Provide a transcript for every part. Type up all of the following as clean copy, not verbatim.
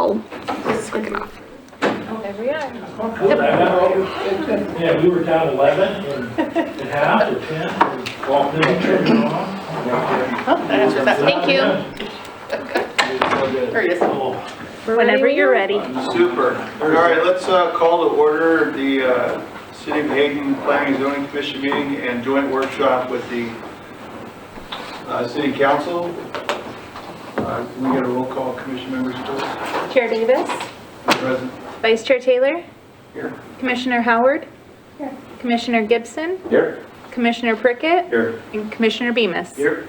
all quick enough. Oh, there we are. Yeah, we were down 11 and half or 10, and walked in and turned it on. Oh, that answers that. Thank you. There he is. Whenever you're ready. Super. All right, let's call to order the City of Hayden Planning and Zoning Commission meeting and joint workshop with the City Council. Can we get a roll call, commission members, please? Chair Davis, Present. Vice Chair Taylor, Here. Commissioner Howard, Commissioner Gibson, Here. Commissioner Prickett, Here. and Commissioner Bemis. Here.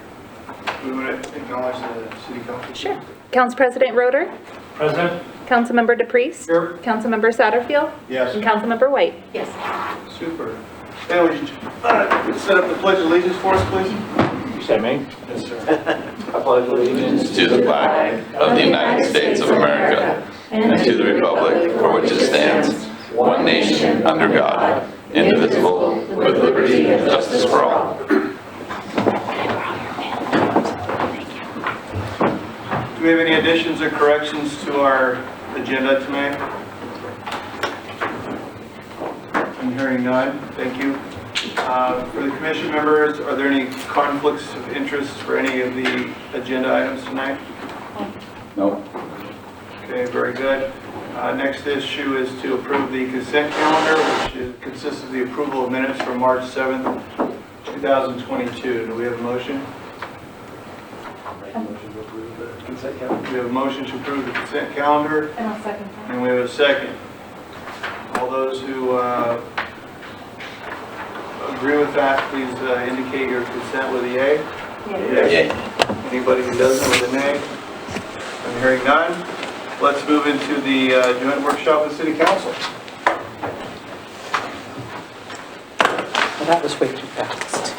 We want to acknowledge the City Council. Sure. Council President Roder, President? Councilmember DePriest, Here. Councilmember Satterfield, Yes. and Councilmember White. Yes. Super. And we should set up the Pledge of Allegiance for us, please. You said me? Yes, sir. I pledge allegiance to the flag of the United States of America and to the republic for which it stands, one nation, under God, indivisible, with liberty and justice for all. Do we have any additions or corrections to our agenda tonight? I'm hearing none. Thank you. For the commission members, are there any conflicts of interest for any of the agenda items tonight? No. Okay, very good. Next issue is to approve the consent calendar, which consists of the approval of minutes from March 7th, 2022. Do we have a motion? We have a motion to approve the consent calendar. And I'll second that. And we have a second. All those who agree with that, please indicate your consent with a yea. Yay. Anybody who doesn't with a nay? I'm hearing none. Let's move into the joint workshop with City Council. Well, that was way too fast.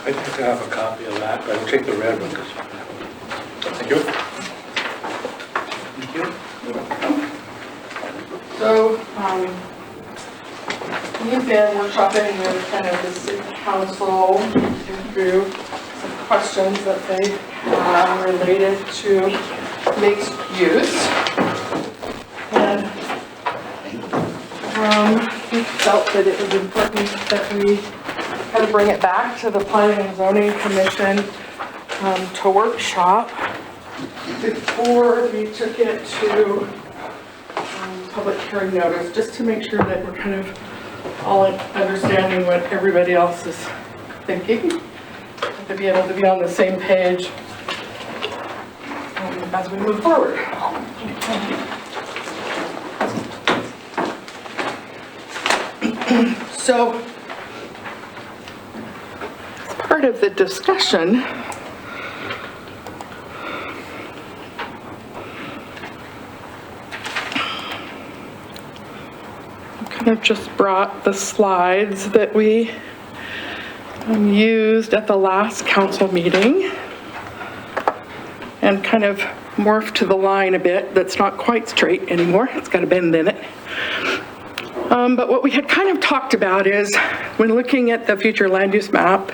I think I have a copy of that, but I'll take the red one. Thank you. Thank you. So, we've been workshopping with kind of the city council through some questions that they have related to mixed use. And we felt that it was important that we kind of bring it back to the Planning and Zoning Commission to workshop before we took it to public hearing notice, just to make sure that we're kind of all understanding what everybody else is thinking, to be able to be on the same page as we move forward. So, as part of the discussion, I've just brought the slides that we used at the last council meeting and kind of morphed to the line a bit. That's not quite straight anymore. It's got a bend in it. But what we had kind of talked about is when looking at the future land use map,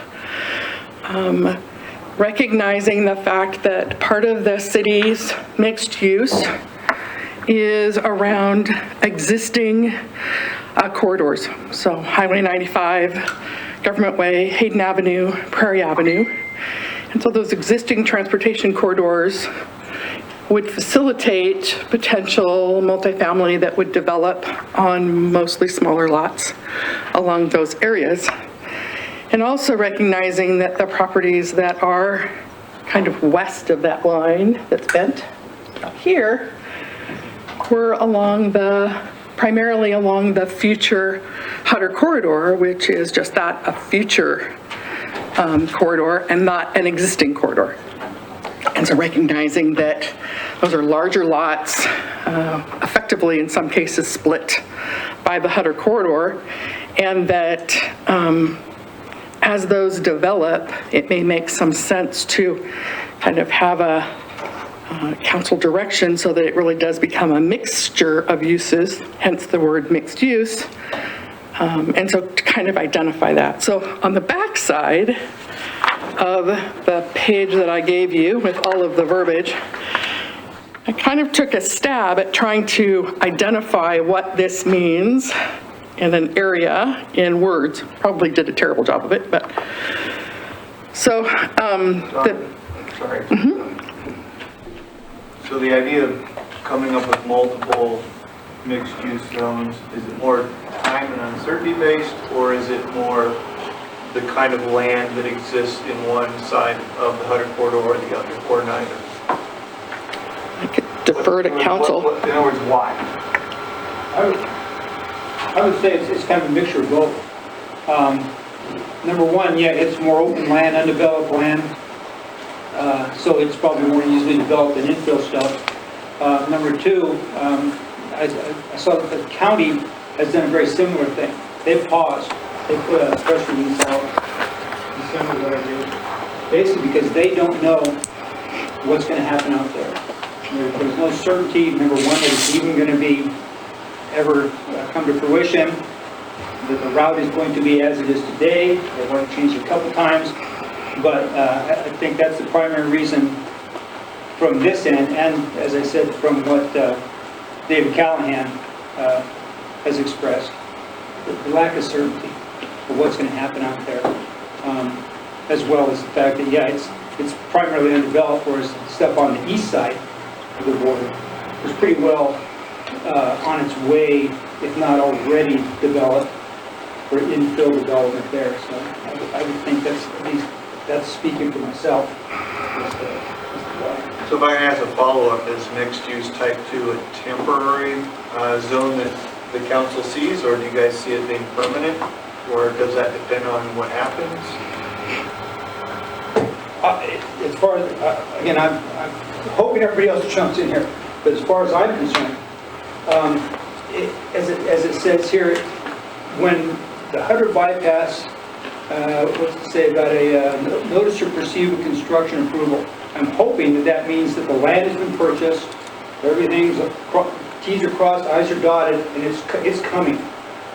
recognizing the fact that part of the city's mixed use is around existing corridors. So Highway 95, Government Way, Hayden Avenue, Prairie Avenue. And so those existing transportation corridors would facilitate potential multifamily that would develop on mostly smaller lots along those areas. And also recognizing that the properties that are kind of west of that line that's bent up here were primarily along the future Hutter corridor, which is just that, a future corridor and not an existing corridor. And so recognizing that those are larger lots, effectively in some cases split by the Hutter corridor, and that as those develop, it may make some sense to kind of have a council direction so that it really does become a mixture of uses, hence the word mixed use. And so to kind of identify that. So on the back side of the page that I gave you with all of the verbiage, I kind of took a stab at trying to identify what this means in an area in words. Probably did a terrible job of it, but, so, Sorry. So the idea of coming up with multiple mixed-use zones, is it more time and uncertainty based, or is it more the kind of land that exists in one side of the Hutter corridor or the other, or neither? I could defer to council. In other words, why? I would say it's kind of a mixture of both. Number one, yeah, it's more open land, undeveloped land, so it's probably more easily developed than infill stuff. Number two, I saw that the county has done a very similar thing. They've paused. They put a press release out December, what I did, basically because they don't know what's going to happen out there. There's no certainty, number one, that it's even going to be ever come to fruition, that the route is going to be as it is today. They've already changed it a couple times, but I think that's the primary reason from this end, and as I said, from what David Callahan has expressed, the lack of certainty of what's going to happen out there, as well as the fact that, yeah, it's primarily undeveloped, whereas stuff on the east side of the border is pretty well on its way, if not already developed, for infill development there. So I would think that's, at least, that's speaking for myself. So if I can ask a follow-up, is mixed-use type 2 a temporary zone that the council sees, or do you guys see it being permanent, or does that depend on what happens? As far as, again, I'm hoping everybody else jumps in here, but as far as I'm concerned, as it says here, when the Hutter bypass, what's it say about a notice to proceed with construction approval, I'm hoping that that means that the land has been purchased, everything's, T's are crossed, I's are dotted, and it's coming.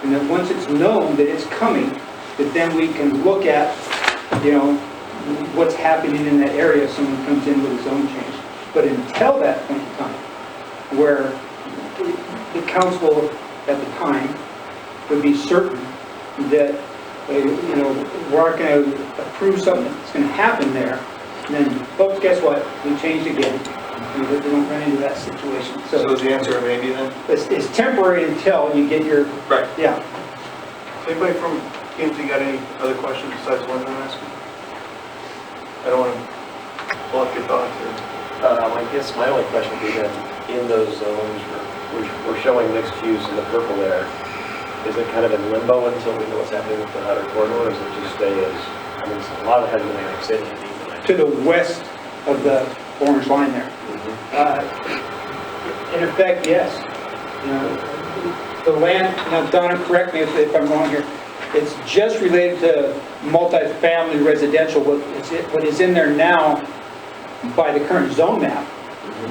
And that once it's known that it's coming, that then we can look at, you know, what's happening in that area if someone comes in with a zone change. But until that point in time, where the council at the time would be certain that, you know, we're not going to approve something that's going to happen there, and then, folks, guess what? We changed again. We don't run into that situation. So is the answer a maybe then? It's temporary until you get your... Right. Yeah. Anybody from P&Z got any other questions besides one I'm asking? I don't want to block your thoughts here. I guess my only question would be that in those zones, we're showing mixed use in the purple there. Is it kind of in limbo until we know what's happening with the Hutter corridor, or does it just stay as, I mean, a lot of it hasn't been annexed in yet. To the west of the orange line there. In effect, yes. You know, the land, now Donna, correct me if I'm wrong here, it's just related to multifamily residential. What is in there now by the current zone map.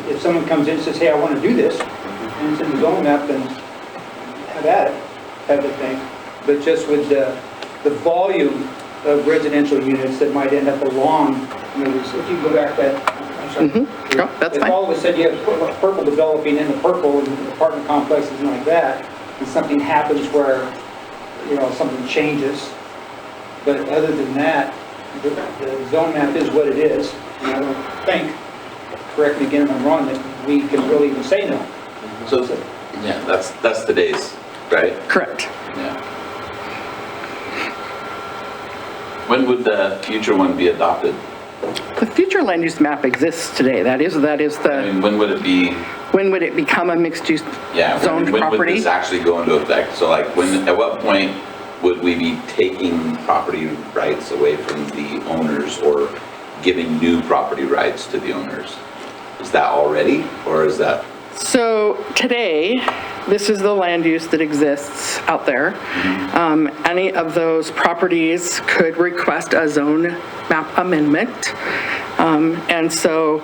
If someone comes in and says, hey, I want to do this, and it's in the zone map, then have at it, type of thing. But just with the volume of residential units that might end up along, you know, if you go back that, I'm sorry. Oh, that's fine. All of a sudden you have purple developing in the purple and apartment complexes and like that, and something happens where, you know, something changes. But other than that, the zone map is what it is. And I don't think, correct me again if I'm wrong, that we can really even say no. So, yeah, that's today's, right? Correct. Yeah. When would the future one be adopted? The future land use map exists today. That is I the, mean, when would it be, when would it become a mixed use yeah, zoned when would property? this actually go into effect? So like, when, at what point would we be taking property rights away from the owners or giving new property rights to the owners? Is that already, or is that? So today, this is the land use that exists out there. Any of those properties could request a zone map amendment. And so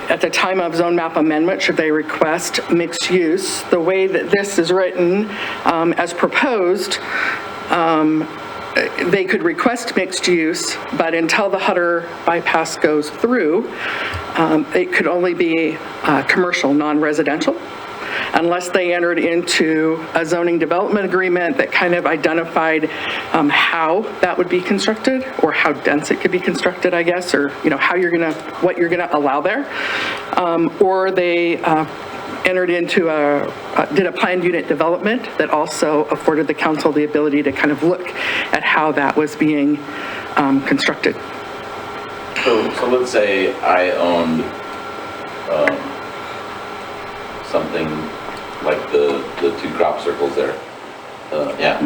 at the time of zone map amendment, should they request mixed use, the way that this is written as proposed, they could request mixed use, but until the Hutter bypass goes through, it could only be commercial, non-residential, unless they entered into a zoning development agreement that kind of identified how that would be constructed, or how dense it could be constructed, I guess, or, how what you're gonna allow there. Or they entered into did a planned unit development that also afforded the council the ability to kind of look at how that was being constructed. So let's say I owned something like the two crop circles there. Yeah.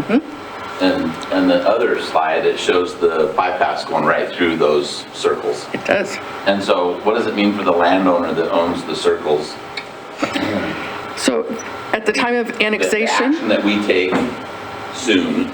And the other slide, it shows the bypass going right through those circles. It does. And so what does it mean for the landowner that owns the circles? So at the time of The annexation, action that we take soon,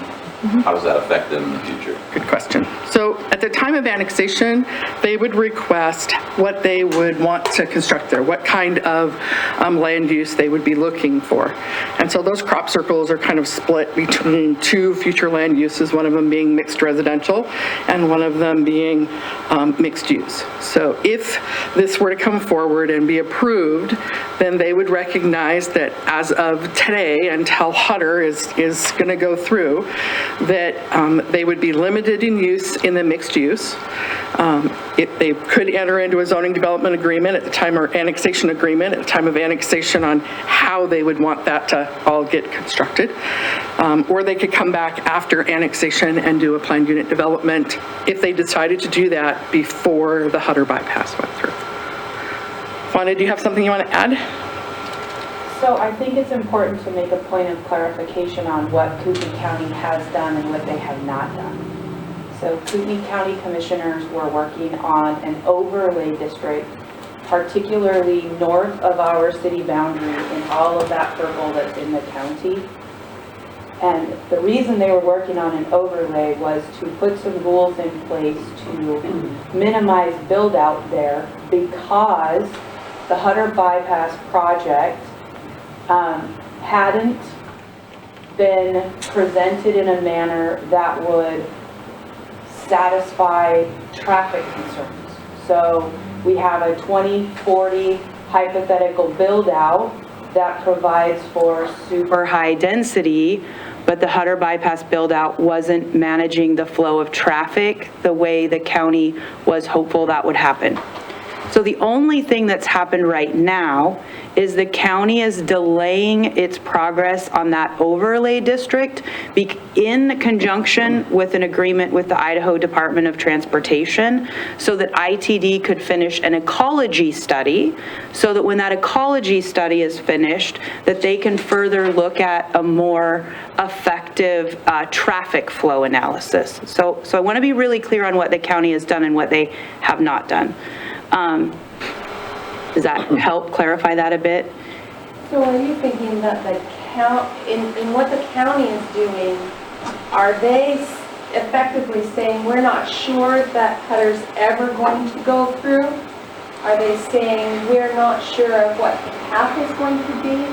how does that affect them in the future? good question. So at the time of annexation, they would request what they would want to construct there, what kind of land use they would be looking for. And so those crop circles are kind of split between two future land uses, one of them being mixed residential and one of them being mixed use. So if this were to come forward and be approved, then they would recognize that as of today, until Hutter is going to go through, that they would be limited in use in the mixed use. If they could enter into a zoning development agreement at the time, or annexation agreement at the time of annexation, on how they would want that to all get constructed. Or they could come back after annexation and do a planned unit development if they decided to do that before the Hutter bypass went through. Fauna, do you have something you want to add? So I think it's important to make a point of clarification on what Kootenai County has done and what they have not done. So Kootenai County commissioners were working on an overlay district, particularly north of our city boundary, in all of that purple that's in the county. And the reason they were working on an overlay was to put some rules in place to minimize build out there, because the Hutter bypass project hadn't been presented in a manner that would satisfy traffic concerns. So we have a 2040 hypothetical build out that provides for super high density, but the Hutter bypass build out wasn't managing the flow of traffic the way the county was hopeful that would happen. So the only thing that's happened right now is the county is delaying its progress on that overlay district in conjunction with an agreement with the Idaho Department of Transportation, so that ITD could finish an ecology study, so that when that ecology study is finished, that they can further look at a more effective traffic flow analysis. So I want to be really clear on what the county has done and what they have not done. Does that help clarify that a bit? So are you thinking that the in what the county is doing, are they effectively saying we're not sure that Hutter's ever going to go through? Are they saying we're not sure of what the path is going to be?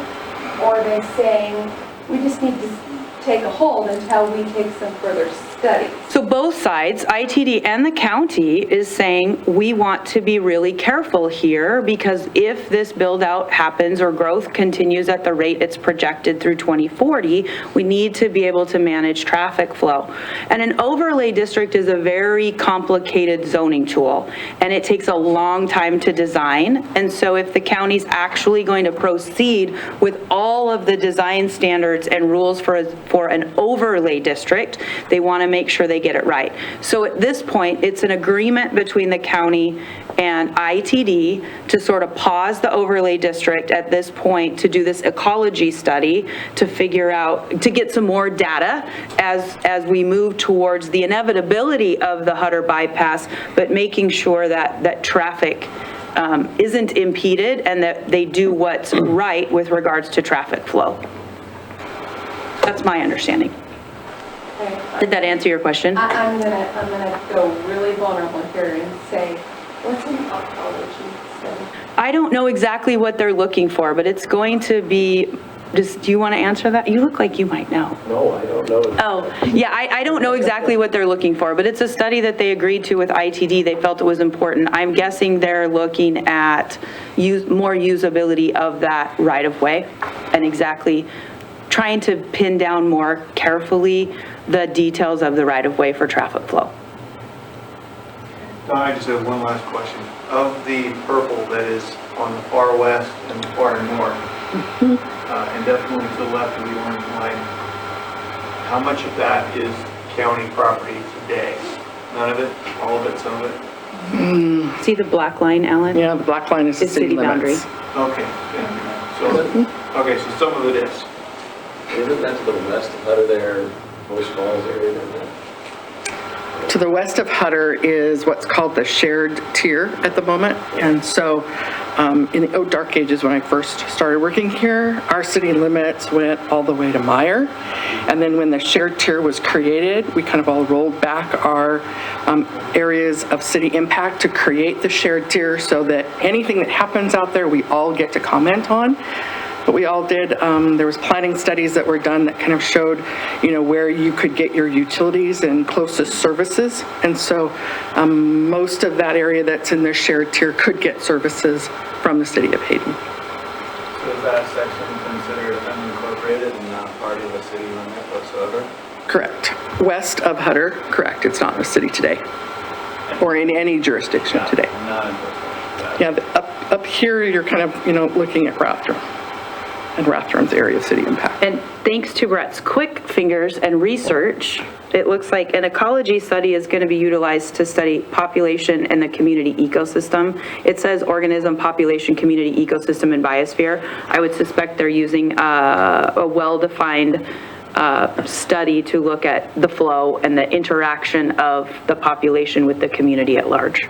Or are they saying we just need to take a hold until we take some further study? So both sides, ITD and the county, is saying we want to be really careful here, because if this build out happens or growth continues at the rate it's projected through 2040, we need to be able to manage traffic flow. And an overlay district is a very complicated zoning tool, and it takes a long time to design. And so if the county's actually going to proceed with all of the design standards and rules for an overlay district, they want to make sure they get it right. So at this point, it's an agreement between the county and ITD to sort of pause the overlay district at this point to do this ecology study to figure out, to get some more data as we move towards the inevitability of the Hutter bypass, but making sure that traffic isn't impeded and that they do what's right with regards to traffic flow. That's my understanding. Okay. Did that answer your question? I'm gonna go really vulnerable here and say, what's an ecology study? I don't know exactly what they're looking for, but it's going to be Do you want to answer that? You look like you might know. No, I don't know. Oh, yeah, I don't know exactly what they're looking for, but it's a study that they agreed to with ITD. They felt it was important. I'm guessing they're looking at more usability of that right-of-way and exactly trying to pin down more carefully the details of the right-of-way for traffic flow. Don, I just have one last question. Of the purple that is on the far west and the far north, and definitely to the left of the orange line, how much of that is county property today? None of it? All of it? Some of it? See the black line, Alan? Yeah, the black line is the It's city boundary. limits. Okay. Yeah. So, okay, so some of it is. Isn't that to the west of Hutter there, Bush Falls area there? To the west of Hutter is what's called the shared tier at the moment. And so in the dark ages, when I first started working here, our city limits went all the way to Meyer. And then when the shared tier was created, we kind of all rolled back our areas of city impact to create the shared tier so that anything that happens out there, we all get to comment on. But we all did, there was planning studies that were done that kind of showed, where you could get your utilities and closest services. And so most of that area that's in the shared tier could get services from the city of Hayden. So is that section considered unincorporated and not part of the city limit whatsoever? Correct. West of Hutter, correct. It's not in the city today or in any jurisdiction today. Not incorporated. Yeah, up here, you're kind of, looking at Rathdrum and Rathdrum's area of city impact. And thanks to Brett's quick fingers and research, it looks like an ecology study is going to be utilized to study population and the community ecosystem. It says organism, population, community ecosystem, and biosphere. I would suspect they're using a well-defined study to look at the flow and the interaction of the population with the community at large.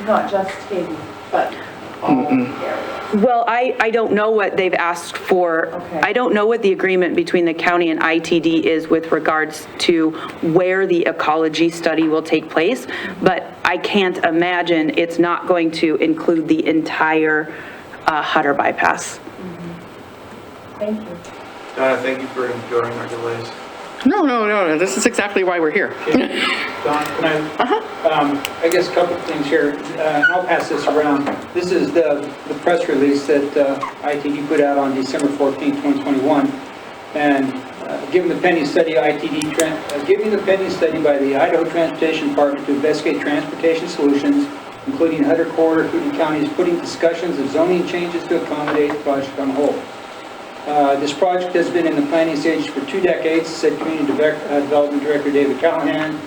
Not just Hayden, but all areas. Well, I don't know what they've asked for. Okay. I don't know what the agreement between the county and ITD is with regards to where the ecology study will take place, but I can't imagine it's not going to include the entire Hutter bypass. Thank you. Donna, thank you for enduring our delays. No. This is exactly why we're here. Don, can I? I guess a couple of things here, and I'll pass this around. This is the press release that ITD put out on December 14, 2021. And given the pending study, giving the pending study by the Idaho Transportation Department to investigate transportation solutions, including Hutter Corridor, Hooten County is putting discussions of zoning changes to accommodate the project on hold. This project has been in the planning stage for 2 decades, said Community Development Director David Callahan.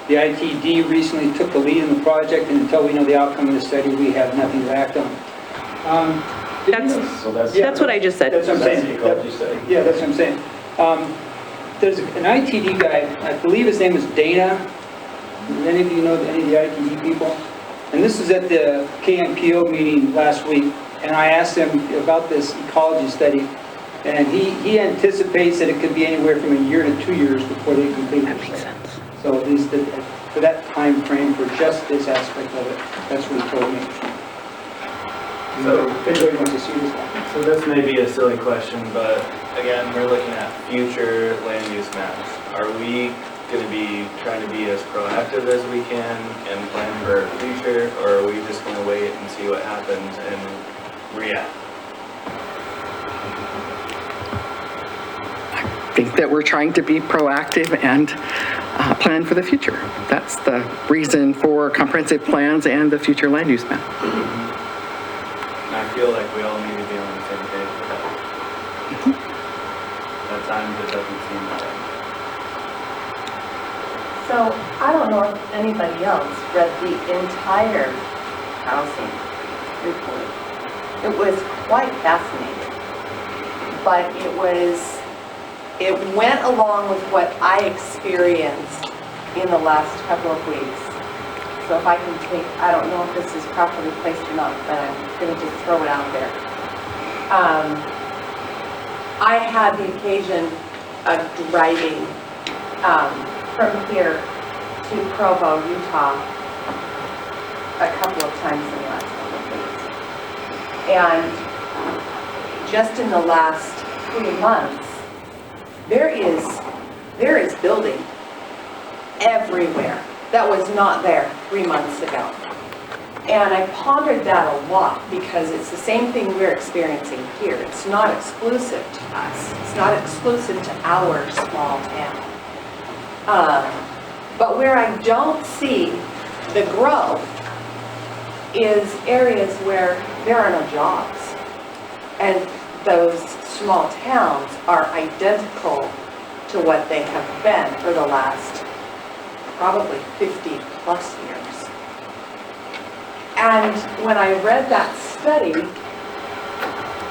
The ITD recently took the lead in the project, and until we know the outcome of the study, we have nothing to act on. That's what I just said. That's what I'm saying. That's the ecology study. Yeah, that's what I'm saying. There's an ITD guy, I believe his name is Dana. Does any of you know any of the ITD people? And this is at the KMPO meeting last week, and I asked him about this ecology study. And he anticipates that it could be anywhere from 1 year to 2 years before they complete it. That makes sense. So at least for that time frame, for just this aspect of it, that's what he told me. So if anybody wants to see this one. So this may be a silly question, but again, we're looking at future land use maps. Are we going to be trying to be as proactive as we can and plan for the future, or are we just going to wait and see what happens and react? I think that we're trying to be proactive and plan for the future. That's the reason for comprehensive plans and the future land use map. And I feel like we all need to be on the same page with that. At times it doesn't seem that way. So I don't know if anybody else read the entire housing report. It was quite fascinating, but it went along with what I experienced in the last couple of weeks. So if I can take, I don't know if this is properly placed or not, but I'm going to just throw it out there. I had the occasion of driving from here to Provo, Utah, a couple of times in the last couple of weeks. And just in the last 3 months, there is building everywhere that was not there 3 months ago. And I pondered that a lot because it's the same thing we're experiencing here. It's not exclusive to us. It's not exclusive to our small town. But where I don't see the growth is areas where there are no jobs. And those small towns are identical to what they have been for the last probably 50 plus years. And when I read that study,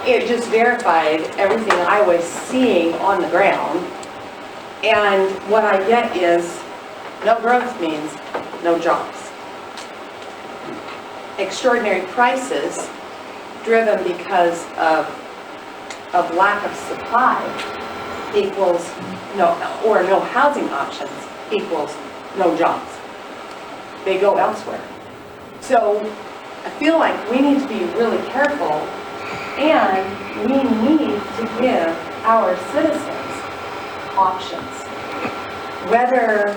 it just verified everything I was seeing on the ground. And what I get is no growth means no jobs. Extraordinary prices driven because of lack of supply equals no housing options equals no jobs. They go elsewhere. So I feel like we need to be really careful, and we need to give our citizens options. Whether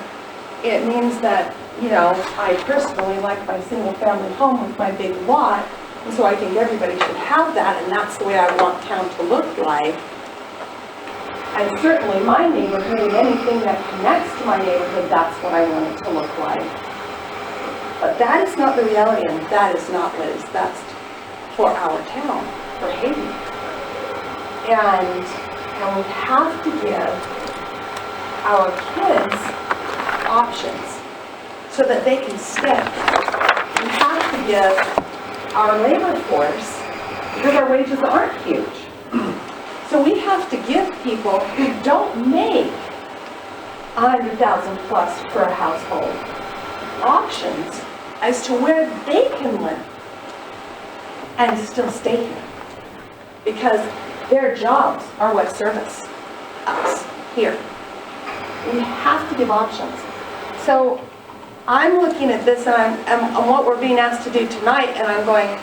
it means that, I personally like my single family home with my big lot, and so I think everybody should have that, and that's the way I want town to look like. And certainly my neighborhood and anything that connects to my neighborhood, that's what I want it to look like. But that is not the reality, and that is not what is best for our town, for Hayden. And we have to give our kids options so that they can stay. We have to give our labor force, because our wages aren't huge. So we have to give people who don't make $100,000 plus for a household options as to where they can live and still stay here. Because their jobs are what service us here. We have to give options. So I'm looking at this and what we're being asked to do tonight, and I'm going,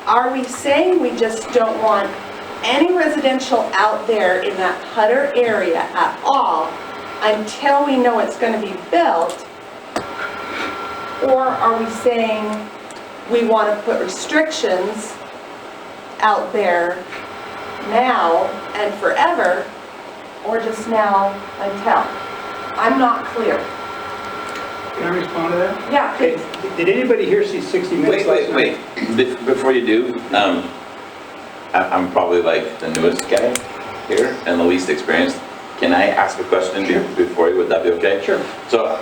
are we saying we just don't want any residential out there in that Hutter area at all until we know it's going to be built? Or are we saying we want to put restrictions out there now and forever, or just now until? I'm not clear. Can I respond to that? Yeah, please. Did anybody here see 60 Minutes? Wait. Before you do, I'm probably like the newest guy here and the least experienced. Can I ask a question before you? Would that be okay? Sure. So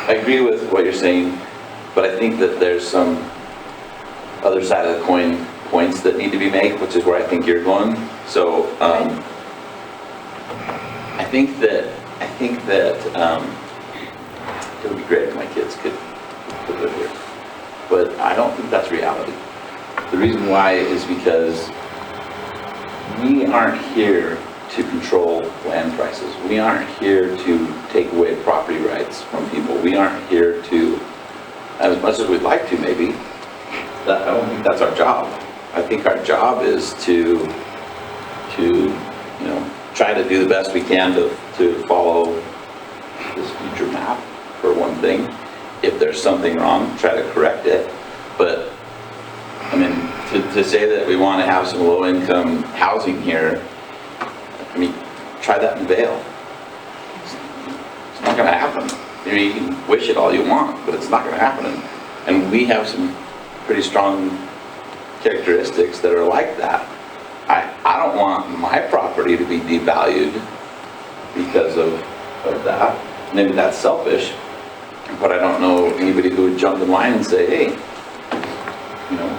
I agree with what you're saying, but I think that there's some other side of the coin points that need to be made, which is where I think you're going. So I think that it would be great if my kids could live here, but I don't think that's reality. The reason why is because we aren't here to control land prices. We aren't here to take away property rights from people. We aren't here to, as much as we'd like to maybe, I don't think that's our job. I think our job is to try to do the best we can to follow this future map, for one thing. If there's something wrong, try to correct it. But I mean, to say that we want to have some low-income housing here, I mean, try that in Vail. It's not going to happen. You can wish it all you want, but it's not going to happen. And we have some pretty strong characteristics that are like that. I don't want my property to be devalued because of that. Maybe that's selfish, but I don't know anybody who would jump in line and say, hey,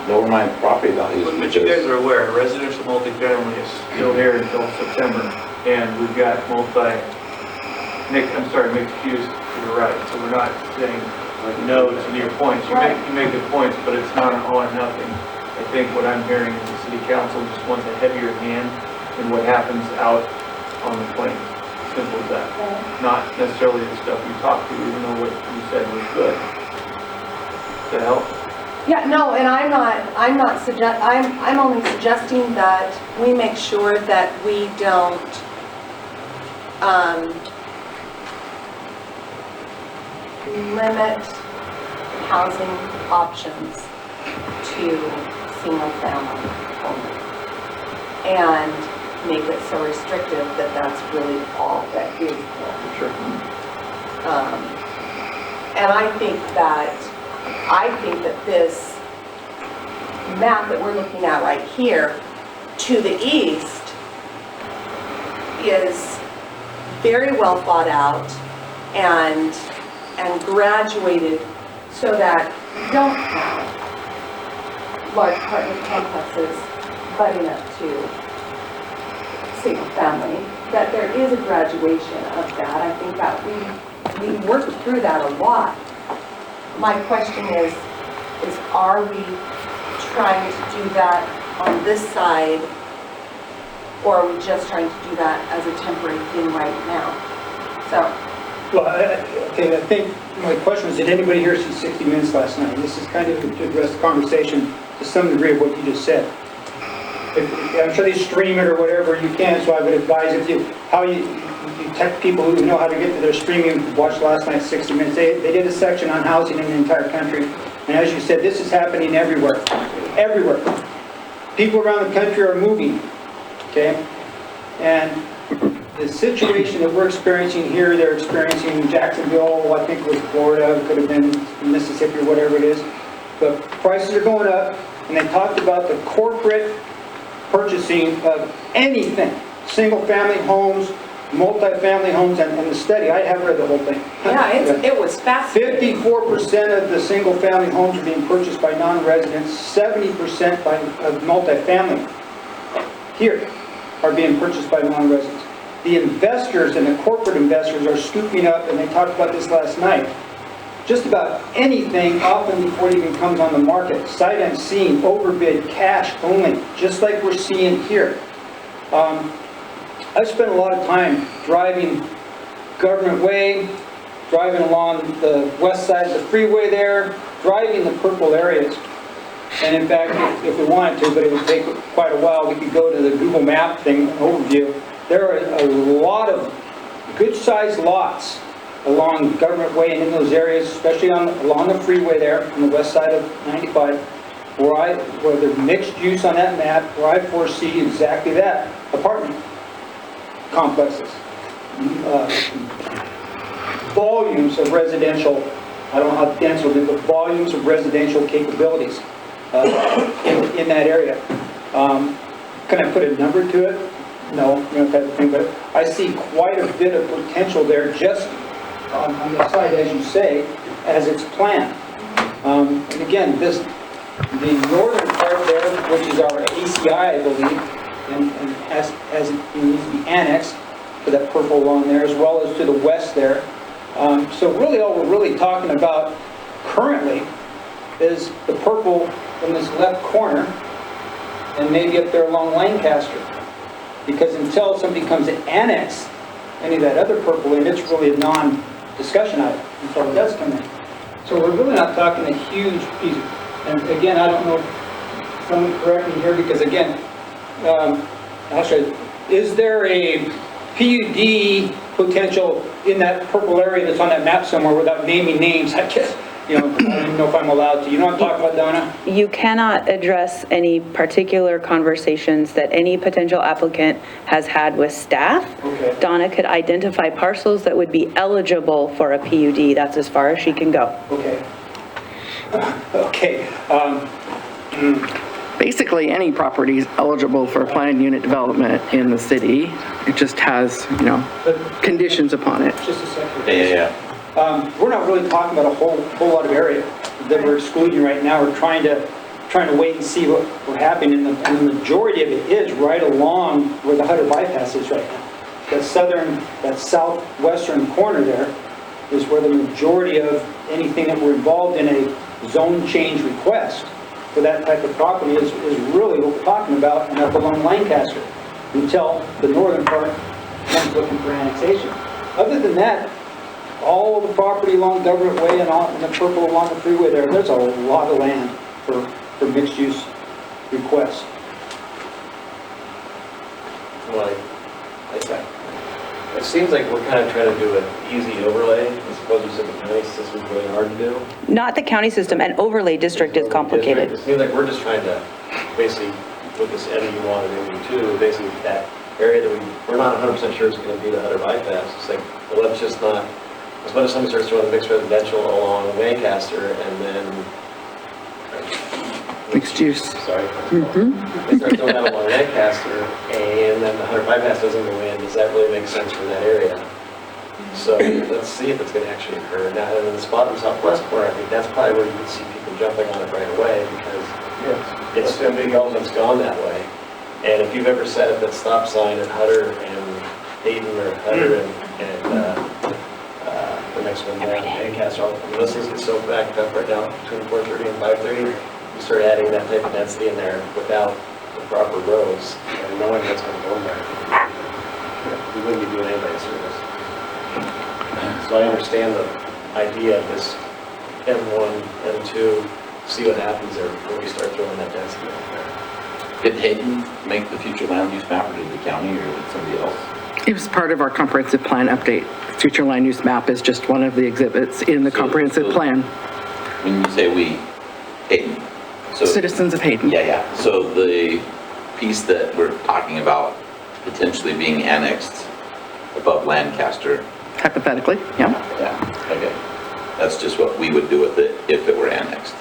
lower my property values. But you guys are aware, residential multifamily is still here until September, and we've got mixed use to the right. So we're not saying no to your points. You make good points, but it's not an all or nothing. I think what I'm hearing is the city council just wants a heavier hand in what happens out on the plain. Simple as that. Not necessarily the stuff you talked to, even though what you said was good. Does that help? Yeah, no, and I'm only suggesting that we make sure that we don't, limit housing options to single family only. And make it so restrictive that that's really all that is there. Sure. And I think that this map that we're looking at right here to the east is very well thought out and graduated so that you don't have large apartment complexes butting up to single family, that there is a graduation of that. I think that we worked through that a lot. My question is are we trying to do that on this side, or are we just trying to do that as a temporary thing right now? So. Well, okay, I think my question was, did anybody here see 60 Minutes last night? This is kind of to address the conversation to some degree of what you just said. I'm sure they stream it or whatever you can, so I would advise if you tech people who know how to get to their streaming, watch last night's 60 Minutes. They did a section on housing in the entire country. And as you said, this is happening everywhere. Everywhere. People around the country are moving, okay? And the situation that we're experiencing here, they're experiencing in Jacksonville, I think it was Florida, it could have been Mississippi or whatever it is. But prices are going up, and they talked about the corporate purchasing of anything, single-family homes, multi-family homes, and the study, I have read the whole thing. Yeah, it was fascinating. 54% of the single-family homes are being purchased by non-residents, 70% of multi-family here are being purchased by non-residents. The investors and the corporate investors are scooping up, and they talked about this last night, just about anything often before it even comes on the market. Sight unseen, overbid, cash only, just like we're seeing here. I've spent a lot of time driving Government Way, driving along the west side of the freeway there, driving the purple areas. And in fact, if we wanted to, but it would take quite a while, we could go to the Google Map thing, overview. There are a lot of good-sized lots along Government Way and in those areas, especially along the freeway there on the west side of 95, where there's mixed use on that map, where I foresee exactly that, apartment complexes. Volumes of residential, I don't know how dense it will be, but volumes of residential capabilities in that area. Can I put a number to it? No, type of thing, but I see quite a bit of potential there just on the side, as you say, as it's planned. And again, the northern part there, which is our ACI, I believe, and it needs to be annexed to that purple along there, as well as to the west there. So really all we're really talking about currently is the purple in this left corner, and maybe up there along Lancaster. Because until somebody comes to annex any of that other purple in, it's really a non-discussion item until it does come in. So we're really not talking a huge piece. And again, I don't know if someone correct me here, because again, actually, is there a PUD potential in that purple area that's on that map somewhere without naming names? I guess, I don't even know if I'm allowed to. You know what I'm talking about, Donna? You cannot address any particular conversations that any potential applicant has had with staff. Okay. Donna could identify parcels that would be eligible for a PUD. That's as far as she can go. Okay. Okay. Basically, any property is eligible for planned unit development in the city. It just has, conditions upon it. Just a second. Yeah. We're not really talking about a whole lot of area that we're excluding right now. We're trying to wait and see what happening, and the majority of it is right along where the Hutter bypass is right now. That southwestern corner there is where the majority of anything that we're involved in a zone change request for that type of property is really what we're talking about, and up along Lancaster until the northern part comes looking for annexation. Other than that, all of the property along Government Way and the purple along the freeway there's a lot of land for mixed-use requests. Well, it seems like we're kind of trying to do an easy overlay, I suppose you said the county system is really hard to do. Not the county system, an overlay district is complicated. It seems like we're just trying to basically put this MU1 and MU2, basically that area that we're not 100% sure is going to be the Hutter bypass. It's like, well, let's just not, as much as somebody starts doing the mixed residential along Lancaster and then Mixed use. Sorry. They start doing that along Lancaster, and then the Hutter bypass doesn't go in. Does that really make sense for that area? So let's see if it's going to actually occur. Now, in the spot in the southwest corner, I think that's probably where you would see people jumping on it right away because it's a big elephant's gone that way. And if you've ever set up that stop sign at Hutter and Hayden or Hutter and the next one down, Lancaster, those things get so backed up right now between 4:30 and 5:30. You start adding that type of density in there without the proper roads and knowing what's going to go in there. We wouldn't be doing anybody a service. So I understand the idea of this M1, M2, see what happens there before we start throwing that density out there. Did Hayden make the future land use map, or did the county, or did somebody else? It was part of our comprehensive plan update. Future land use map is just one of the exhibits in the comprehensive plan. When you say we, Hayden. So, Citizens of Hayden. Yeah. So the piece that we're talking about potentially being annexed above Lancaster. Hypothetically, yeah. Yeah, okay. That's just what we would do with it if it were annexed.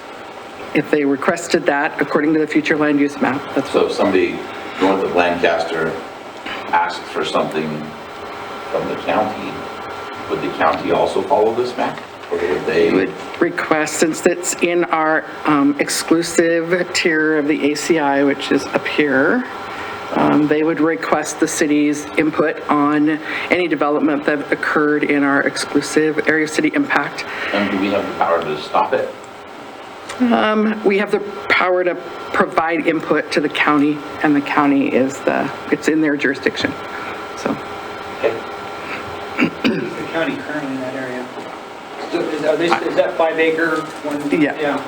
If they requested that, according to the future land use map, that's So if somebody north of Lancaster asked for something from the county, would the county also follow this map? Or would they? would request, since it's in our exclusive tier of the ACI, which is up here, they would request the city's input on any development that occurred in our exclusive area of city impact. And do we have the power to stop it? We have the power to provide input to the county, and the county is it's in their jurisdiction, so. Okay. The county currently in that area. So is that 5 acre? One, Yeah.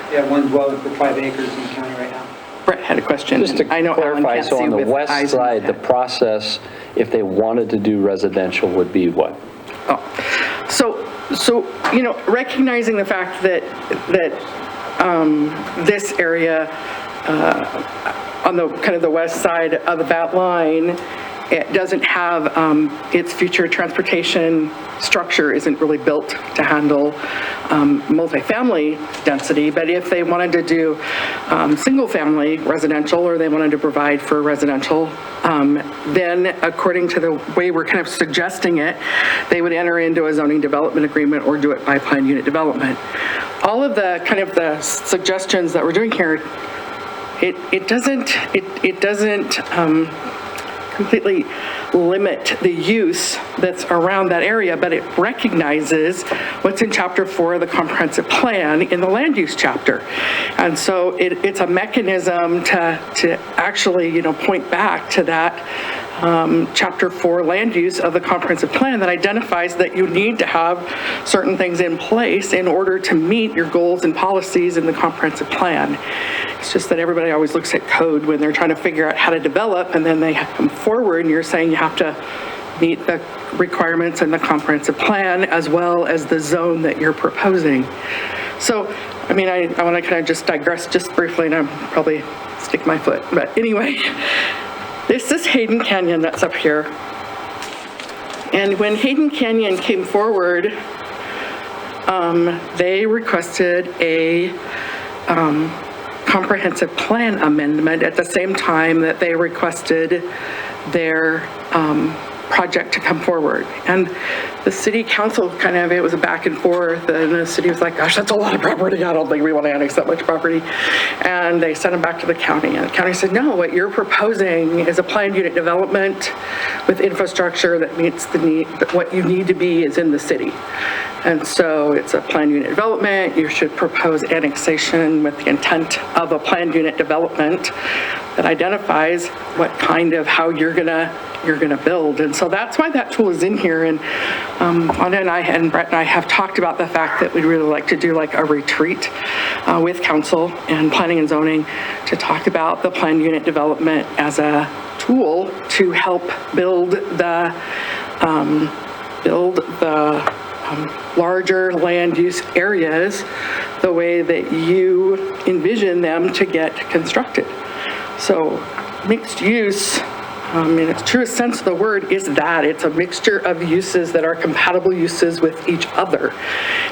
Yeah, one dwelling for 5 acres in the county right now. Brett had a question. Just to I know Alan clarify, can't so see on the with west eyes in his side, the head. process, if they wanted to do residential, would be what? Oh, so recognizing the fact that this area on the kind of the west side of that line, it doesn't have its future transportation structure isn't really built to handle multifamily density, but if they wanted to do single-family residential, or they wanted to provide for residential, then according to the way we're kind of suggesting it, they would enter into a zoning development agreement or do it by planned unit development. All of the kind of the suggestions that we're doing here, it doesn't completely limit the use that's around that area, but it recognizes what's in Chapter 4 of the Comprehensive Plan in the Land Use Chapter. And so it's a mechanism to actually, point back to that Chapter 4 land use of the Comprehensive Plan that identifies that you need to have certain things in place in order to meet your goals and policies in the Comprehensive Plan. It's just that everybody always looks at code when they're trying to figure out how to develop, and then they come forward and you're saying you have to meet the requirements in the Comprehensive Plan as well as the zone that you're proposing. So, I want to kind of just digress just briefly, and I'm probably stick my foot, but anyway, this is Hayden Canyon that's up here. And when Hayden Canyon came forward, they requested a comprehensive plan amendment at the same time that they requested their project to come forward. And the city council it was a back and forth, and the city was like, gosh, that's a lot of property. I don't think we want to annex that much property. And they sent them back to the county, and the county said, no, what you're proposing is a planned unit development with infrastructure that meets the need, what you need to be is in the city. And so it's a planned unit development. You should propose annexation with the intent of a planned unit development that identifies what kind of, how you're gonna you're going to build. And so that's why that tool is in here. And Wanda and I and Brett and I have talked about the fact that we'd really like to do like a retreat with council and planning and zoning to talk about the planned unit development as a tool to help build the larger land use areas the way that you envision them to get constructed. So mixed use, in its truest sense of the word, is that it's a mixture of uses that are compatible uses with each other.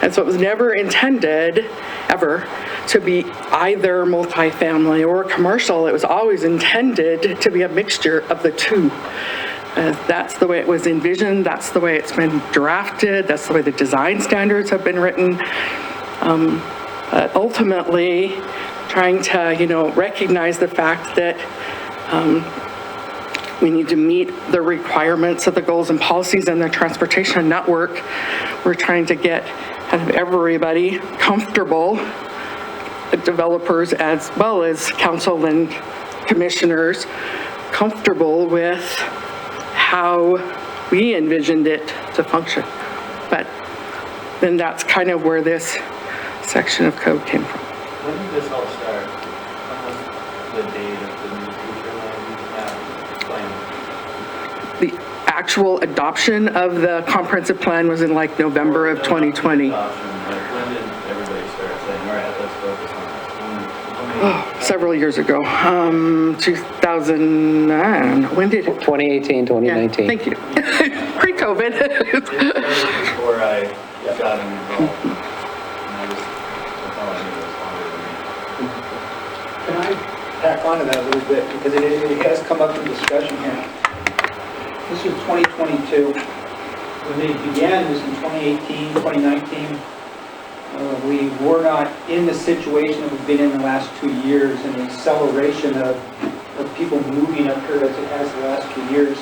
And so it was never intended, ever, to be either multifamily or commercial. It was always intended to be a mixture of the two. That's the way it was envisioned, that's the way it's been drafted, that's the way the design standards have been written. But ultimately, trying to, recognize the fact that we need to meet the requirements of the goals and policies in the transportation network. We're trying to get kind of everybody comfortable, developers as well as council and commissioners, comfortable with how we envisioned it to function. But then that's kind of where this section of code came from. When did this all start? When was the date of the new future land plan? The actual adoption of the comprehensive plan was in like November of 2020. When did everybody start saying, all right, let's focus on this? Several years ago, 2000, I don't know, when did it? 2018, 2019. Thank you. Pre-COVID. It started before I got involved. And that's all I knew was longer than me. Can I tack onto that a little bit, because it has come up in discussion here. This is 2022. When they began this in 2018, 2019, we were not in the situation that we've been in the last 2 years, and the acceleration of people moving up here as it has the last 2 years.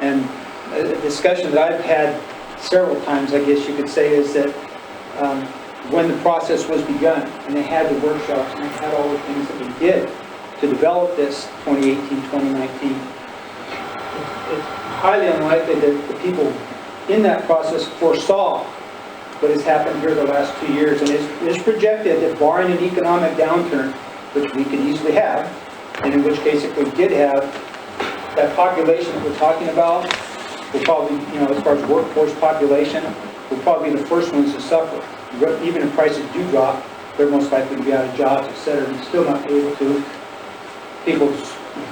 And a discussion that I've had several times, I guess you could say, is that when the process was begun, and they had the workshops, and they had all the things that we did to develop this 2018, 2019, it's highly unlikely that the people in that process foresaw what has happened here the last 2 years. And it's projected that barring an economic downturn, which we could easily have, and in which case if we did have, that population that we're talking about will probably, as far as workforce population, will probably be the first ones to suffer. Even if prices do drop, they're most likely to be out of jobs, et cetera, and still not be able to. People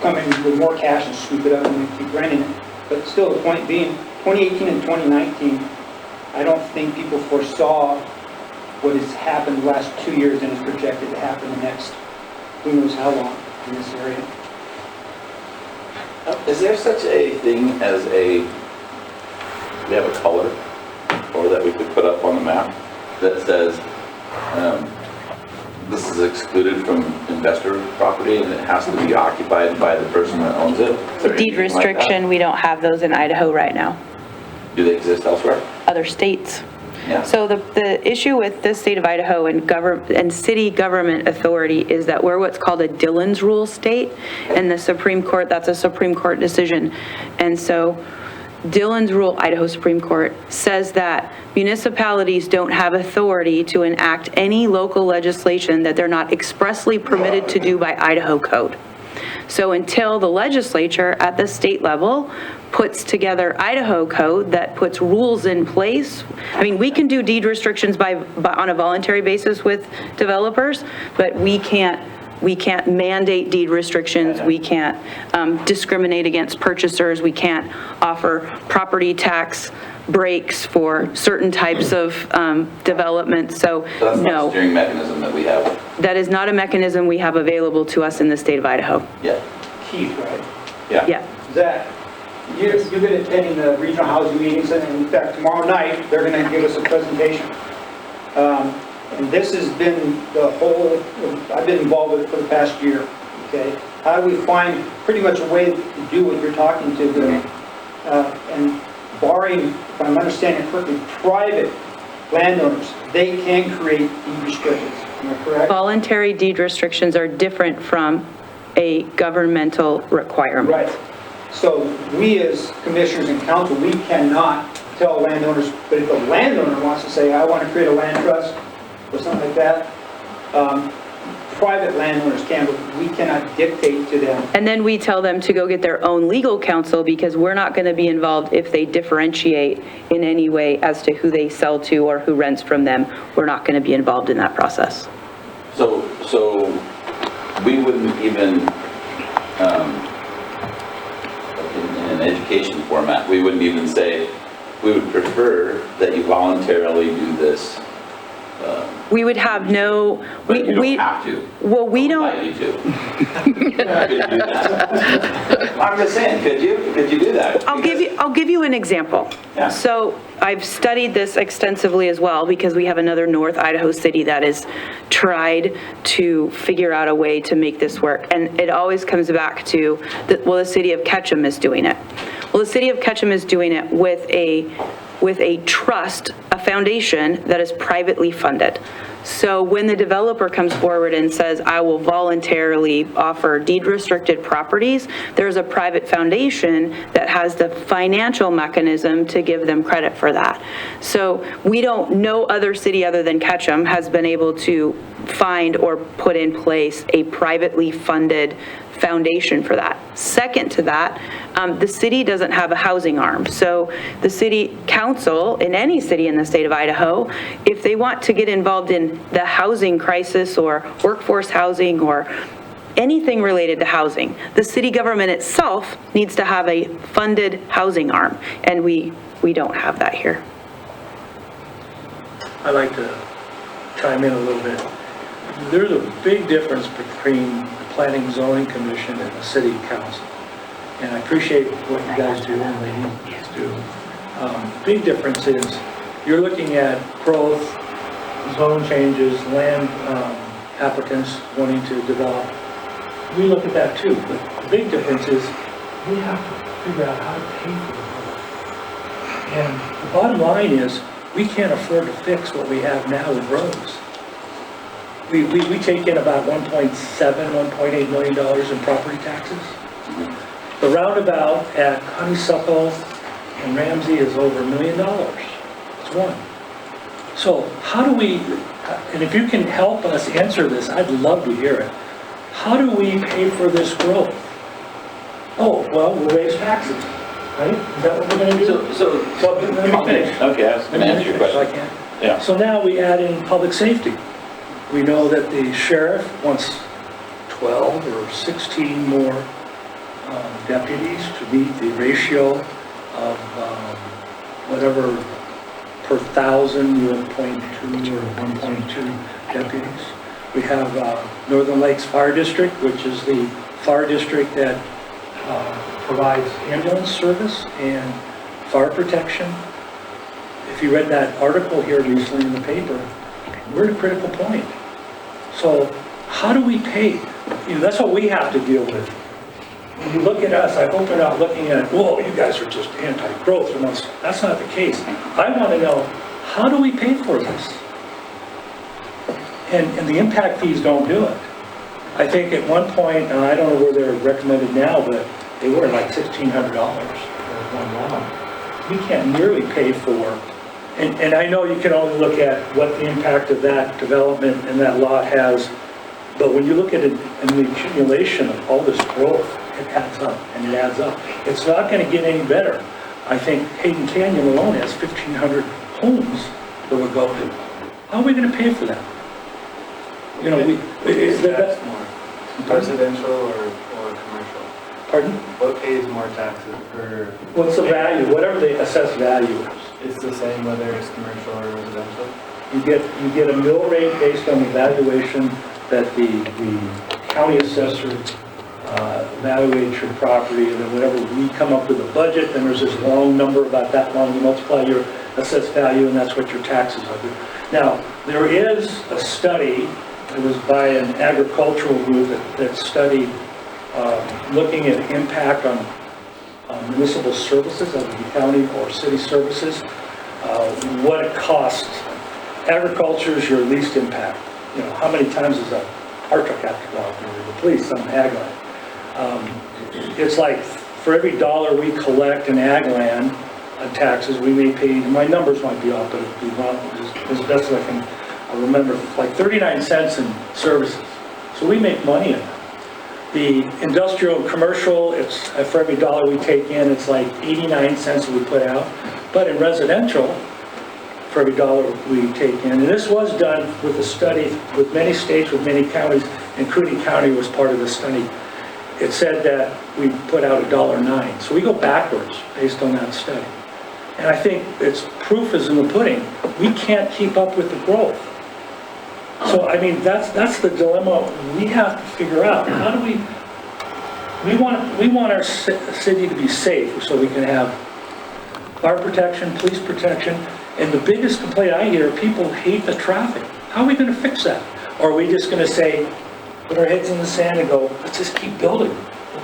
come in with more cash and scoop it up and keep renting it. But still, the point being, 2018 and 2019, I don't think people foresaw what has happened the last 2 years and is projected to happen the next who knows how long in this area. Is there such a thing as we have a color, or that we could put up on the map that says this is excluded from investor property and it has to be occupied by the person that owns it? Is there Deed anything like that? restriction, we don't have those in Idaho right now. Do they exist elsewhere? Other states. Yeah. So the issue with the state of Idaho and city government authority is that we're what's called a Dillon's Rule state, and the Supreme Court, that's a Supreme Court decision. And so Dillon's Rule, Idaho Supreme Court, says that municipalities don't have authority to enact any local legislation that they're not expressly permitted to do by Idaho code. So until the legislature at the state level puts together Idaho code that puts rules in place, I mean, we can do deed restrictions on a voluntary basis with developers, but we can't mandate deed restrictions, we can't discriminate against purchasers, we can't offer property tax breaks for certain types of development, so that's not a no. steering mechanism that we have. That is not a mechanism we have available to us in the state of Idaho. Yeah. Keith, right? Yeah. Zach, you've been attending the regional housing meetings, and in fact, tomorrow night, they're going to give us a presentation. And this has been I've been involved with it for the past year, okay? How do we find pretty much a way to do what you're talking to, and barring, if I'm understanding correctly, private landowners, they can create deed restrictions, am I correct? Voluntary deed restrictions are different from a governmental requirement. Right. So we as commissioners and council, we cannot tell landowners, but if a landowner wants to say, I want to create a land trust or something like that, private landowners can, but we cannot dictate to them. And then we tell them to go get their own legal counsel because we're not going to be involved if they differentiate in any way as to who they sell to or who rents from them. We're not going to be involved in that process. So we wouldn't even, in an education format, we wouldn't even say, we would prefer that you voluntarily do this. We would have no, But you don't have to. well, we I'll don't, invite you to. Could you do that? I'm just saying, could you do that? I'll give you an example. Yeah. So I've studied this extensively as well because we have another North Idaho city that has tried to figure out a way to make this work. And it always comes back to, the city of Ketchum is doing it. Well, the city of Ketchum is doing it with a trust, a foundation that is privately funded. So when the developer comes forward and says, I will voluntarily offer deed-restricted properties, there's a private foundation that has the financial mechanism to give them credit for that. So no other city other than Ketchum has been able to find or put in place a privately funded foundation for that. Second to that, the city doesn't have a housing arm. So the city council in any city in the state of Idaho, if they want to get involved in the housing crisis or workforce housing or anything related to housing, the city government itself needs to have a funded housing arm. And we don't have that here. I'd like to chime in a little bit. There's a big difference between the Planning and Zoning Commission and the City Council. And I appreciate what you guys do and ladies do. Big difference is you're looking at growth, zone changes, land applicants wanting to develop. We look at that too, but the big difference is we have to figure out how to pay for the road. And the bottom line is we can't afford to fix what we have now with roads. We take in about $1.7, $1.8 million in property taxes. The roundabout at Honeysuckle and Ramsey is over $1 million. It's one. So how do we, and if you can help us answer this, I'd love to hear it. How do we pay for this growth? Oh, well, we'll raise taxes, right? Is that what we're going to do? So let me finish. Okay, I was going to answer your So I question. can. Yeah. So now we add in public safety. We know that the sheriff wants 12 or 16 more deputies to meet the ratio of whatever per thousand you have 0.2 or 1.2 deputies. We have Northern Lakes Fire District, which is the fire district that provides ambulance service and fire protection. If you read that article here recently in the paper, we're at a critical point. So how do we pay? That's what we have to deal with. When you look at us, I hope we're not looking at, whoa, you guys are just anti-growth. That's not the case. I want to know, how do we pay for this? And the impact fees don't do it. I think at one point, and I don't know where they're recommended now, but they were like $1,600 for one lot. We can't nearly pay for. And I know you can only look at what the impact of that development and that lot has, but when you look at it and the accumulation of all this growth, it adds up and it adds up. It's not going to get any better. I think Hayden Canyon alone has 1,500 homes that will go to. How are we going to pay for that? You know, That's more residential or commercial? Pardon? What pays more taxes per? What's the value? Whatever the assessed value is. It's the same whether it's commercial or residential? You get a mill rate based on the valuation that the county assessor evaluates your property, and then whenever we come up with a budget, then there's this long number about that long, you multiply your assessed value, and that's what your taxes are. Now, there is a study, it was by an agricultural group that studied looking at impact on municipal services, of the county or city services, what it costs. Agriculture is your least impact. You know, how many times does a fire truck have to go out there, or the police, some ag line? It's like for every dollar we collect in ag land on taxes, we may pay, my numbers might be off, but it'd be wrong, as best as I can remember, like 39 cents in services. So we make money in that. The industrial and commercial, it's for every dollar we take in, it's like 89 cents that we put out. But in residential, for every dollar we take in, and this was done with a study with many states, with many counties, and Cooney County was part of the study. It said that we put out $1.09. So we go backwards based on that study. And I think it's proof is in the pudding. We can't keep up with the growth. So, I mean, that's the dilemma we have to figure out. How do we want our city to be safe so we can have fire protection, police protection, and the biggest complaint I hear, people hate the traffic. How are we going to fix that? Or are we just going to say, put our heads in the sand and go, let's just keep building.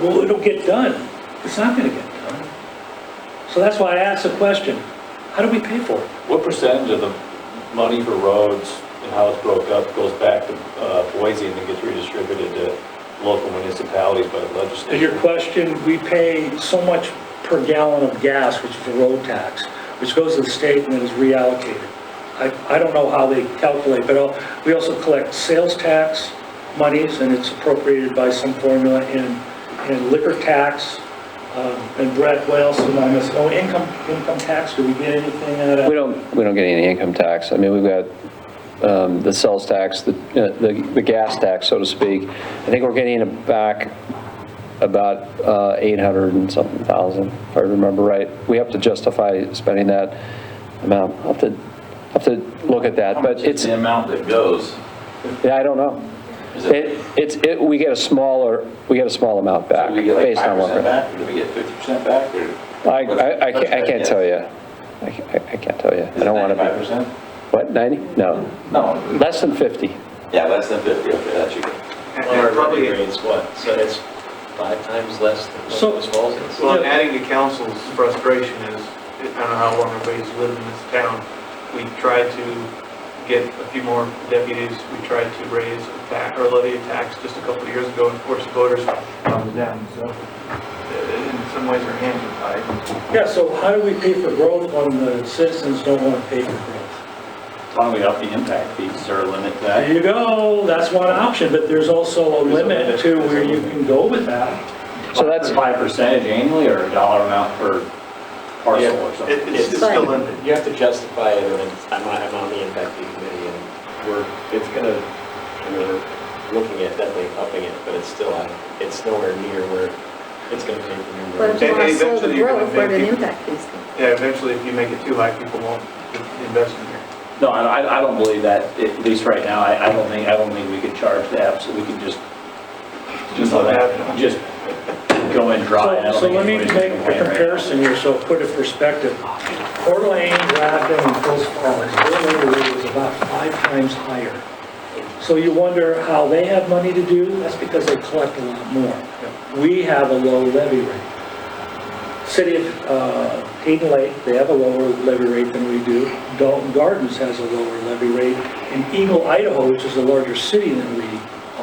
Well, it'll get done. It's not going to get done. So that's why I asked the question, how do we pay for it? What percentage of the money for roads and how it's broke up goes back to Boise and then gets redistributed to local municipalities by the To legislature? your question, we pay so much per gallon of gas, which is a road tax, which goes to the state and then is reallocated. I don't know how they calculate, but we also collect sales tax monies, and it's appropriated by some formula in liquor tax, and Brett, what else am I missing? Oh, income tax, do we get anything out of that? We don't get any income tax. I mean, we've got the sales tax, the gas tax, so to speak. I think we're getting it back about 800 and something thousand, if I remember right. We have to justify spending that amount. I'll have to look at that, but it's the amount that goes. Yeah, I don't know. We get a small amount back. So we get like based on 5% back, or do we get 50% back? Or I can't tell you. I can't tell you. I don't want to be. 5%? What, 90? No. No. Less than 50. Yeah, less than 50. Okay, that's you. Well, our levy rate's what? So it's 5 times less than what Post Falls is? Well, adding to council's frustration is, I don't know how long everybody's lived in this town. We tried to get a few more deputies. We tried to raise a tax, or levy a tax just a couple of years ago, and of course the voters found it down. So in some ways our hands are tied. Yeah, so how do we pay for growth when the citizens don't want to pay for growth? Why don't we up the impact fees, is there a limit to that? There you go, that's one option, but there's also a limit to where you can go with that. So that's by a percentage annually or a dollar amount per parcel or something? It's still limited. You have to justify it, and I'm on the impact fee committee, and we're looking at definitely upping it, but it's nowhere near where it's going to pay for new But roads. if you want to slow the Eventually you're gonna growth, where make an people- impact fees come. Yeah, eventually if you make it too high, people won't invest in here. No, I don't believe that, at least right now. I don't think we could charge that, so we can just go in dry. I don't So think let me anybody's make gonna a complain right comparison here, so put it in perspective. Coeur d'Alene, Grafton, and Post Falls, their labor rate is about 5 times higher. So you wonder how they have money to do? That's because they collect a lot more. We have a low levy rate. City of Hayden Lake, they have a lower levy rate than we do. Dalton Gardens has a lower levy rate. And Eagle, Idaho, which is a larger city than we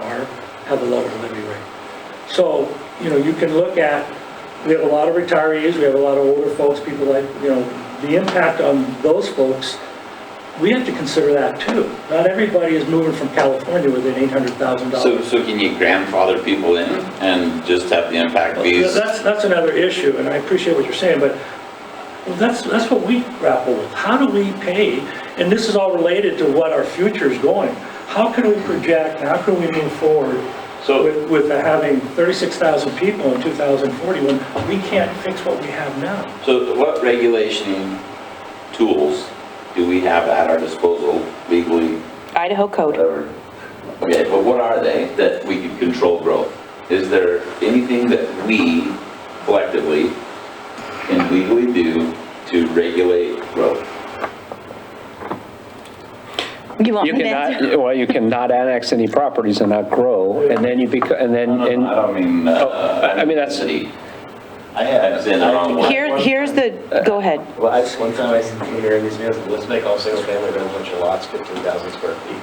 are, have a lower levy rate. So, you can look at, we have a lot of retirees, we have a lot of older folks, people like, the impact on those folks, we have to consider that too. Not everybody is moving from California with an $800,000. So can you grandfather people in and just have the impact fees? That's another issue, and I appreciate what you're saying, but that's what we grapple with. How do we pay? And this is all related to what our future is going. How can we project, how can we move forward with having 36,000 people in 2040 when we can't fix what we have now? So what regulation tools do we have at our disposal legally? Idaho code. Whatever. Okay, but what are they that we can control growth? Is there anything that we collectively can legally do to regulate growth? You want me to? You cannot annex any properties and not grow, and then you become, and then. No, I don't mean, I mean, that's. city. I had in the wrong one. Here's the, go ahead. Well, one time I seen hearing these meals, let's make all single family residential lots 15,000 square feet.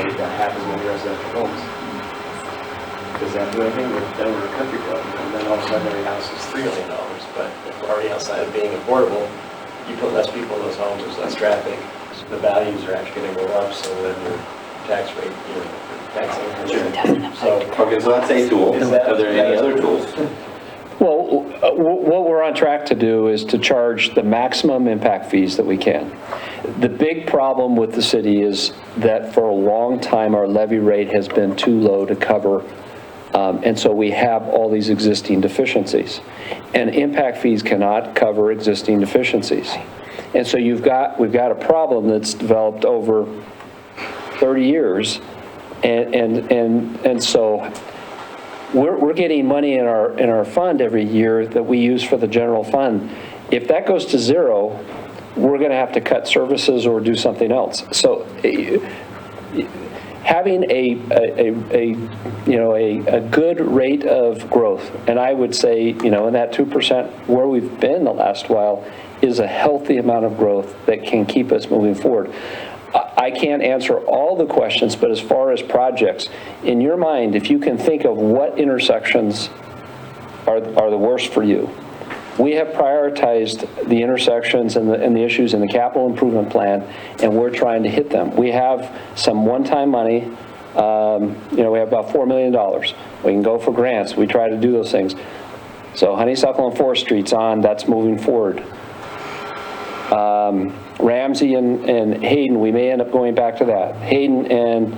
We've got half as many residential homes. does that do anything with Denver Country Club? And then all of a sudden every house is $3 million. But if we're already outside of being affordable, you put less people in those homes, there's less traffic, so the values are actually going to go up, so then your tax rate, your tax income. So, Okay, so that's a tool. Are there any other tools? Well, what we're on track to do is to charge the maximum impact fees that we can. The big problem with the city is that for a long time, our levy rate has been too low to cover, and so we have all these existing deficiencies. And impact fees cannot cover existing deficiencies. And so we've got a problem that's developed over 30 years, and so we're getting money in our fund every year that we use for the general fund. If that goes to zero, we're going to have to cut services or do something else. So having a good rate of growth, and I would say, in that 2% where we've been the last while, is a healthy amount of growth that can keep us moving forward. I can't answer all the questions, but as far as projects, in your mind, if you can think of what intersections are the worst for you, we have prioritized the intersections and the issues in the capital improvement plan, and we're trying to hit them. We have some one-time money. We have about $4 million. We can go for grants. We try to do those things. So Honeysuckle and 4th Street's on. That's moving forward. Ramsey and Hayden, we may end up going back to that. Hayden and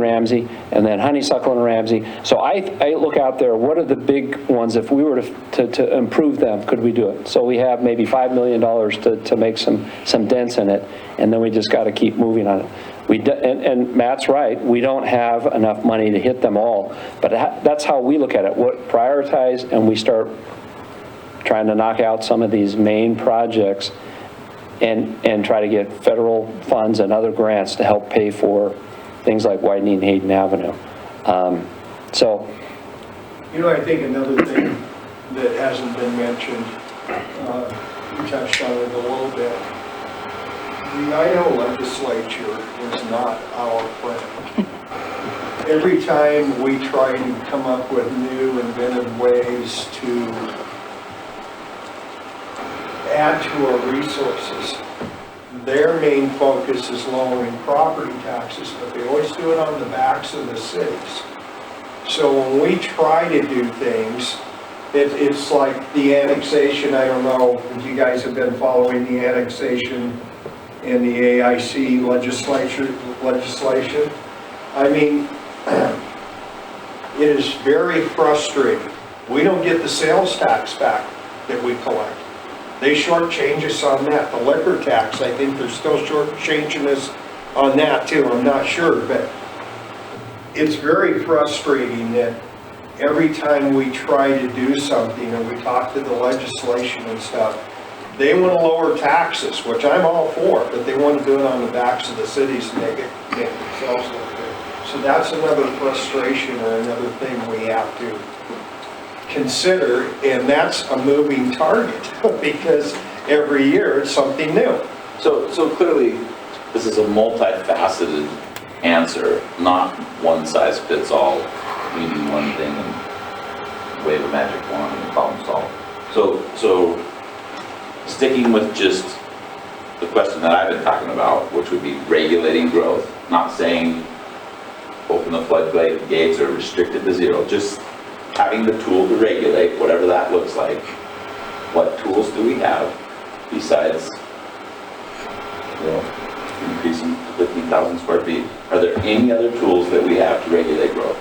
Ramsey, and then Honeysuckle and Ramsey. So I look out there, what are the big ones? If we were to improve them, could we do it? So we have maybe $5 million to make some dents in it, and then we just got to keep moving on it. And Matt's right, we don't have enough money to hit them all, but that's how we look at it. What prioritize, and we start trying to knock out some of these main projects and try to get federal funds and other grants to help pay for things like widening Hayden Avenue. I think another thing that hasn't been mentioned, you touched on it a little bit. The Idaho legislature is not our friend. Every time we try to come up with new inventive ways to add to our resources, their main focus is lowering property taxes, but they always do it on the backs of the cities. So when we try to do things, it's like the annexation. I don't know if you guys have been following the annexation in the AIC legislation. I mean, it is very frustrating. We don't get the sales tax back that we collect. They shortchange us on that. The liquor tax, I think they're still shortchanging us on that too. I'm not sure, but it's very frustrating that every time we try to do something and we talk to the legislation and stuff, they want to lower taxes, which I'm all for, but they want to do it on the backs of the cities and make themselves look good. So that's another frustration or another thing we have to consider, and that's a moving target because every year it's something new. So clearly, this is a multifaceted answer, not one size fits all, meaning one thing and wave a magic wand and problem solved. So sticking with just the question that I've been talking about, which would be regulating growth, not saying open the floodgates or restrict it to zero, just having the tool to regulate, whatever that looks like. What tools do we have besides, increasing to 15,000 square feet? Are there any other tools that we have to regulate growth?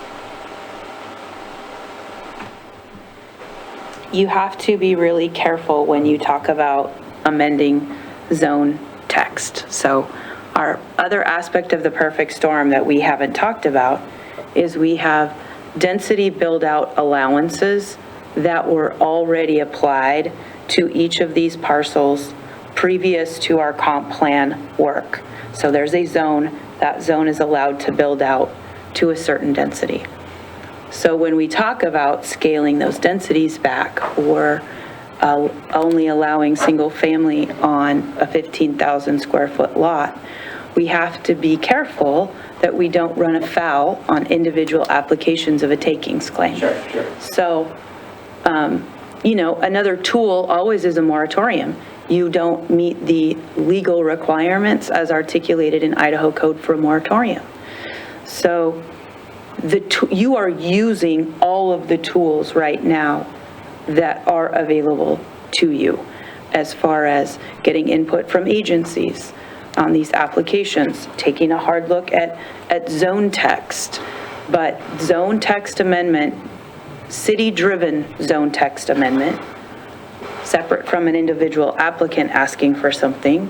You have to be really careful when you talk about amending zone text. So our other aspect of the perfect storm that we haven't talked about is we have density build-out allowances that were already applied to each of these parcels previous to our comp plan work. So there's a zone, that zone is allowed to build out to a certain density. So when we talk about scaling those densities back or only allowing single family on a 15,000 square foot lot, we have to be careful that we don't run afoul on individual applications of a takings claim. Sure, sure. So, another tool always is a moratorium. You don't meet the legal requirements as articulated in Idaho code for a moratorium. So you are using all of the tools right now that are available to you as far as getting input from agencies on these applications, taking a hard look at zone text. But zone text amendment, city-driven zone text amendment, separate from an individual applicant asking for something,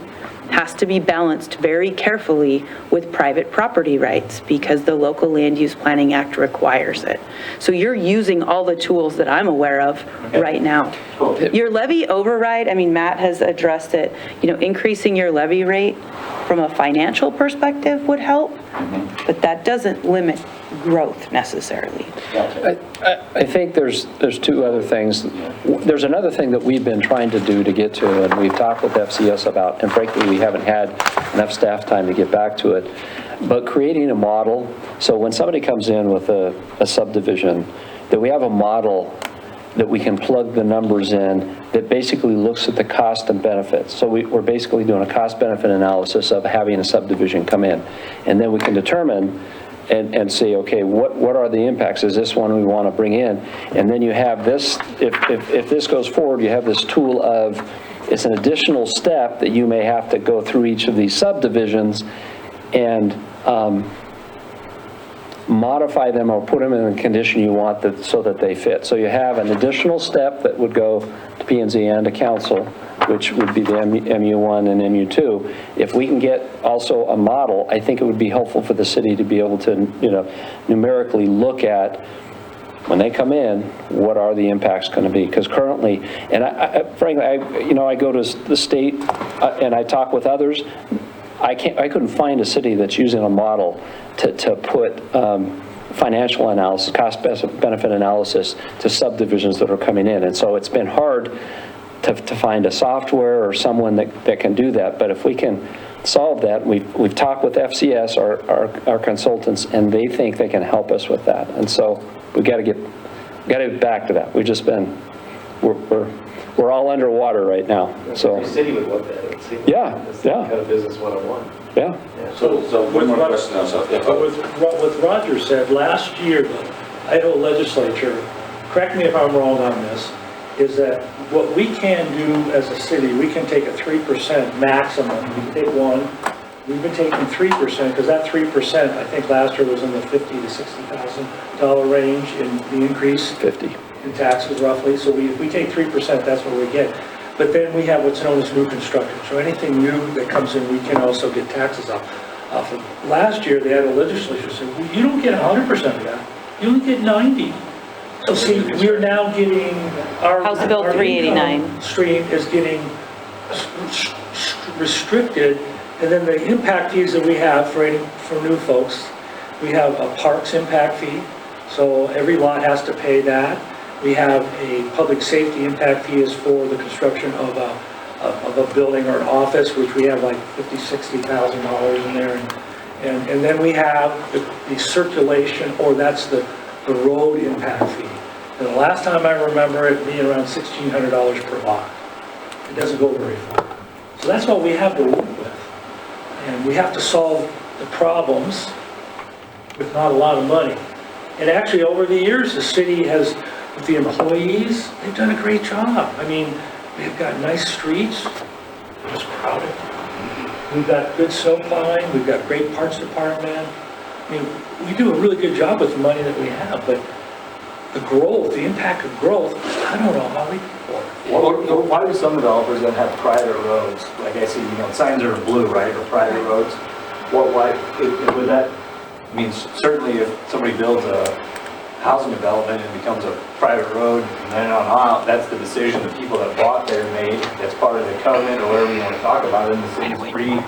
has to be balanced very carefully with private property rights because the Local Land Use Planning Act requires it. So you're using all the tools that I'm aware of right now. Your levy override, I mean, Matt has addressed it, increasing your levy rate from a financial perspective would help, but that doesn't limit growth necessarily. I think there's two other things. There's another thing that we've been trying to do to get to, and we've talked with FCS about, and frankly, we haven't had enough staff time to get back to it, but creating a model, so when somebody comes in with a subdivision, that we have a model that we can plug the numbers in that basically looks at the cost and benefits. So we're basically doing a cost-benefit analysis of having a subdivision come in, and then we can determine and say, okay, what are the impacts? Is this one we want to bring in? And then you have this, if this goes forward, you have this tool of, it's an additional step that you may have to go through each of these subdivisions and modify them or put them in the condition you want that, so that they fit. So you have an additional step that would go to P&Z and to council, which would be the MU1 and MU2. If we can get also a model, I think it would be helpful for the city to be able to, numerically look at, when they come in, what are the impacts going to be? Because currently, and frankly, I go to the state and I talk with others, I couldn't find a city that's using a model to put financial analysis, cost benefit analysis to subdivisions that are coming in. And so it's been hard to find a software or someone that can do that. But if we can solve that, we've talked with FCS, our consultants, and they think they can help us with that. And so we got to get back to that. We've just been, we're all underwater right now. So Every city would love that. It would seem like yeah, that's yeah. kind of business 101. Yeah. So one more question on something. What Roger said, last year, the Idaho legislature, correct me if I'm wrong on this, is that what we can do as a city, we can take a 3% maximum. We can take one. We've been taking 3% because that 3%, I think last year was in the $50,000 to $60,000 range in the increase. 50. In taxes roughly. So if we take 3%, that's what we get. But then we have what's known as new construction. So anything new that comes in, we can also get taxes off of. Last year, they had a legislature say, well, you don't get 100% of that. You only get 90. So see, we're now getting our House Bill 389 income stream is getting restricted, and then the impact fees that we have for new folks, we have a parks impact fee, so every lot has to pay that. We have a public safety impact fee is for the construction of a building or an office, which we have like $50,000, $60,000 in there, and then we have the circulation, or that's the road impact fee. And the last time I remember it being around $1,600 per lot. It doesn't go very far. So that's what we have to work with. And we have to solve the problems with not a lot of money. And actually, over the years, the city has, with the employees, they've done a great job. I mean, we've got nice streets, they're just crowded. We've got good snow plowing, we've got great parks department. I mean, we do a really good job with the money that we have, but the growth, the impact of growth, I don't know how we Why do some developers then have private roads? Like I see, signs are blue, right, or private roads? Why, would that, I mean, certainly if somebody builds a housing development and becomes a private road, and then on out, that's the decision the people that bought there made. That's part of the covenant or whatever you want to talk about, and the city's free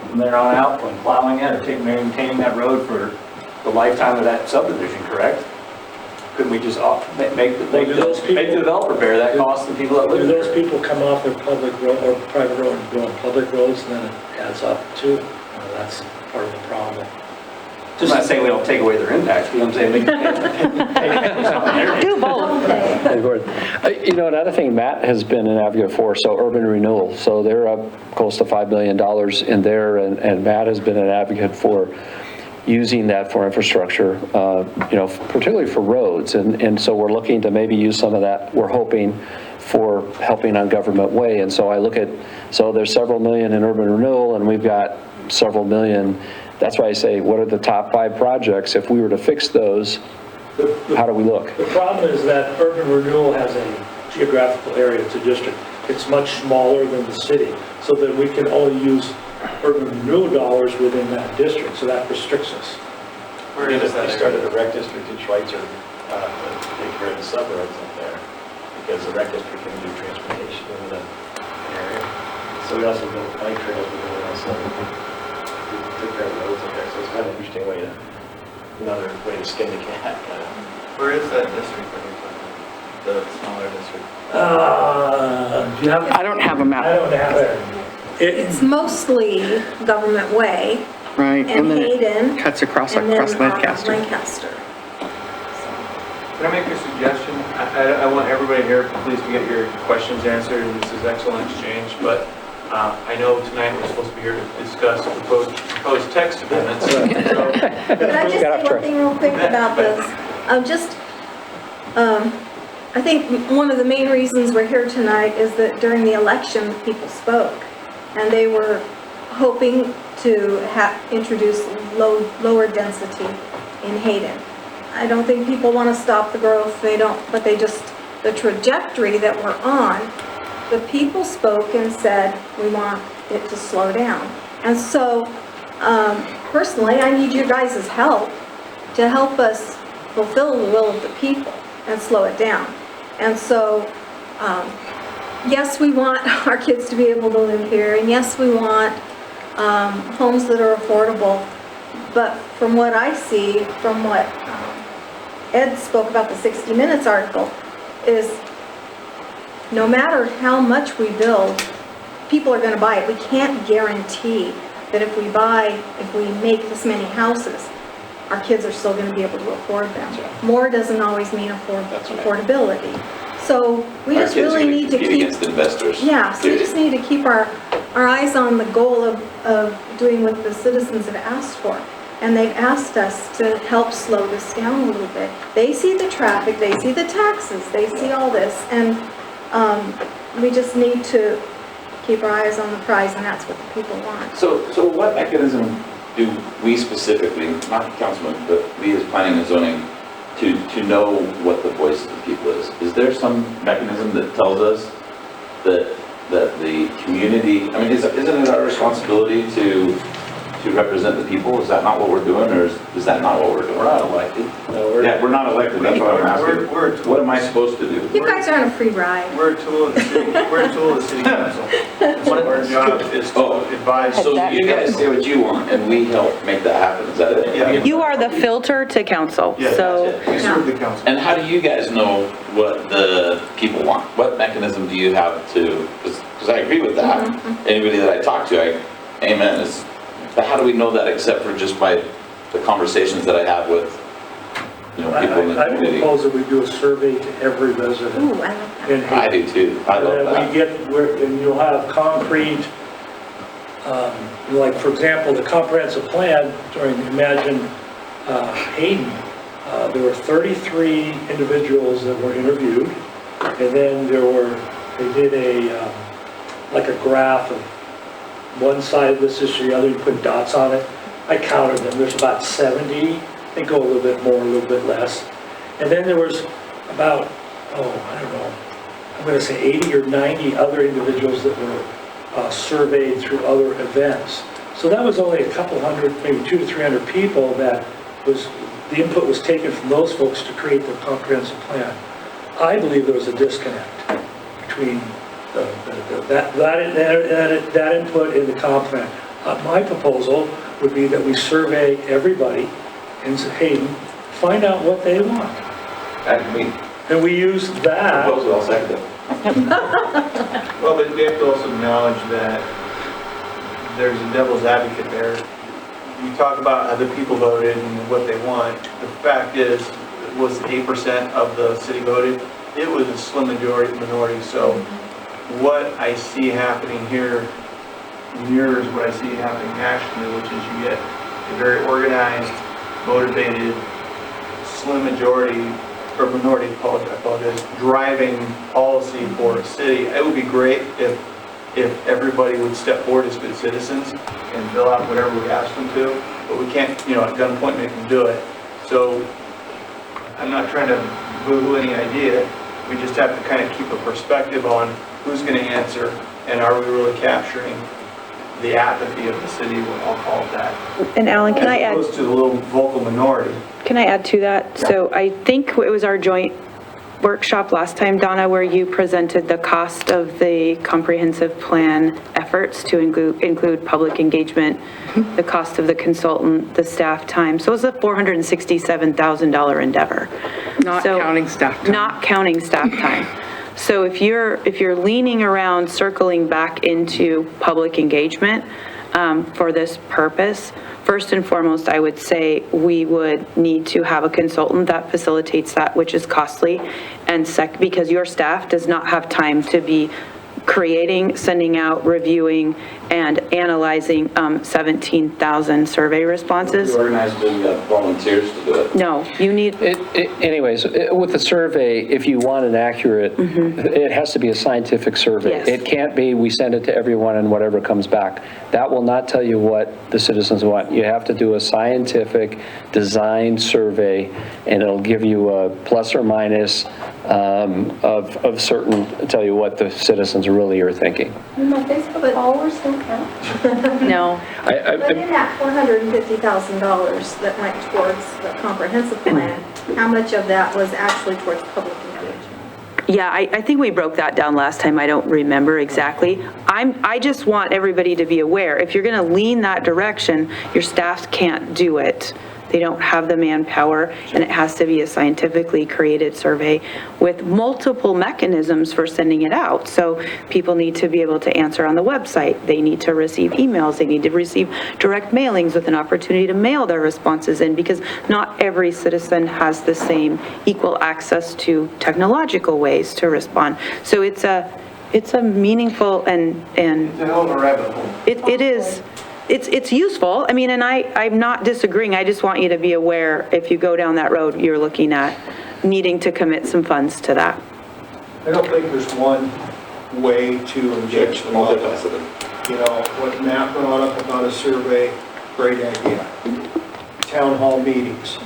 from there on out when plowing it or maintaining that road for the lifetime of that subdivision, correct? Couldn't we just make the developer bear that cost to the people that live there? those people come off their public road or private road and go on public roads, and then it adds up too? That's part of the problem. I'm not saying we don't take away their impacts, but I'm saying we can Do both. Another thing Matt has been an advocate for, so urban renewal. So they're up close to $5 million in there, and Matt has been an advocate for using that for infrastructure, particularly for roads. And so we're looking to maybe use some of that, we're hoping, for helping on Government Way. And so I look at, so there's several million in urban renewal, and we've got several million. That's why I say, what are the top 5 projects? If we were to fix those, how do we look? The problem is that urban renewal has a geographical area, it's a district. It's much smaller than the city, so that we can only use urban renewal dollars within that district, so that restricts us. Where is that? They started a rec district in Schweitzer to take care of the suburbs up there, because the rec district can do transportation in the area. So we also built bike trails, but we also took care of the roads up there, so it's kind of an interesting way to, another way to skin the cat, kind of. Where is that district that you're talking about? The smaller district? Do you have? I don't have a map. I don't have it. It's mostly Government Way Right, and then Hayden. it cuts across and then, Lancaster. Lancaster. Can I make a suggestion? I want everybody here, please, to get your questions answered, and this is excellent exchange, but I know tonight we're supposed to be here to discuss proposed text amendments. Can I just say one thing real quick about this? I think one of the main reasons we're here tonight is that during the election, people spoke, and they were hoping to introduce lower density in Hayden. I don't think people want to stop the growth, but the trajectory that we're on, the people spoke and said, we want it to slow down. And so, personally, I need you guys' help to help us fulfill the will of the people and slow it down. And so, yes, we want our kids to be able to live here, and yes, we want homes that are affordable, but from what I see, from what Ed spoke about the 60 Minutes article, is no matter how much we build, people are going to buy it. We can't guarantee that if we make this many houses, our kids are still going to be able to afford them. More doesn't always mean affordability. So we just really need to keep against investors. Yeah, so we just need to keep our eyes on the goal of doing what the citizens have asked for. And they've asked us to help slow this down a little bit. They see the traffic, they see the taxes, they see all this, and we just need to keep our eyes on the prize, and that's what the people want. So what mechanism do we specifically, not the councilman, but we as planning and zoning, to know what the voice of the people is? Is there some mechanism that tells us that the community, I mean, isn't it our responsibility to represent the people? Is that not what we're doing, or is that not what we're doing? We're not elected. No, we're not elected, that's what I'm asking. What am I supposed to do? You guys are on a free ride. We're a tool of the city, council. Our job is to advise. So you guys say what you want, and we help make that happen, is that it? Yeah. You are the filter to council, Yeah, so. that's it. We serve the council. And how do you guys know what the people want? What mechanism do you have to, because I agree with that. Anybody that I talk to, amen, but how do we know that except for just by the conversations that I have with, people in the I community? propose that we do a survey to every resident. Ooh, I love that. in Hayden. I do too, I love And that. and you'll have concrete, like, for example, the comprehensive plan during the Imagine Hayden, there were 33 individuals that were interviewed, and then they did like a graph of one side of this issue, the other, you put dots on it. I counted them, there's about 70, they go a little bit more, a little bit less. And then there was about, I don't know, I'm going to say 80 or 90 other individuals that were surveyed through other events. So that was only a couple hundred, maybe 200 to 300 people that the input was taken from those folks to create the comprehensive plan. I believe there was a disconnect between that input in the comp plan. My proposal would be that we survey everybody in Hayden, find out what they want. And we use that. Proposal, I'll second it. Well, but we have to also acknowledge that there's a devil's advocate there. You talk about how the people voted and what they want. The fact is, it was 8% of the city voted. It was a slim minority. So what I see happening here mirrors what I see happening nationally, which is you get a very organized, motivated, slim majority, or minority, I apologize, driving policy for a city. It would be great if everybody would step forward as good citizens and fill out whatever we ask them to, but we can't, at gunpoint make them do it. So I'm not trying to boo-hoo any idea. We just have to kind of keep a perspective on who's going to answer, and are we really capturing the apathy of the city, I'll call it that. And Alan, can I add? As opposed to the little vocal minority. Can I add to that? So I think it was our joint workshop last time, Donna, where you presented the cost of the comprehensive plan efforts to include public engagement, the cost of the consultant, the staff time. So it was a $467,000 endeavor. Not counting staff time. Not counting staff time. So if you're leaning around circling back into public engagement for this purpose, first and foremost, I would say we would need to have a consultant that facilitates that, which is costly, and because your staff does not have time to be creating, sending out, reviewing, and analyzing 17,000 survey responses. We organized volunteers to do it. No, you need... Anyways, with the survey, if you want an accurate, it has to be a scientific survey. Yes. It can't be, we send it to everyone and whatever comes back. That will not tell you what the citizens want. You have to do a scientific design survey, and it'll give you a plus or minus of certain, tell you what the citizens really are thinking. My Facebook followers don't count. No. But in that $450,000 that went towards the comprehensive plan, how much of that was actually towards public engagement? Yeah, I think we broke that down last time. I don't remember exactly. I just want everybody to be aware, if you're going to lean that direction, your staff can't do it. They don't have the manpower, and it has to be a scientifically created survey with multiple mechanisms for sending it out. So people need to be able to answer on the website. They need to receive emails. They need to receive direct mailings with an opportunity to mail their responses in, because not every citizen has the same equal access to technological ways to respond. So it's a meaningful and It's a hell of a rabbit hole. it is. It's useful. I mean, and I'm not disagreeing. I just want you to be aware, if you go down that road, you're looking at needing to commit some funds to that. I don't think there's one way to engage the public. What Matt brought up about a survey, great idea. Town hall meetings,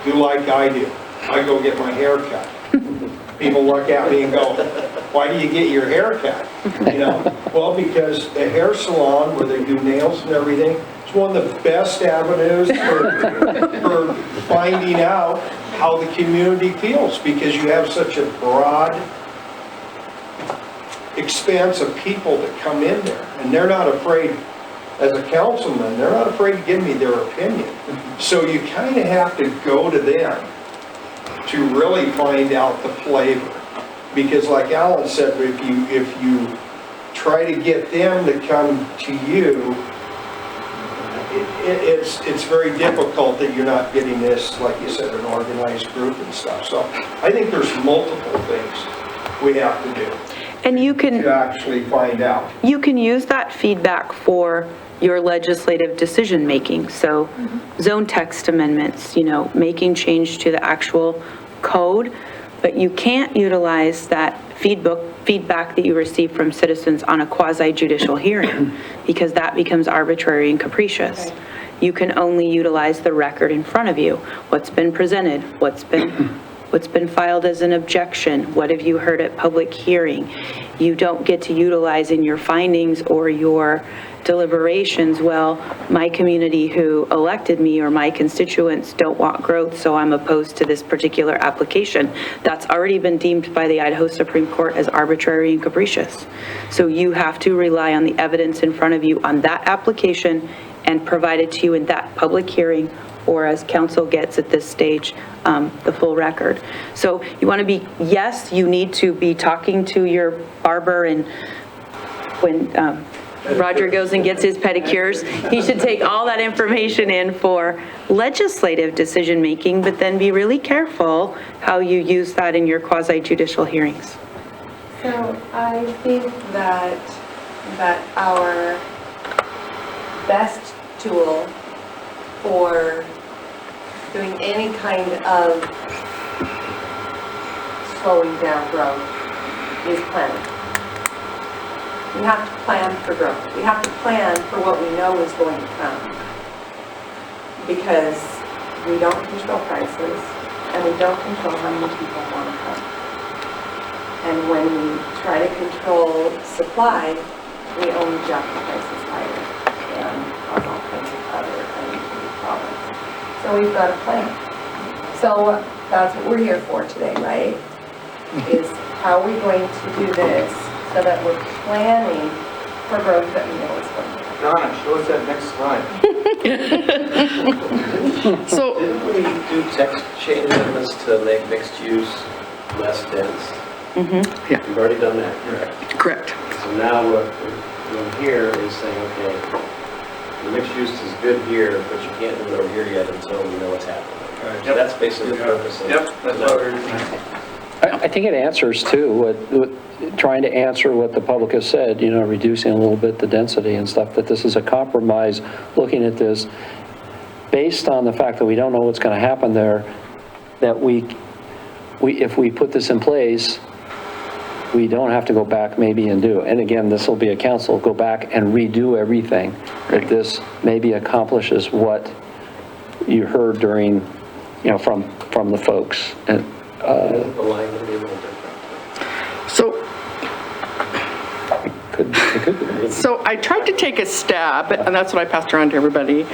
do like I do. I go get my hair cut. People look at me and go, why do you get your hair cut? Well, because the hair salon where they do nails and everything, it's one of the best avenues for finding out how the community feels, because you have such a broad expanse of people that come in there, and they're not afraid, as a councilman, they're not afraid to give me their opinion. So you kind of have to go to them to really find out the flavor. Because like Alan said, if you try to get them to come to you, it's very difficult that you're not getting this, like you said, an organized group and stuff. So I think there's multiple things we have to do. And you can to actually find out. You can use that feedback for your legislative decision making. So zone text amendments, making change to the actual code, but you can't utilize that feedback that you receive from citizens on a quasi-judicial hearing, because that becomes arbitrary and capricious. You can only utilize the record in front of you, what's been presented, what's been filed as an objection, what have you heard at public hearing. You don't get to utilize in your findings or your deliberations, well, my community who elected me or my constituents don't want growth, so I'm opposed to this particular application. That's already been deemed by the Idaho Supreme Court as arbitrary and capricious. So you have to rely on the evidence in front of you on that application and provide it to you in that public hearing, or as council gets at this stage, the full record. So you want to be, yes, you need to be talking to your barber and when Roger goes and gets his pedicures. He should take all that information in for legislative decision-making, but then be really careful how you use that in your quasi-judicial hearings. So I think that our best tool for doing any kind of slowing down growth is planning. We have to plan for growth. We have to plan for what we know is going to come. Because we don't control prices, and we don't control how many people want to come. And when we try to control supply, we only jack the prices higher and cause all kinds of other unusual problems. So we've got a plan. So that's what we're here for today, right? Is how are we going to do this so that we're planning for growth that we know is going to come. Donna, show us that next slide. So, Didn't we do text change amendments to make mixed use less dense? Yeah. We've already done that, correct? correct. So now what we're doing here is saying, okay, the mixed use is good here, but you can't do it over here yet until we know what's happening. So that's basically the purpose of. Yep, that's what we're I think it answers too, trying to answer what the public has said, you know, reducing a little bit the density and stuff, that this is a compromise, looking at this based on the fact that we don't know what's going to happen there, that if we put this in place, we don't have to go back maybe and do. And again, this will be a council, go back and redo everything, that this maybe accomplishes what you heard during, you know, from the folks. And, The line will be a little different. So, it could be. so I tried to take a stab, and that's what I passed around to everybody,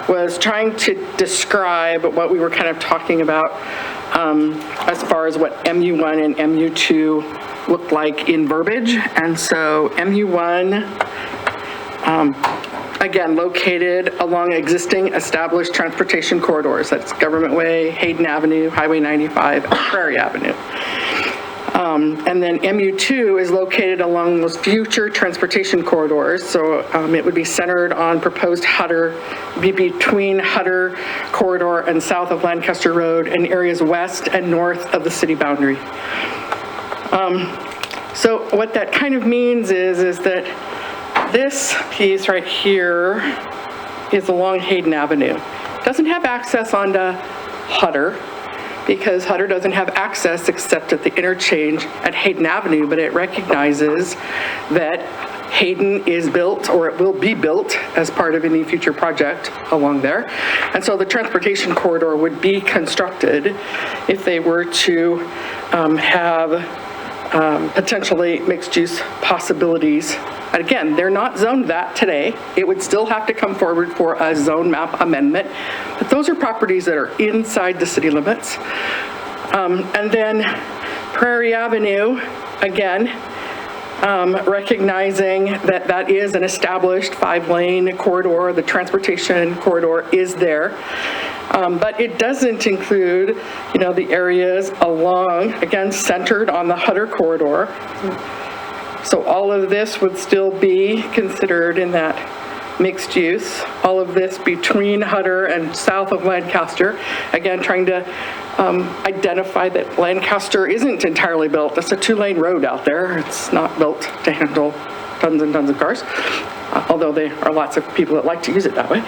was trying to describe what we were kind of talking about as far as what MU1 and MU2 looked like in verbiage. And so MU1, again, located along existing established transportation corridors. That's Government Way, Hayden Avenue, Highway 95, and Prairie Avenue. And then MU2 is located along those future transportation corridors. So it would be centered on proposed Hutter, be between Hutter corridor and south of Lancaster Road and areas west and north of the city boundary. So what that kind of means is that this piece right here is along Hayden Avenue. Doesn't have access onto Hutter, because Hutter doesn't have access except at the interchange at Hayden Avenue, but it recognizes that Hayden is built, or it will be built as part of any future project along there. And so the transportation corridor would be constructed if they were to have potentially mixed-use possibilities. And again, they're not zoned that today. It would still have to come forward for a zone map amendment, but those are properties that are inside the city limits. And then Prairie Avenue, again, recognizing that that is an established 5-lane corridor, the transportation corridor is there. But it doesn't include, you know, the areas along, again, centered on the Hutter corridor. So all of this would still be considered in that mixed use. All of this between Hutter and south of Lancaster. Again, trying to identify that Lancaster isn't entirely built. It's a 2-lane road out there. It's not built to handle tons and tons of cars, although there are lots of people that like to use it that way.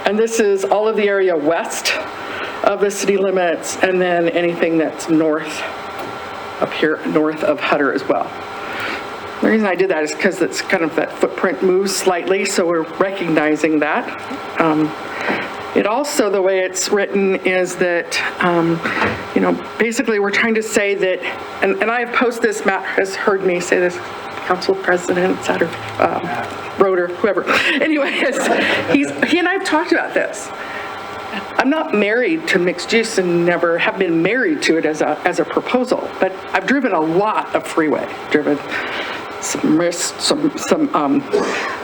And this is all of the area west of the city limits, and then anything that's north, up here north of Hutter as well. The reason I did that is because it's kind of that footprint moves slightly, so we're recognizing that. It also, the way it's written is that, you know, basically we're trying to say that, and I have posted this, Matt has heard me say this, Council President, Roder, whoever. Anyways, he and I have talked about this. I'm not married to mixed use and never have been married to it as a proposal, but I've driven a lot of freeway, driven some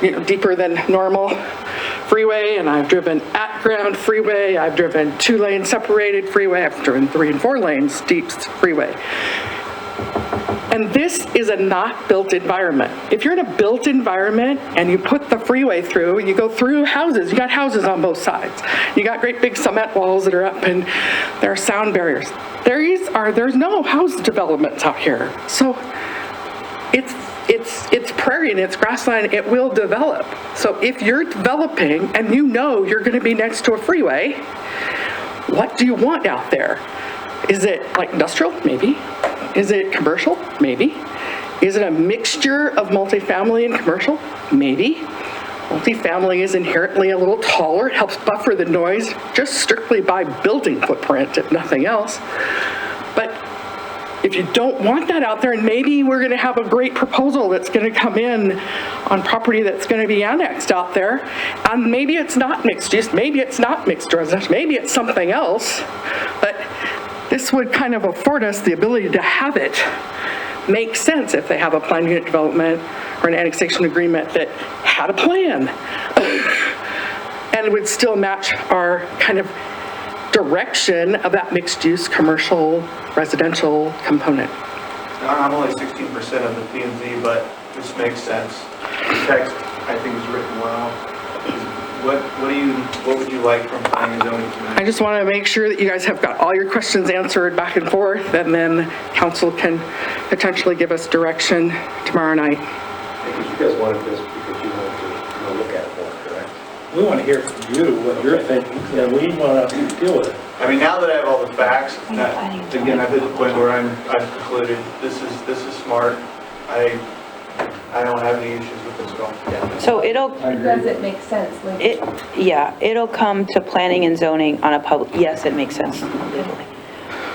you know, deeper than normal freeway, and I've driven at-ground freeway, I've driven 2-lane separated freeway, I've driven 3 and 4 lanes deep freeway. And this is a not built environment. If you're in a built environment and you put the freeway through, you go through houses, you got houses on both sides. You got great big cement walls that are up and there are sound barriers. There's no house developments out here. So it's prairie and it's grassland, it will develop. So if you're developing and you know you're gonna be next to a freeway, what do you want out there? Is it like industrial? Maybe. Is it commercial? Maybe. Is it a mixture of multifamily and commercial? Maybe. Multifamily is inherently a little taller, it helps buffer the noise just strictly by building footprint, if nothing else. But if you don't want that out there, and maybe we're gonna have a great proposal that's gonna come in on property that's gonna be annexed out there, and maybe it's not mixed use, maybe it's not mixed residential, maybe it's something else, but this would kind of afford us the ability to have it make sense if they have a planned unit development or an annexation agreement that had a plan. And it would still match our kind of direction of that mixed-use, commercial, residential component. I'm only 16% of the P&Z, but this makes sense. The text, I think, is written well. What would you like from planning and zoning committee? I just want to make sure that you guys have got all your questions answered back and forth, and then council can potentially give us direction tomorrow night. Because you guys wanted this because you wanted to look at it more, correct? We want to hear from you, what you're thinking, and we want to deal with it. I mean, now that I have all the facts, again, I've hit the point where I've concluded this is smart. I don't have any issues with this at all. Yeah. So Does it make sense? it'll come to planning and zoning on a public, yes, it makes sense legally.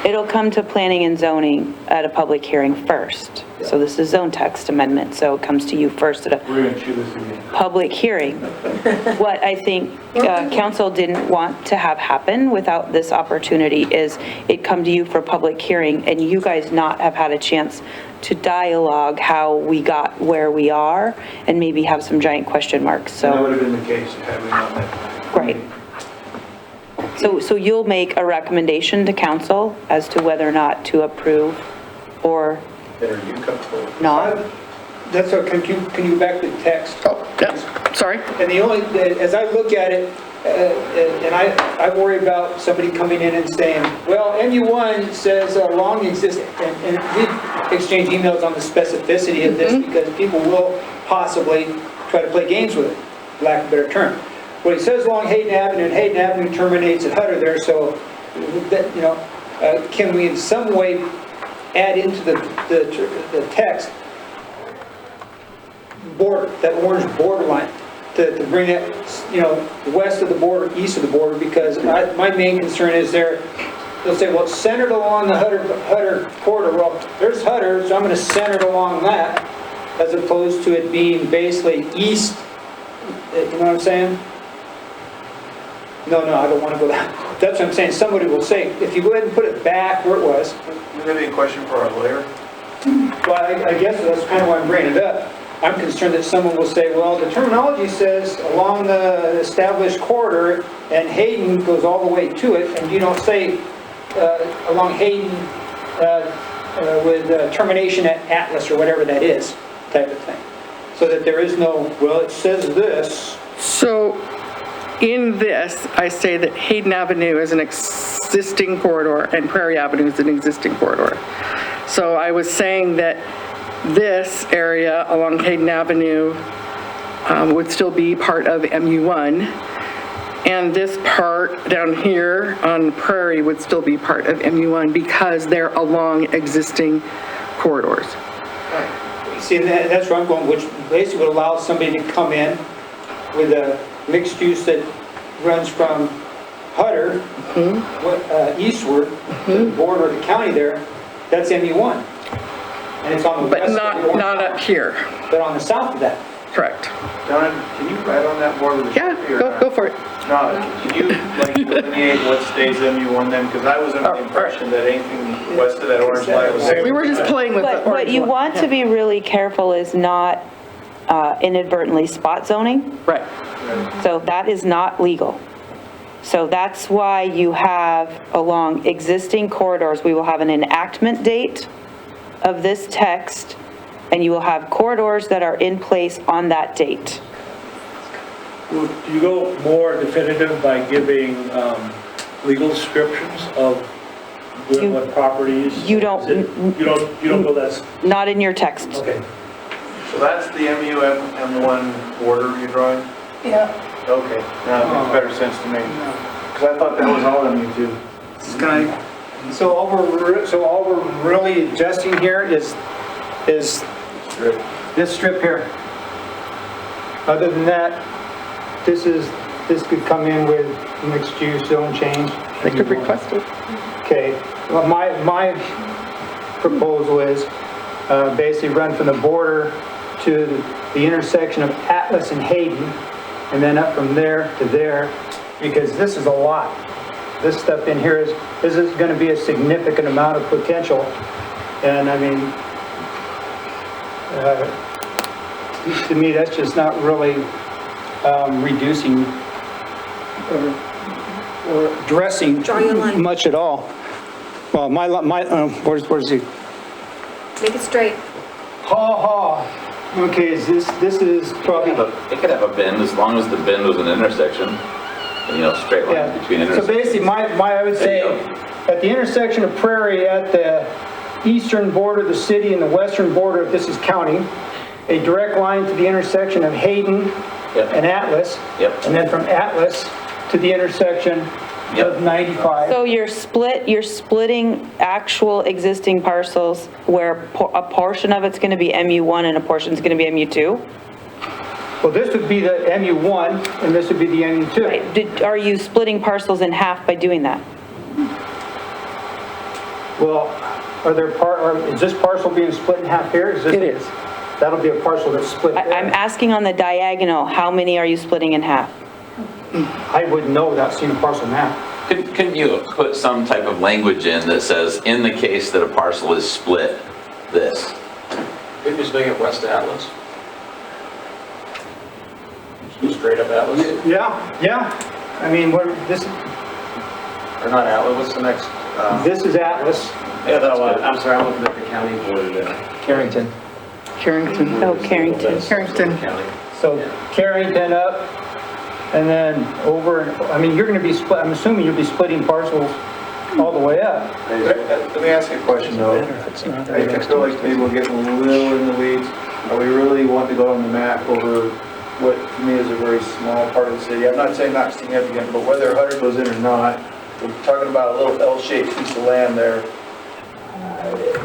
It'll come to planning and zoning at a public hearing first. So this is zone text amendment, so it comes to you first at We're going to chew this again. public hearing. What I think council didn't want to have happen without this opportunity is it come to you for public hearing and you guys not have had a chance to dialogue how we got where we are and maybe have some giant question marks, That would so. have been the case had we not met tonight. Right. So you'll make a recommendation to council as to whether or not to approve or Then are you comfortable? not? That's what, can you go back to the text? Oh, yeah, sorry. And the only, as I look at it, and I worry about somebody coming in and saying, well, MU1 says long exist, and we've exchanged emails on the specificity of this because people will possibly try to play games with it, for lack of a better term. Well, he says along Hayden Avenue, and Hayden Avenue terminates at Hutter there, so that, can we in some way add into the text border, that orange borderline, to bring it, west of the border, east of the border, because my main concern is they'll say, well, it's centered along the Hutter corridor. Well, there's Hutter, so I'm going to center it along that, as opposed to it being basically east, you know what I'm saying? No, I don't want to go that. That's what I'm saying. Somebody will say, if you go ahead and put it back where it was. Maybe a question for our lawyer? Well, I guess that's kind of why I'm bringing it up. I'm concerned that someone will say, well, the terminology says along the established corridor, and Hayden goes all the way to it, and you don't say along Hayden with termination at Atlas or whatever that is, type of thing. So that there is no, well, it says this. So in this, I say that Hayden Avenue is an existing corridor and Prairie Avenue is an existing corridor. So I was saying that this area along Hayden Avenue would still be part of MU1, and this part down here on Prairie would still be part of MU1 because they're along existing corridors. See, that's where I'm going, which basically would allow somebody to come in with a mixed use that runs from Hutter eastward to the border of the county there. That's MU1. And it's on the But west. not up here. But on the south of that. Correct. Don, can you write on that board with a Yeah, Sharpie or not? go for it. No, can you delineate what stays MU1 then? Because I was under the impression that anything west of that orange line was. We were just playing with the But what orange you one. want to be really careful is not inadvertently spot zoning. Right. So that is not legal. So that's why you have along existing corridors, we will have an enactment date of this text, and you will have corridors that are in place on that date. Do you go more definitive by giving legal descriptions of what properties? You don't- You don't go that, Not in your text. okay. So that's the MU-M1 border you're drawing? Yeah. Okay, now it makes better sense to me. Because I thought that was all MU2. So all we're really adjusting here is this strip here. Other than that, this could come in with mixed use zone change. They could request it. Okay, well, my proposal is basically run from the border to the intersection of Atlas and Hayden, and then up from there to there, because this is a lot. This stuff in here this is going to be a significant amount of potential, and I mean, to me, that's just not really reducing or addressing Draw your line. much at all. Well, where's the, Make it straight. okay, this is probably, It could have a bend as long as the bend was an intersection, straight line yeah. between So intersections. basically, I would say, at the intersection of Prairie, at the eastern border of the city and the western border, if this is county, a direct line to the intersection of Hayden Yep. and Atlas. Yep. And then from Atlas to the intersection of 95. So you're splitting actual existing parcels where a portion of it's going to be MU1 and a portion is going to be MU2? Well, this would be the MU1 and this would be the MU2. Right. Are you splitting parcels in half by doing that? Well, is this parcel being split in half here? It is. That'll be a parcel that's split there. I'm asking on the diagonal, how many are you splitting in half? I wouldn't know without seeing a parcel map. Couldn't you put some type of language in that says, in the case that a parcel is split, this? Couldn't you just make it West Atlas? Just straight up Atlas? Yeah. I mean, this Or not Atlas, what's the next? is Atlas. Yeah, that's what, I'm sorry, I'm looking at the county border there. Carrington. Oh, Carrington. Carrington. County. So Carrington up, and then over, I mean, you're going to be split, I'm assuming you'll be splitting parcels all the way up. Let me ask you a question though. I feel like maybe we're getting a little in the weeds. Are we really wanting to go on the map over what to me is a very small part of the city? I'm not saying not significant, but whether Hutter goes in or not, we're talking about a little L-shaped piece of land there.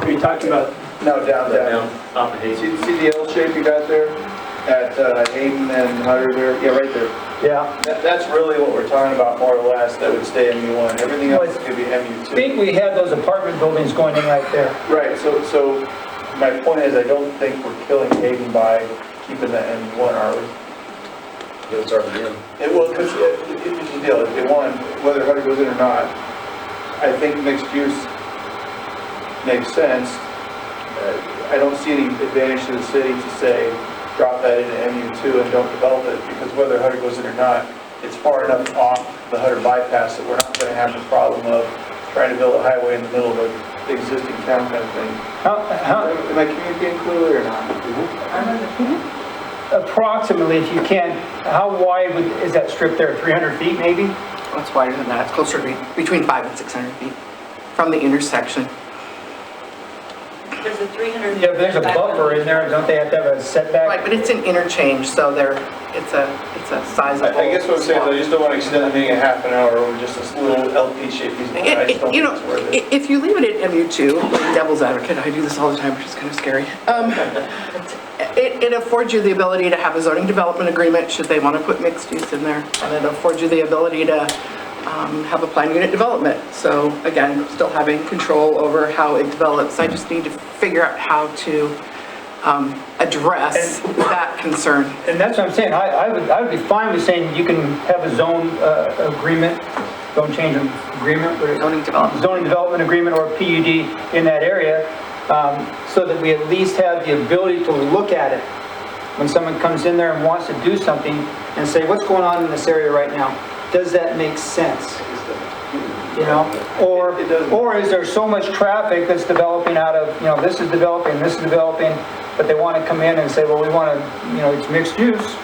Are you talking about? No, down. Off of Hayden. See the L shape you got there? At Hayden and Hutter there? Yeah, right there. Yeah. That's really what we're talking about, more or less, that would stay MU1. Everything else could be MU2. I think we have those apartment buildings going in right there. Right, so my point is, I don't think we're killing Hayden by keeping the MU1, are we? It's already in. It will, because it's a deal, if they want, whether Hutter goes in or not, I think mixed use makes sense. I don't see any advantage to the city to say, drop that into MU2 and don't develop it, because whether Hutter goes in or not, it's far enough off the Hutter bypass that we're not going to have the problem of trying to build a highway in the middle of an existing town kind of thing. Am I communicating clearly or not? Approximately, if you can, how wide is that strip there? 300 feet maybe? It's wider than that, it's closer to between 500 and 600 feet from the intersection. There's a 300. Yeah, but there's a buffer in there, don't they have to have a setback? Right, but it's an interchange, so it's a sizable. I guess what I'm saying is I just don't want to extend the meeting a half an hour over just this little LP-shaped piece of land. I just don't think it's worth it. If you leave it at MU2, like devil's advocate, I do this all the time, which is kind of scary. It affords you the ability to have a zoning development agreement, should they want to put mixed use in there. And it affords you the ability to have a plan unit development. So again, still having control over how it develops. I just need to figure out how to address that concern. And that's what I'm saying, I would be fine with saying you can have a zone agreement, zone change agreement, zoning development agreement or PUD in that area, so that we at least have the ability to look at it when someone comes in there and wants to do something and say, what's going on in this area right now? Does that make sense? you know? Or is there so much traffic that's developing out of, you know, this is developing, but they want to come in and say, well, we want to, you know, it's mixed use,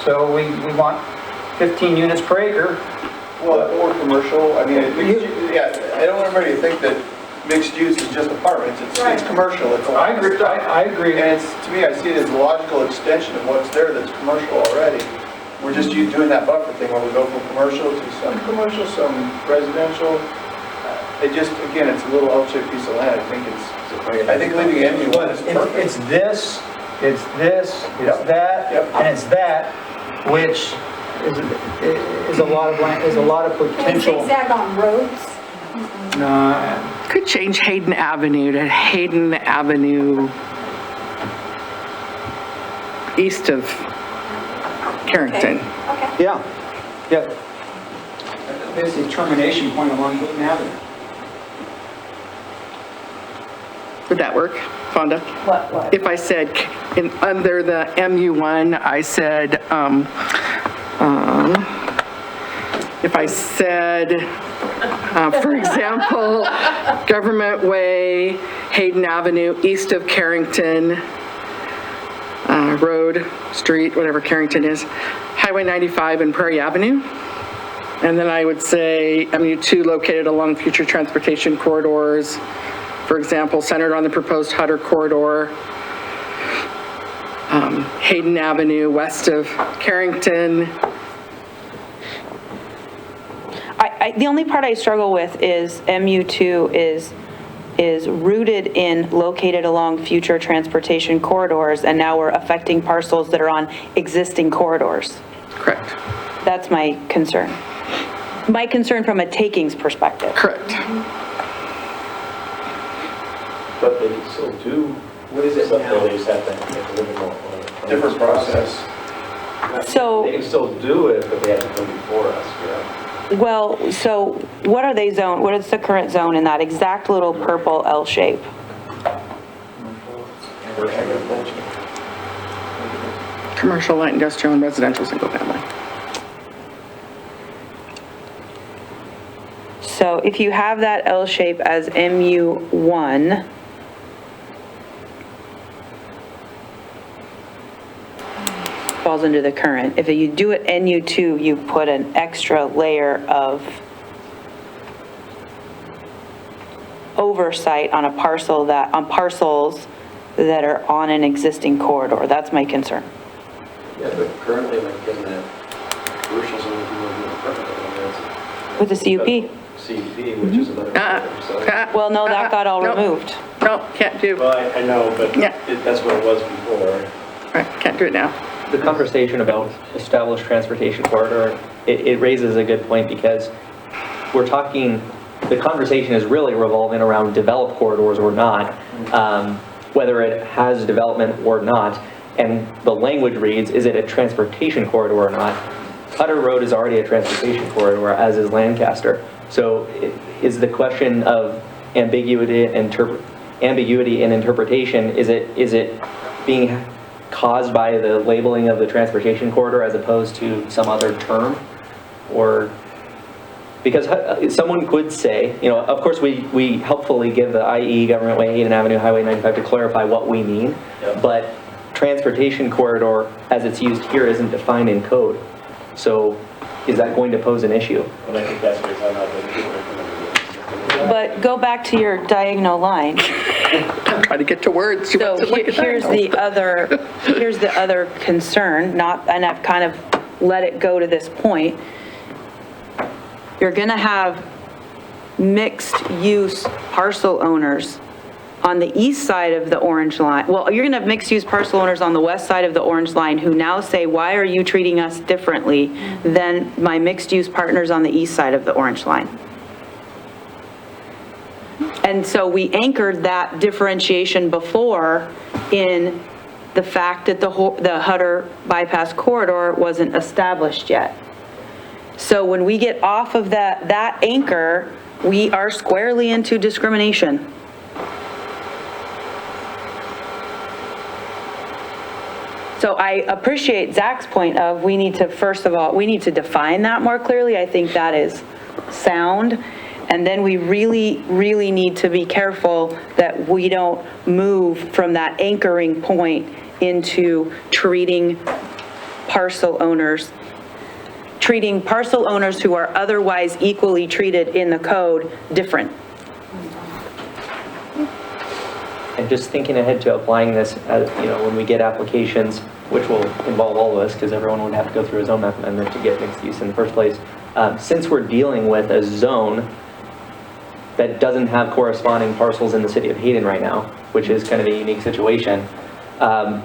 so we want 15 units per acre. Well, or commercial, I mean, yeah, I don't want everybody to think that mixed use is just apartments, it's commercial, it's a lot of stuff. I agree. And it's, to me, I see it as a logical extension of what's there that's commercial already. We're just doing that buffer thing where we go from commercial to some commercial, some residential. It just, again, it's a little L-shaped piece of land. I think leaving MU1 is perfect. It's this, it's that, and it's that, which is a lot of land, is a lot of potential. Zigzag on roads? No, Could change Hayden Avenue to Hayden Avenue east of Carrington. Okay. yeah. There's a termination point along Hayden Avenue. Would that work, Fonda? What? If I said, under the MU1, I said, if I said, for example, Government Way, Hayden Avenue, east of Carrington, Road, Street, whatever Carrington is, Highway 95 and Prairie Avenue. And then I would say MU2 located along future transportation corridors, for example, centered on the proposed Hutter corridor, Hayden Avenue, west of Carrington. The only part I struggle with is MU2 is rooted in located along future transportation corridors, and now we're affecting parcels that are on existing corridors. Correct. That's my concern. My concern from a takings perspective. Correct. But they can still do. What is it now? They just have to make a little bit more. Different process. So They can still do it, but they have to come before us, yeah. well, so what are they zoned? What is the current zone in that exact little purple L shape? Commercial, light industrial, and residential single family. So if you have that L shape as MU1, falls under the current. If you do it NU2, you put an extra layer of oversight on parcels that are on an existing corridor. That's my concern. Yeah, but currently, like in that commercial zone, if you want to do an apartment, With the CUP? CUP, which is another. Well, no, that got all removed. No, can't do. Well, I know, but that's what it was before. Right, can't do it now. The conversation about established transportation corridor, it raises a good point, because we're talking, the conversation is really revolving around developed corridors or not, whether it has development or not, and the language reads, is it a transportation corridor or not? Hutter Road is already a transportation corridor, as is Lancaster. So is the question of ambiguity in interpretation, is it being caused by the labeling of the transportation corridor as opposed to some other term? Or, because someone could say, you know, of course we helpfully give the IE, Government Way, Hayden Avenue, Highway 95 to clarify what we mean, but transportation corridor as it's used here isn't defined in code. So is that going to pose an issue? And I think that's what you're talking about. But go back to your diagonal line. I'm trying to get to words. So here's the other concern, and I've kind of let it go to this point. You're going to have mixed-use parcel owners on the east side of the orange line. Well, you're going to have mixed-use parcel owners on the west side of the orange line who now say, why are you treating us differently than my mixed-use partners on the east side of the orange line? And so we anchored that differentiation before in the fact that the Hutter bypass corridor wasn't established yet. So when we get off of that anchor, we are squarely into discrimination. So I appreciate Zach's point of we need to, first of all, we need to define that more clearly. I think that is sound. And then we really, really need to be careful that we don't move from that anchoring point into treating parcel owners who are otherwise equally treated in the code different. And just thinking ahead to applying this, when we get applications, which will involve all of us, because everyone would have to go through a zone map amendment to get mixed use in the first place. Since we're dealing with a zone that doesn't have corresponding parcels in the city of Hayden right now, which is kind of a unique situation, on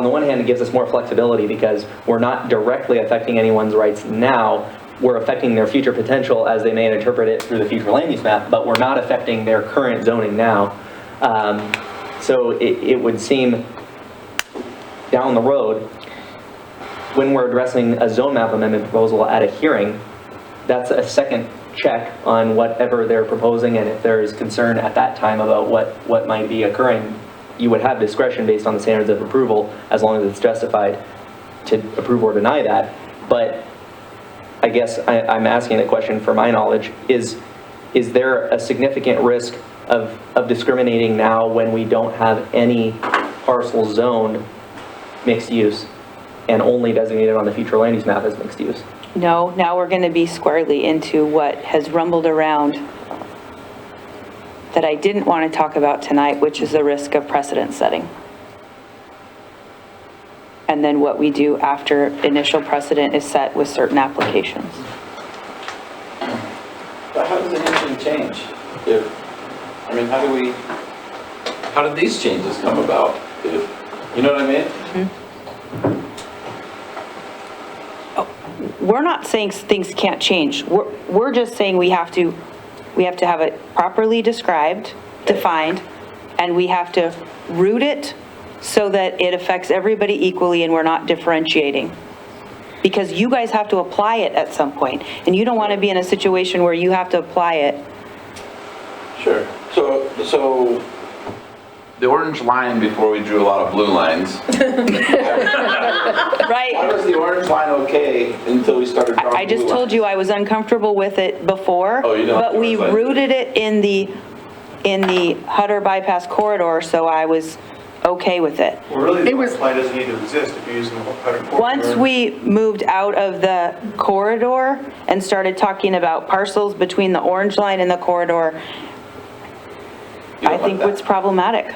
the one hand, it gives us more flexibility because we're not directly affecting anyone's rights now. We're affecting their future potential as they may interpret it through the future land use map, but we're not affecting their current zoning now. So it would seem down the road, when we're addressing a zone map amendment proposal at a hearing, that's a second check on whatever they're proposing, and if there is concern at that time about what might be occurring, you would have discretion based on the standards of approval as long as it's justified to approve or deny that. But I guess I'm asking the question for my knowledge, is there a significant risk of discriminating now when we don't have any parcel zoned mixed use and only designated on the future land use map as mixed use? No, now we're going to be squarely into what has rumbled around that I didn't want to talk about tonight, which is the risk of precedent setting. And then what we do after initial precedent is set with certain applications. But how does anything change? How did these changes come about? You know what I mean? We're not saying things can't change. We're just saying we have to have it properly described, defined, and we have to root it so that it affects everybody equally and we're not differentiating. Because you guys have to apply it at some point, and you don't want to be in a situation where you have to apply it. Sure. So the orange line before we drew a lot of blue lines. Right. Why was the orange line okay until we started drawing I just blue told lines? you I was uncomfortable with it before, Oh, you don't but we like rooted it in the Hutter bypass corridor, so I was okay with it. Well, really, the orange line doesn't need to exist if you're using the Hutter corridor. Once we moved out of the corridor and started talking about parcels between the orange line and the corridor, I think what's problematic.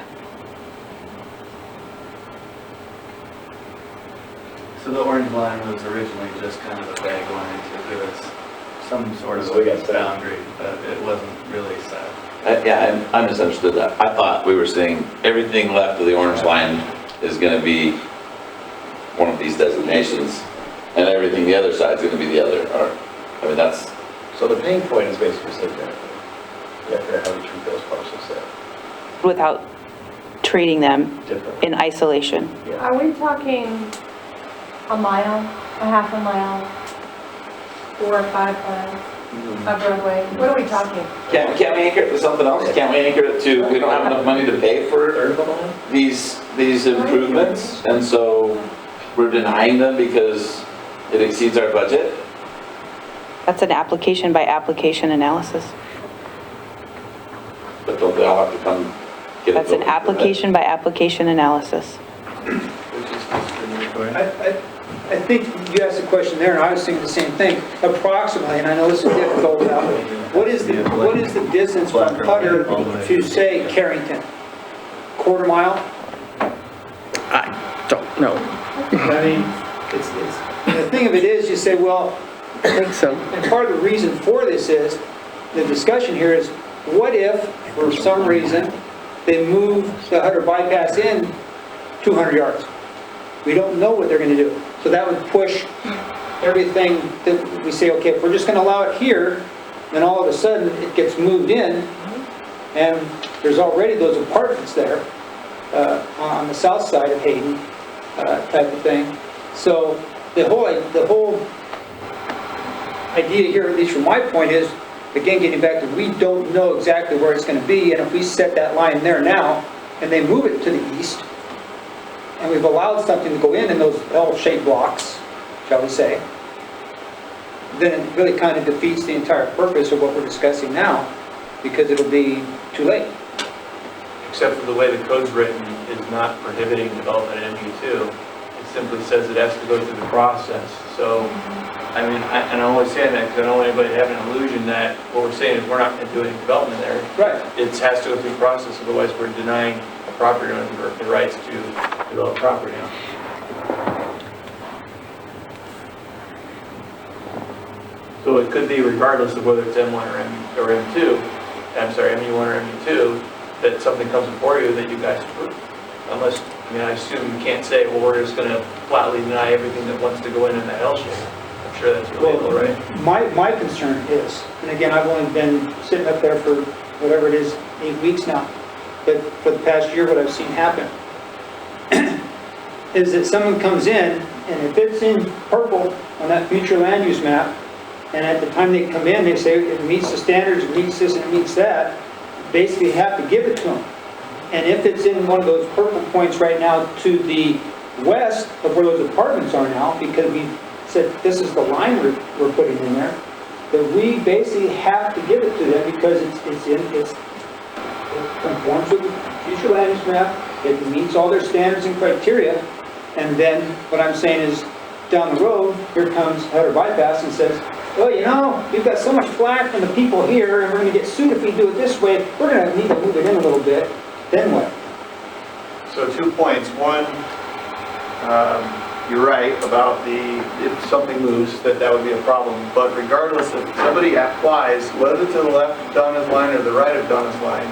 So the orange line was originally just kind of a vague line to give us some sort of boundary, but it wasn't really set. I misunderstood that. I thought we were saying everything left of the orange line is going to be one of these designations, and everything the other side is going to be the other. That's... So the pain point is basically sitting there. You have to have you treat those parcels there. Without treating them in isolation. Are we talking a mile, a half a mile, 4 or 5 miles of roadway? What are we talking? Can't we anchor it to something else? Can't we anchor it to, we don't have enough money to pay for these improvements, and so we're denying them because it exceeds our budget? That's an application by application analysis. But don't they all have to come get it? That's an application by application analysis. I think you asked a question there, and I was thinking the same thing. Approximately, and I know this is difficult now, what is the distance from Hutter to, say, Carrington? Quarter mile? I don't know. I mean, the thing of it is, you say, well, I think so. and part of the reason for this is, the discussion here is, what if, for some reason, they move the Hutter bypass in 200 yards? We don't know what they're going to do. So that would push everything that we say, okay, if we're just going to allow it here, then all of a sudden it gets moved in, and there's already those apartments there on the south side of Hayden type of thing. So the whole idea here, at least from my point, is, again, getting back to, we don't know exactly where it's going to be, and if we set that line there now, and they move it to the east, and we've allowed something to go in those L-shaped blocks, shall we say, then it really kind of defeats the entire purpose of what we're discussing now, because it'll be too late. Except for the way the code's written is not prohibiting development in MU2. It simply says it has to go through the process. So, I mean, and I'm only saying that because I don't want anybody to have an illusion that what we're saying is we're not going to do any development there. Right. It has to go through the process, otherwise we're denying a property owner the rights to develop property on. So it could be regardless of whether it's M1 or M2, I'm sorry, MU1 or MU2, that something comes before you that you guys approve. Unless, I mean, I assume you can't say, well, we're just gonna flatly deny everything that wants to go in that L shape. I'm sure that's illegal, right? My concern is, and again, I've only been sitting up there for whatever it is, 8 weeks now, but for the past year, what I've seen happen is that someone comes in, and if it's in purple on that future land use map, and at the time they come in, they say it meets the standards, it meets this, and it meets that, basically have to give it to them. And if it's in one of those purple points right now to the west of where those apartments are now, because we said this is the line we're putting in there, that we basically have to give it to them because it conforms with the future land use map, it meets all their standards and criteria, and then what I'm saying is, down the road, here comes Hutter Bypass and says, well, you know, we've got so much flack from the people here, and we're going to get sued if we do it this way. We're going to need to move it in a little bit. Then what? So 2 points. One, you're right about if something moves, that would be a problem. But regardless, if somebody applies, whether to the left of Donna's line or the right of Donna's line,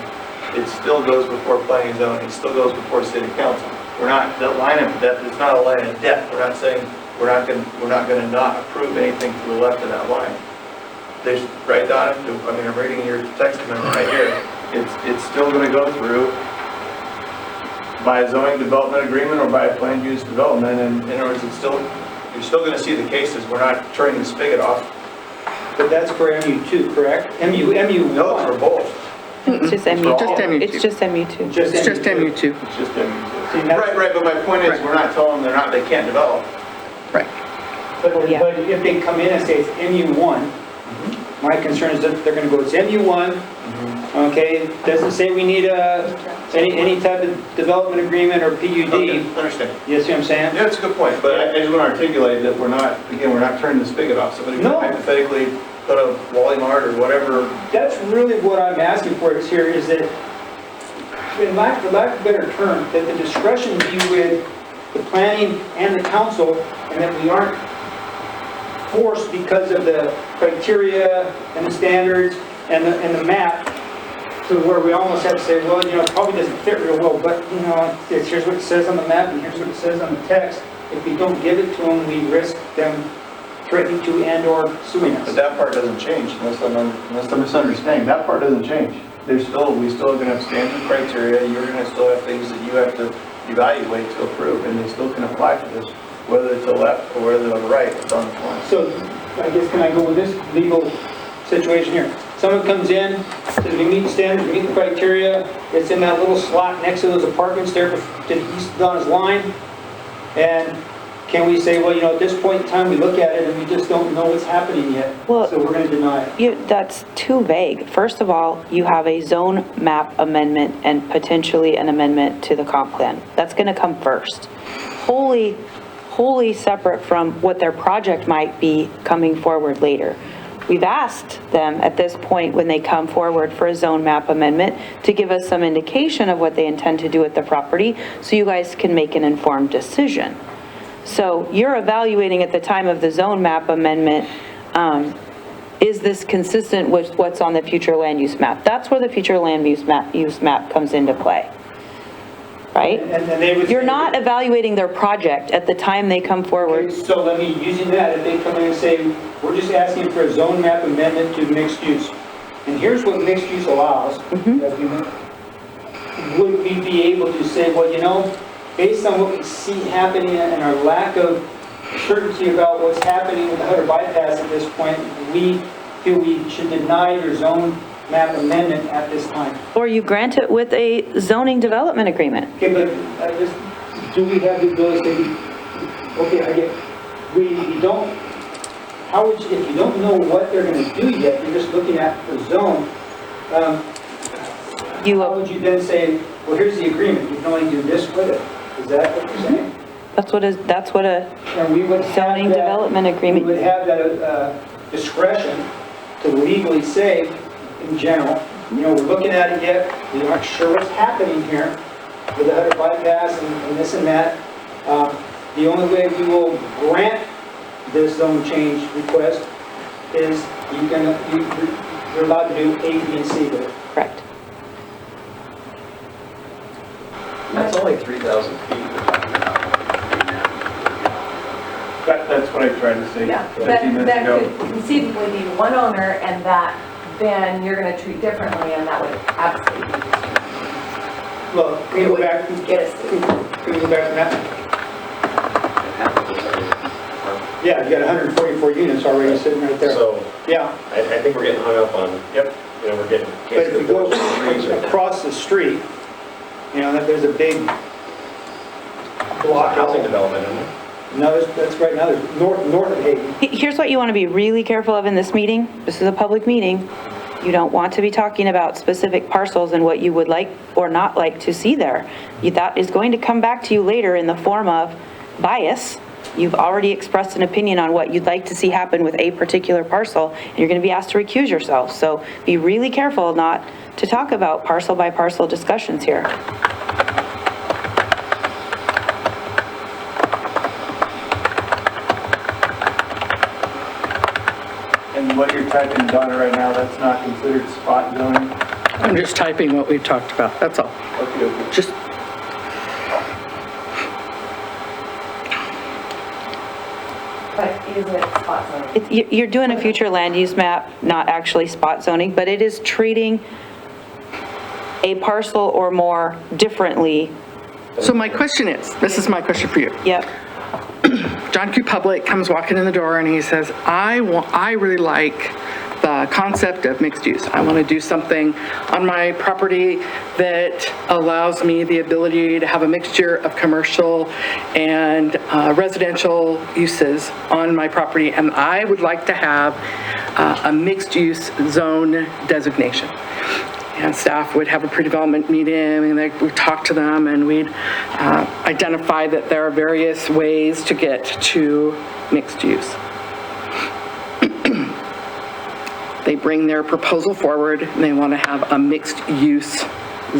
it still goes before planning and zoning. It still goes before city council. We're not, that line of depth, it's not a line of depth. We're not saying we're not going to not approve anything to the left of that line. There's, right, Donna? I mean, I'm reading your text amendment right here. It's still going to go through by a zoning development agreement or by a planned use development, and in other words, you're still going to see the cases. We're not turning the spigot off. But that's for MU2, correct? MU1. No, it's for both. It's just MU2. Just MU2. It's just MU2. It's just MU2. It's just MU2. Right, but my point is, we're not telling them they can't develop. Right. But if they come in and say it's MU1, my concern is that they're going to go, it's MU1, okay, doesn't say we need any type of development agreement or PUD. Okay, understand. You see what I'm saying? Yeah, that's a good point, but I just want to articulate that we're not turning the spigot off. Somebody could hypothetically put a Walmart or whatever. That's really what I'm asking for is here, is that, for lack of a better term, that the discretion be with the planning and the council, and that we aren't forced because of the criteria and the standards and the map, to where we almost have to say, well, you know, it probably doesn't fit real well, but, you know, here's what it says on the map and here's what it says on the text. If we don't give it to them, we risk them threatening to and/or suing us. But that part doesn't change, unless I'm misunderstanding. That part doesn't change. We still are going to have standard criteria. You're going to still have things that you have to evaluate to approve, and they still can apply for this, whether it's to the left or whether it's on the right. It's on the line. So, I guess, can I go with this legal situation here? Someone comes in, says we meet standards, we meet the criteria, it's in that little slot next to those apartments there to the east of Donna's line, and can we say, well, you know, at this point in time, we look at it and we just don't know what's happening yet, so we're going to deny it? That's too vague. First of all, you have a zone map amendment and potentially an amendment to the comp plan. That's going to come first. Wholly separate from what their project might be coming forward later. We've asked them at this point when they come forward for a zone map amendment to give us some indication of what they intend to do with the property so you guys can make an informed decision. So you're evaluating at the time of the zone map amendment, is this consistent with what's on the future land use map? That's where the future land use map comes into play, right? And they would You're not evaluating their project at the time they come forward. Okay, so let me, using that, if they come in and say, we're just asking for a zone map amendment to mixed use, and here's what mixed use allows, would we be able to say, well, you know, based on what we see happening and our lack of certainty about what's happening with the Hutter bypass at this point, we feel we should deny your zone map amendment at this time. Or you grant it with a zoning development agreement. Okay, but do we have the ability to, okay, I get, we don't how would you, if you don't know what they're going to do yet, you're just looking at the zone, how would you then say, well, here's the agreement, you can only do this with it? Is that what you're saying? That's what a And we would have zoning that- development agreement. We would have that discretion to legally say, in general, you know, we're looking at it yet, we aren't sure what's happening here with the Hutter bypass and this and that. The only way we will grant this zone change request is you're allowed to do A, B, and C with it. Correct. That's only 3,000 feet we're talking about. That's what I tried to say Yeah, 15 minutes that ago. could conceivably be one owner, and that then you're going to treat differently, and that would absolutely be Well, can we go back, get us. can we go back to that? Yeah, you got 144 units already sitting right there. So, Yeah, I think we're getting hung up on, you know, we're getting, but if you go across the street, you know, there's a big block. housing development, isn't it? No, that's right now, there's north of Hayden. Here's what you want to be really careful of in this meeting. This is a public meeting. You don't want to be talking about specific parcels and what you would like or not like to see there. That is going to come back to you later in the form of bias. You've already expressed an opinion on what you'd like to see happen with a particular parcel, and you're going to be asked to recuse yourself. So be really careful not to talk about parcel by parcel discussions here. And what you're typing, Donna, right now, that's not considered spot zoning? I'm just typing what we've talked about, that's all. Okay, okay. Just, But is it spot zoning? You're doing a future land use map, not actually spot zoning, but it is treating a parcel or more differently. so my question is, this is my question for you. Yep. John Q. Public comes walking in the door and he says, I really like the concept of mixed use. I want to do something on my property that allows me the ability to have a mixture of commercial and residential uses on my property, and I would like to have a mixed use zone designation. And staff would have a pre-development meeting, and we'd talk to them, and we'd identify that there are various ways to get to mixed use. They bring their proposal forward, and they want to have a mixed-use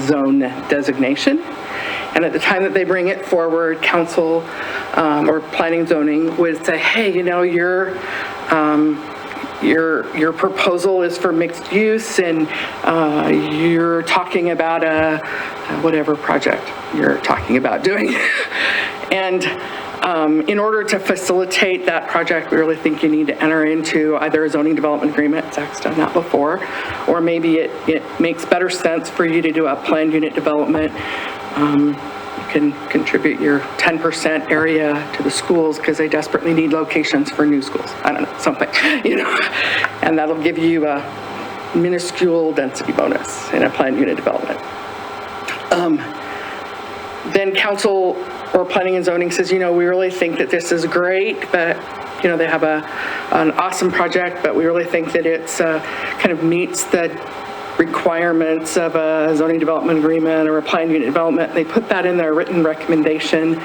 zone designation. And at the time that they bring it forward, council or planning and zoning would say, hey, you know, your proposal is for mixed use, and you're talking about a whatever project you're talking about doing. And in order to facilitate that project, we really think you need to enter into either a zoning development agreement, Zach's done that before, or maybe it makes better sense for you to do a planned unit development. You can contribute your 10% area to the schools because they desperately need locations for new schools. I don't know, something, you know, and that'll give you a minuscule density bonus in a planned unit development. Then council or planning and zoning says, you know, we really think that this is great, but, you know, they have an awesome project, but we really think that it's kind of meets the requirements of a zoning development agreement or a planned unit development. They put that in their written recommendation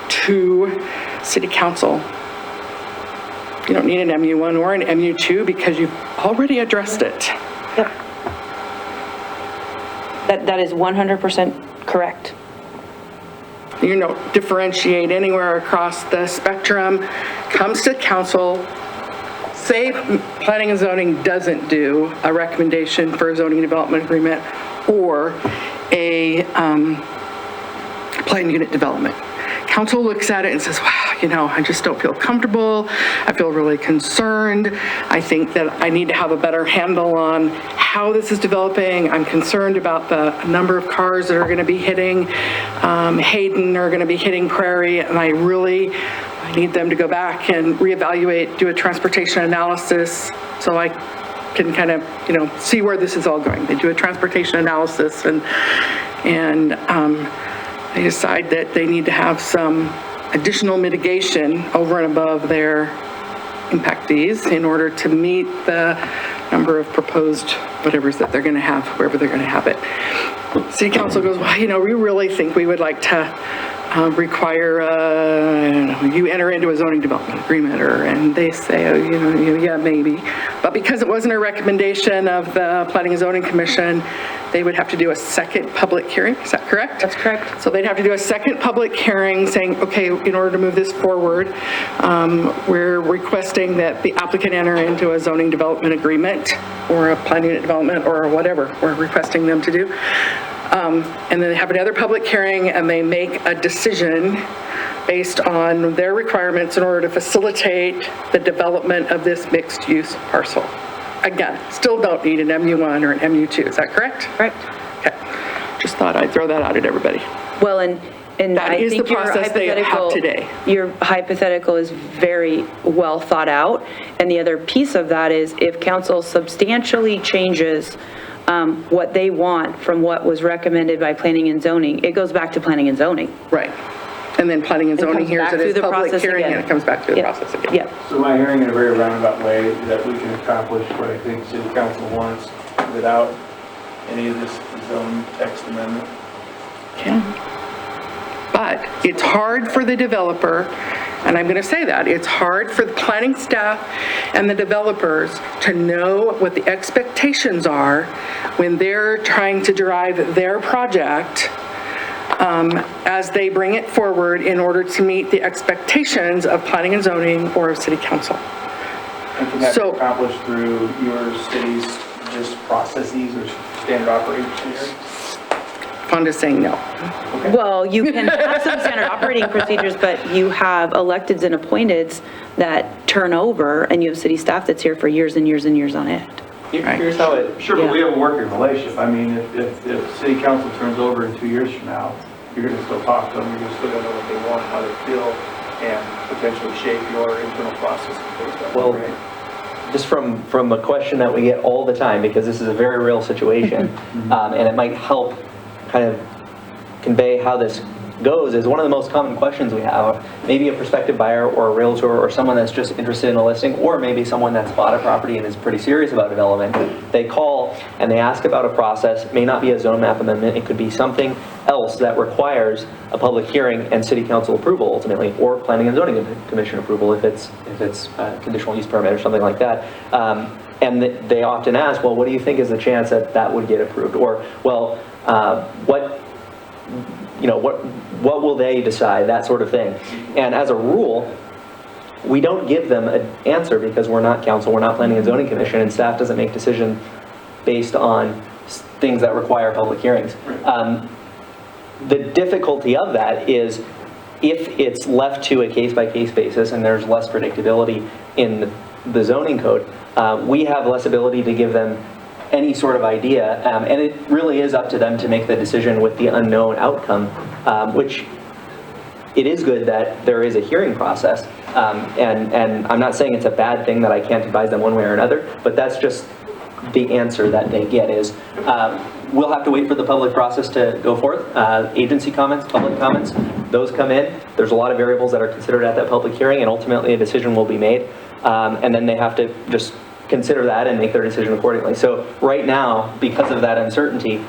to city council. You don't need an MU1 or an MU2 because you've already addressed it. Yep. That is 100% correct. You don't differentiate anywhere across the spectrum, comes to council, say planning and zoning doesn't do a recommendation for a zoning development agreement or a planned unit development. Council looks at it and says, wow, you know, I just don't feel comfortable. I feel really concerned. I think that I need to have a better handle on how this is developing. I'm concerned about the number of cars that are going to be hitting Hayden, are going to be hitting Prairie, and I need them to go back and reevaluate, do a transportation analysis so I can kind of, you know, see where this is all going. They do a transportation analysis and they decide that they need to have some additional mitigation over and above their impact impact fees in order to meet the number of proposed whatevers that they're going to have, wherever they're going to have it. City Council goes, well, we really think we would like to require, I don't know, you enter into a zoning development agreement, and they say, oh, yeah, maybe. But because it wasn't a recommendation of the Planning and Zoning Commission, they would have to do a second public hearing. Is that correct? That's correct. So they'd have to do a second public hearing saying, okay, in order to move this forward, we're requesting that the applicant enter into a zoning development agreement or a planning unit development or whatever we're requesting them to do. And then they have another public hearing and they make a decision based on their requirements in order to facilitate the development of this mixed-use parcel. Again, still don't need an MU1 or an MU2, is that correct? Correct. Okay, just thought I'd throw that out at everybody. Well, and That I is the think your process they have hypothetical today. Your hypothetical is very well thought out. And the other piece of that is if council substantially changes what they want from what was recommended by planning and zoning, it goes back to planning and zoning. Right. And then planning and zoning comes hears back it through as the public process hearing again. and it comes back through the Yeah. process again. Yeah. So am I hearing in a very roundabout way that we can accomplish what I think city council wants without any of this zone text amendment? Can. But it's hard for the developer, and I'm going to say that, it's hard for the planning staff and the developers to know what the expectations are when they're trying to drive their project as they bring it forward in order to meet the expectations of planning and zoning or of city council. And can that be So- accomplished through your city's just processes or standard operating procedures? Fonda's saying no. Well, you can have some standard operating procedures, but you have electeds and appointeds that turn over, and you have city staff that's here for years and years and years on end. Here's how it, Sure, but we have a working relationship. I mean, if city council turns over in 2 years from now, you're going to still talk to them, you're going to still know what they want, how they feel, and potentially shape your internal process. Well, just from a question that we get all the time, because this is a very real situation, and it might help kind of convey how this goes, is one of the most common questions we have. Maybe a prospective buyer or a realtor or someone that's just interested in a listing, or maybe someone that's bought a property and is pretty serious about development. They call and they ask about a process. It may not be a zone map amendment. It could be something else that requires a public hearing and city council approval ultimately, or planning and zoning commission approval if it's a conditional use permit or something like that. And they often ask, well, what do you think is the chance that that would get approved? Or, well, what will they decide, that sort of thing. And as a rule, we don't give them an answer because we're not council, we're not planning and zoning commission, and staff doesn't make decisions based on things that require public hearings. The difficulty of that is if it's left to a case-by-case basis and there's less predictability in the zoning code, we have less ability to give them any sort of idea, and it really is up to them to make the decision with the unknown outcome, which it is good that there is a hearing process, and I'm not saying it's a bad thing that I can't advise them one way or another, but that's just the answer that they get is, we'll have to wait for the public process to go forth, agency comments, public comments, those come in, there's a lot of variables that are considered at that public hearing, and ultimately a decision will be made, and then they have to just consider that and make their decision accordingly. So right now, because of that uncertainty,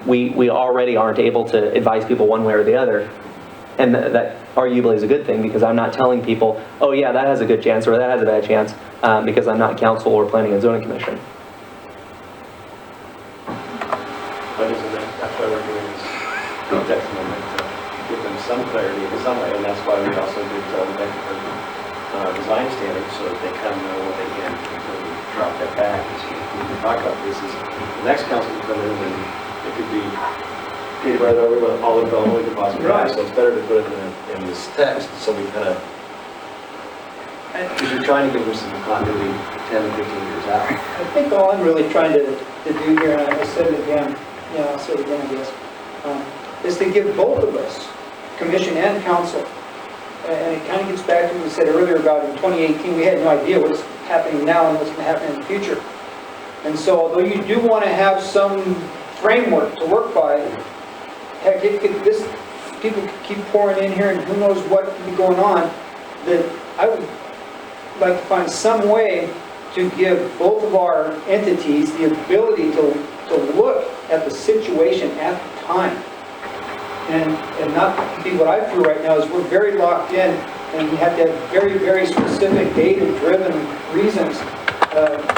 we already aren't able to advise people one way or the other. And that arguably is a good thing because I'm not telling people, oh yeah, that has a good chance or that has a bad chance because I'm not council or planning and zoning commission. but isn't that's why we're doing this text amendment to give them some clarity in some way, and that's why we also did design standards so that they kind of know what they can drop that back. So we can talk about this is the next council can come in and it could be paid right over with all the development we could possibly have. So it's better to put it in this text so we kind of, because you're trying to give them some continuity 10 and 15 years out. I think all I'm really trying to do here, and I said it again, I'll say it again, I guess, is to give both of us, commission and council, and it kind of gets back to what we said earlier about in 2018, we had no idea what's happening now and what's going to happen in the future. And so although you do want to have some framework to work by, heck, people keep pouring in here and who knows what could be going on, that I would like to find some way to give both of our entities the ability to look at the situation at the time. And not be what I feel right now is we're very locked in, and we have to have very, very specific data-driven reasons,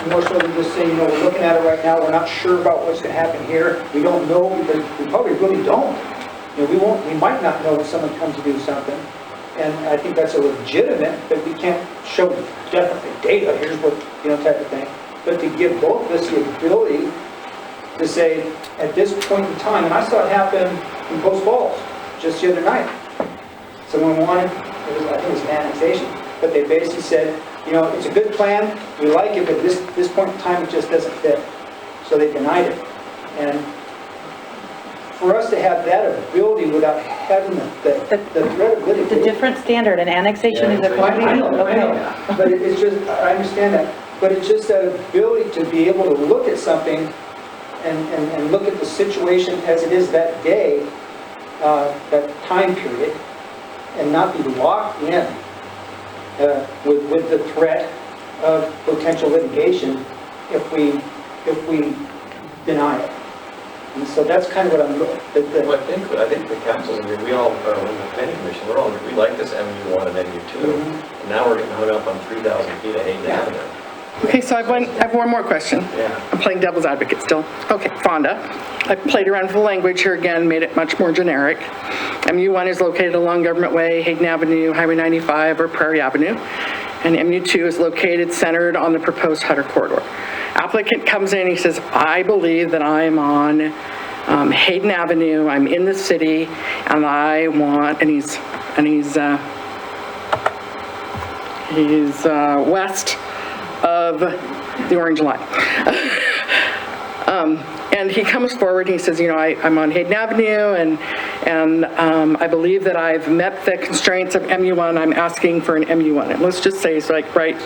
more so than just saying, we're looking at it right now, we're not sure about what's going to happen here. We don't know because we probably really don't. We might not know if someone comes to do something. And I think that's a legitimate, but we can't show definite data, here's what, type of thing. But to give both of us the ability to say, at this point in time, and I saw it happen in Post Falls just the other night. Someone wanted, I think it was an annexation, but they basically said, it's a good plan, we like it, but this point in time, it just doesn't fit. So they denied it. And for us to have that ability without having the threat of litigation. It's a different standard, and annexation is a I know. But it's just, I understand that, but it's just that ability to be able to look at something and look at the situation as it is that day, that time period, and not be locked in with the threat of potential litigation if we deny it. And so that's kind of what I'm looking at. Well, I think the council, we all, in the planning commission, we like this MU1 and MU2. And now we're getting hung up on 3,000 feet of Hayden Avenue. Okay, so I have one more question. Yeah. I'm playing devil's advocate still. Okay, Fonda. I played around with the language here again, made it much more generic. MU1 is located along Government Way, Hayden Avenue, Highway 95, or Prairie Avenue. And MU2 is located centered on the proposed Hutter corridor. Applicant comes in, he says, I believe that I'm on Hayden Avenue, I'm in the city, and I want, and he's west of the orange line. And he comes forward and he says, I'm on Hayden Avenue, and I believe that I've met the constraints of MU1. I'm asking for an MU1. And let's just say it's like right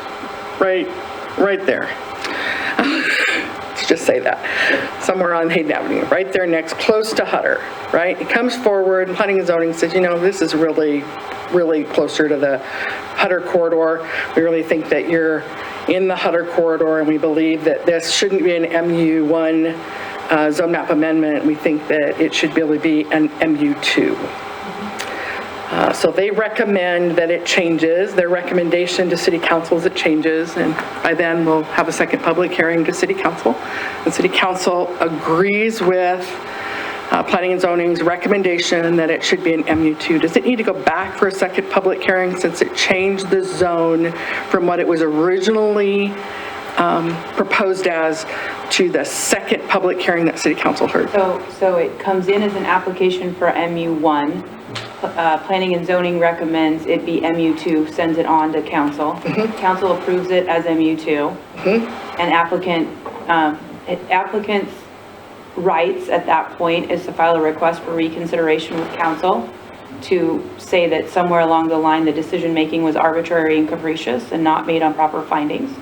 there. Let's just say that. Somewhere on Hayden Avenue, right there next, close to Hutter, right? He comes forward, planning and zoning says, this is really closer to the Hutter corridor. We really think that you're in the Hutter corridor, and we believe that this shouldn't be an MU1 zone map amendment. We think that it should really be an MU2. So they recommend that it changes. Their recommendation to City Council is it changes, and by then we'll have a second public hearing to City Council. And City Council agrees with Planning and Zoning's recommendation that it should be an MU2. Does it need to go back for a second public hearing since it changed the zone from what it was originally proposed as to the second public hearing that City Council heard? So it comes in as an application for MU1. Planning and Zoning recommends it be MU2, sends it on to Council. Council approves it as MU2. And applicant's rights at that point is to file a request for reconsideration with Council to say that somewhere along the line the decision making was arbitrary and capricious and not made on proper findings.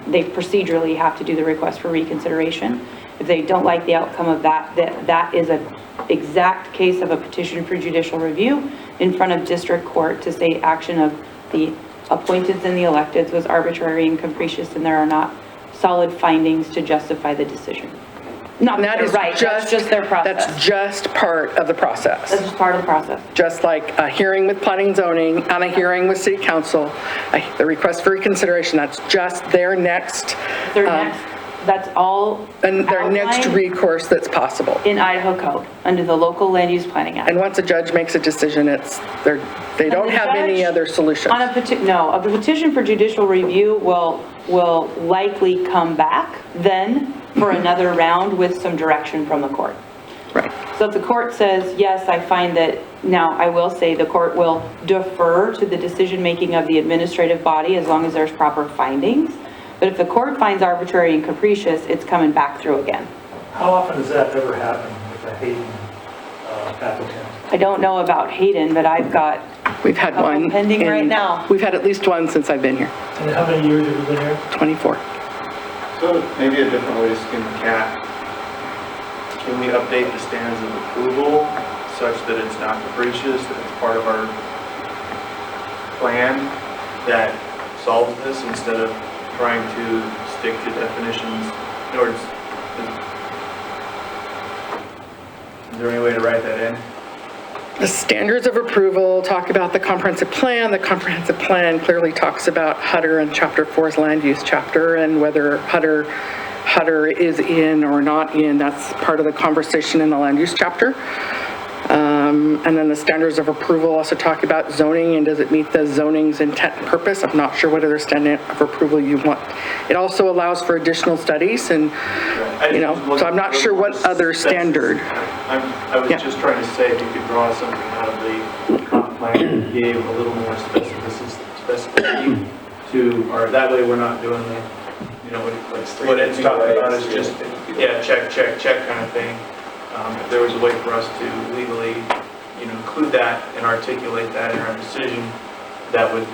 They procedurally have to do the request for reconsideration. If they don't like the outcome of that is an exact case of a petition for judicial review in front of district court to say action of the appointeds and the electeds was arbitrary and capricious, and there are not solid findings to justify the decision. Not that is right, that's just their process. That's just part of the process. That's just part of the process. Just like a hearing with Planning and Zoning and a hearing with City Council, the request for reconsideration, that's just their next. That's all. And their next recourse that's possible. In Idaho Code, under the Local Land Use Planning Act. And once a judge makes a decision, they don't have any other solution. On a petition for judicial review will likely come back then for another round with some direction from the court. Right. So if the court says, yes, I find that, now I will say the court will defer to the decision making of the administrative body as long as there's proper findings. But if the court finds arbitrary and capricious, it's coming back through again. How often does that ever happen with a Hayden applicant? I don't know about Hayden, but we've had one pending right now. We've had at least one since I've been here. And how many years have you been here? 24. So maybe a different way to skin the cat. Can we update the standards of approval such that it's not capricious, that it's part of our plan, that solves this instead of trying to stick to definitions in order to, is there any way to write that in? The standards of approval talk about the comprehensive plan. The comprehensive plan clearly talks about Hutter and Chapter 4's land use chapter, and whether Hutter is in or not in, that's part of the conversation in the land use chapter. And then the standards of approval also talk about zoning, and does it meet the zoning's intent and purpose? I'm not sure what other standard of approval you want. It also allows for additional studies, and, you know, so I'm not sure what other standard. I was just trying to say if you could draw something out of the comp plan that gave a little more specificity to, or that way we're not doing the, you know, what it's talking about is just, yeah, check, check, check kind of thing. If there was a way for us to legally, you know, include that and articulate that in our decision, that would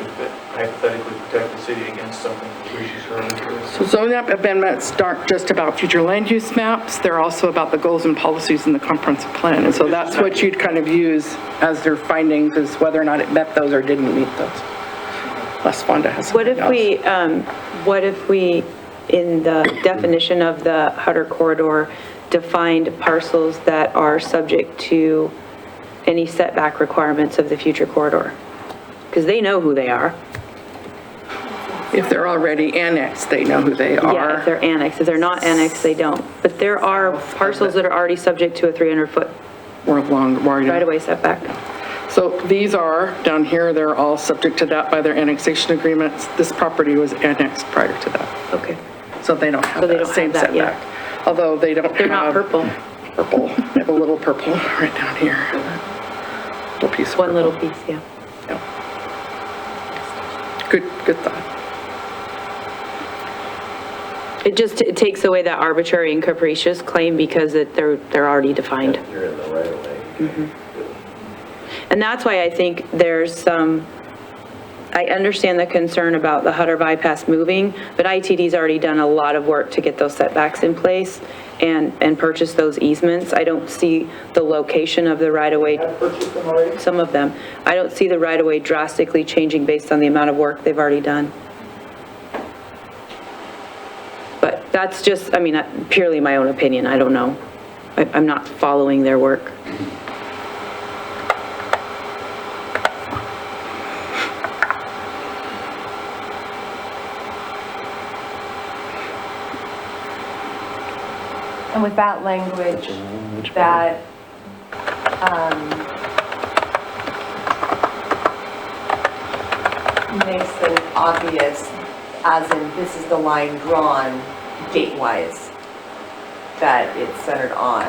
hypothetically protect the city against something capricious or untrue. So zoning map amendments aren't just about future land use maps, they're also about the goals and policies in the comprehensive plan. And so that's what you'd kind of use as their findings, is whether or not it met those or didn't meet those. Les Fonda has What something else. what if we, in the definition of the Hutter corridor, defined parcels that are subject to any setback requirements of the future corridor? Because they know who they are. If they're already annexed, they know who they are. Yeah, if they're annexed. If they're not annexed, they don't. But there are parcels that are already subject to a 300-foot Or long, right-of-way setback. So these are, down here, they're all subject to that by their annexation agreements. This property was annexed prior to that. Okay. So they don't have So they that don't same have that yet. setback. Although they don't have. They're not purple. Purple. They have a little purple right down here. Little piece of One purple. little piece, yeah. Good thought. It takes away that arbitrary and capricious claim because they're already defined. You're in the right of way. And that's why I think there's some, I understand the concern about the Hutter bypass moving, but ITD's already done a lot of work to get those setbacks in place and purchase those easements. I don't see the location of the right-of-way, some of them. I don't see the right-of-way drastically changing based on the amount of work they've already done. But that's just, I mean, purely my own opinion, I don't know. I'm not following their work. And with that language, that makes it obvious, as in this is the line drawn date-wise, that it's centered on.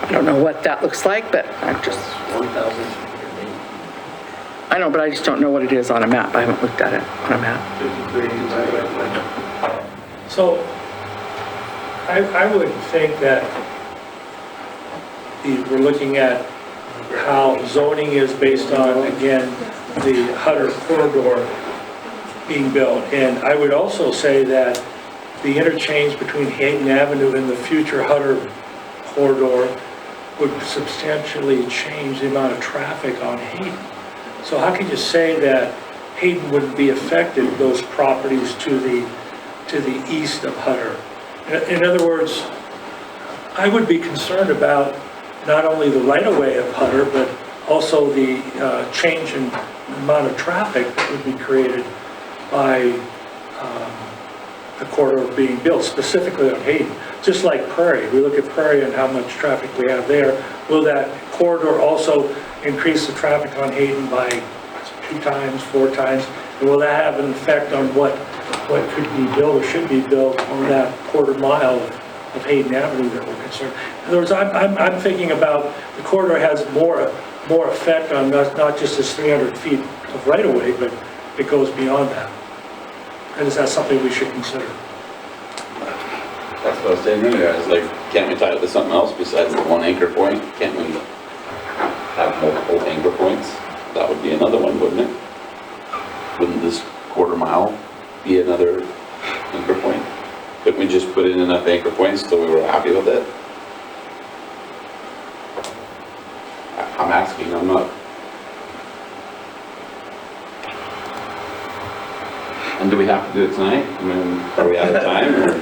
I don't know what that looks like, but I know, but I just don't know what it is on a map. I haven't looked at it on a map. So I would think that we're looking at how zoning is based on, again, the Hutter corridor being built. And I would also say that the interchange between Hayden Avenue and the future Hutter corridor would substantially change the amount of traffic on Hayden. So how could you say that Hayden wouldn't be affected, those properties to the east of Hutter? In other words, I would be concerned about not only the right-of-way of Hutter, but also the change in amount of traffic that would be created by the corridor being built, specifically on Hayden. Just like Prairie, we look at Prairie and how much traffic we have there. Will that corridor also increase the traffic on Hayden by 2 times, 4 times? And will that have an effect on what could be built or should be built on that quarter mile of Hayden Avenue that we're concerned? In other words, I'm thinking about the corridor has more effect on not just this 300 feet of right-of-way, but it goes beyond that. And is that something we should consider? That's what I was saying earlier, I was like, can't we tie it to something else besides the one anchor point? Can't we have multiple anchor points? That would be another one, wouldn't it? Wouldn't this quarter mile be another anchor point? Couldn't we just put in enough anchor points till we were happy with it? I'm asking, I'm not. And do we have to do it tonight? I mean, are we out of time? Or?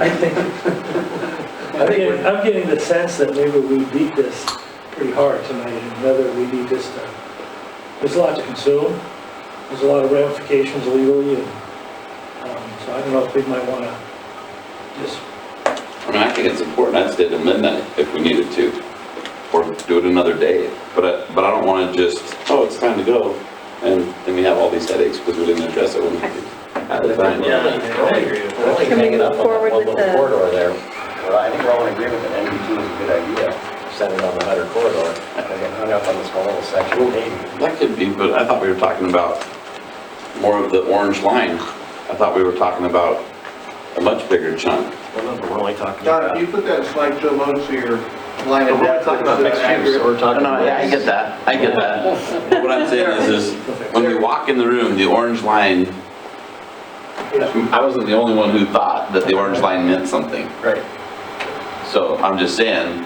I'm getting the sense that maybe we beat this pretty hard tonight, and whether we need this to, there's a lot to consume, there's a lot of ramifications legally, and so I don't know if we might want to just... I mean, I think it's important. I'd stay till midnight if we needed to, or do it another day. But I don't want to just, oh, it's time to go, and then we have all these headaches because we didn't address it at the time. Yeah, I agree. We're only Can we hanging up move on forward that one with little the- corridor there. Well, I think we're all in agreement that NV2 is a good idea, send it on the Hutter corridor, and get hung up on the small little section of Hayden. That could be, but I thought we were talking about more of the orange line. I thought we were talking about a much bigger chunk. Well, no, but we're only talking Don, about... can you put that slide Joe low so your line of We're depth talking about is mixed use, accurate? we're talking No, about... yeah, I get that. I get that. But what I'm saying is when we walk in the room, the orange line, I wasn't the only one who thought that the orange line meant something. Right. So I'm just saying,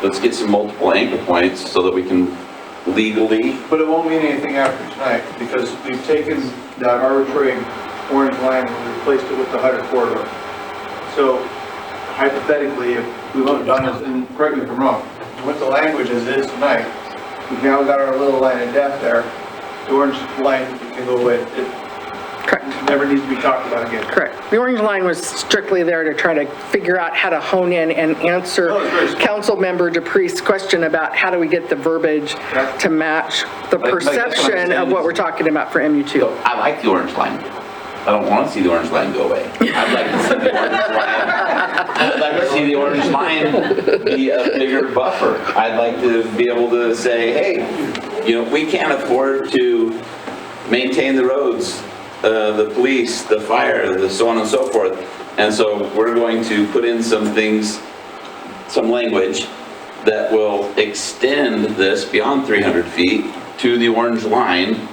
let's get some multiple anchor points so that we can legally. But it won't mean anything after tonight, because we've taken that arbitrary orange line and replaced it with the Hutter corridor. So hypothetically, if we would have done this, and correct me if I'm wrong, what the language is tonight, we've now got our little line of depth there, the orange line can go away. It never needs to be talked about again. Correct. The orange line was strictly there to try to figure out how to hone in and answer Councilmember Dupree's question about how do we get the verbiage to match the Like that's what I'm perception saying of what is- we're talking about for MU2. I like the orange line. I don't want to see the orange line go away. I'd like to see the orange line. I'd like to see the orange line be a bigger buffer. I'd like to be able to say, hey, you know, we can't afford to maintain the roads, the police, the fire, the so on and so forth. And so we're going to put in some things, some language that will extend this beyond 300 feet to the orange line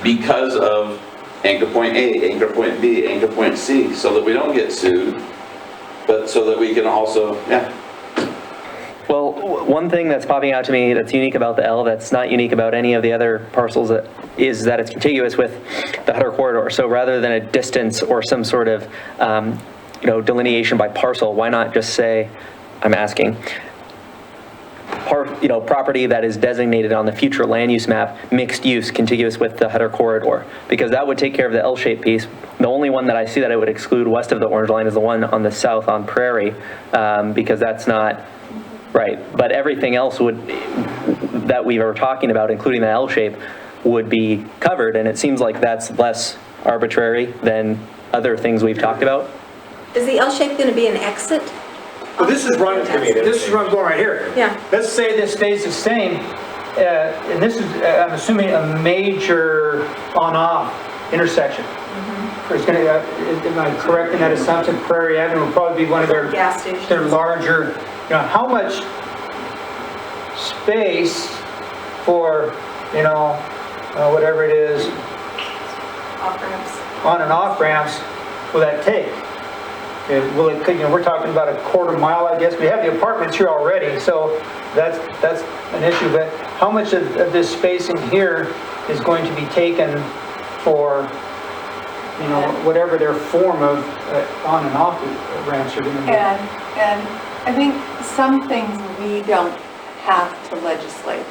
because of anchor point A, anchor point B, anchor point C, so that we don't get sued, but so that we can also, yeah. Well, one thing that's popping out to me that's unique about the L that's not unique about any of the other parcels is that it's contiguous with the Hutter corridor. So rather than a distance or some sort of delineation by parcel, why not just say, I'm asking, property that is designated on the future land use map, mixed use, contiguous with the Hutter corridor, because that would take care of the L-shaped piece. The only one that I see that I would exclude west of the orange line is the one on the south on Prairie, because that's not right. But everything else that we were talking about, including the L shape, would be covered, and it seems like that's less arbitrary than other things we've talked about. Is the L shape going to be an exit? Well, this is where I'm going right here. Yeah. Let's say this stays the same, and this is, I'm assuming, a major on-off intersection. It's going to, am I correct in that assumption? Prairie Avenue will probably be one of their Gas stations. their larger, how much space for, whatever it is, Off-ramps. on and off ramps will that take? Will it, we're talking about a quarter mile, I guess. We have the apartments here already, so that's an issue. But how much of this space in here is going to be taken for, whatever their form of on and off ramps are going to be? And I think some things we don't have to legislate.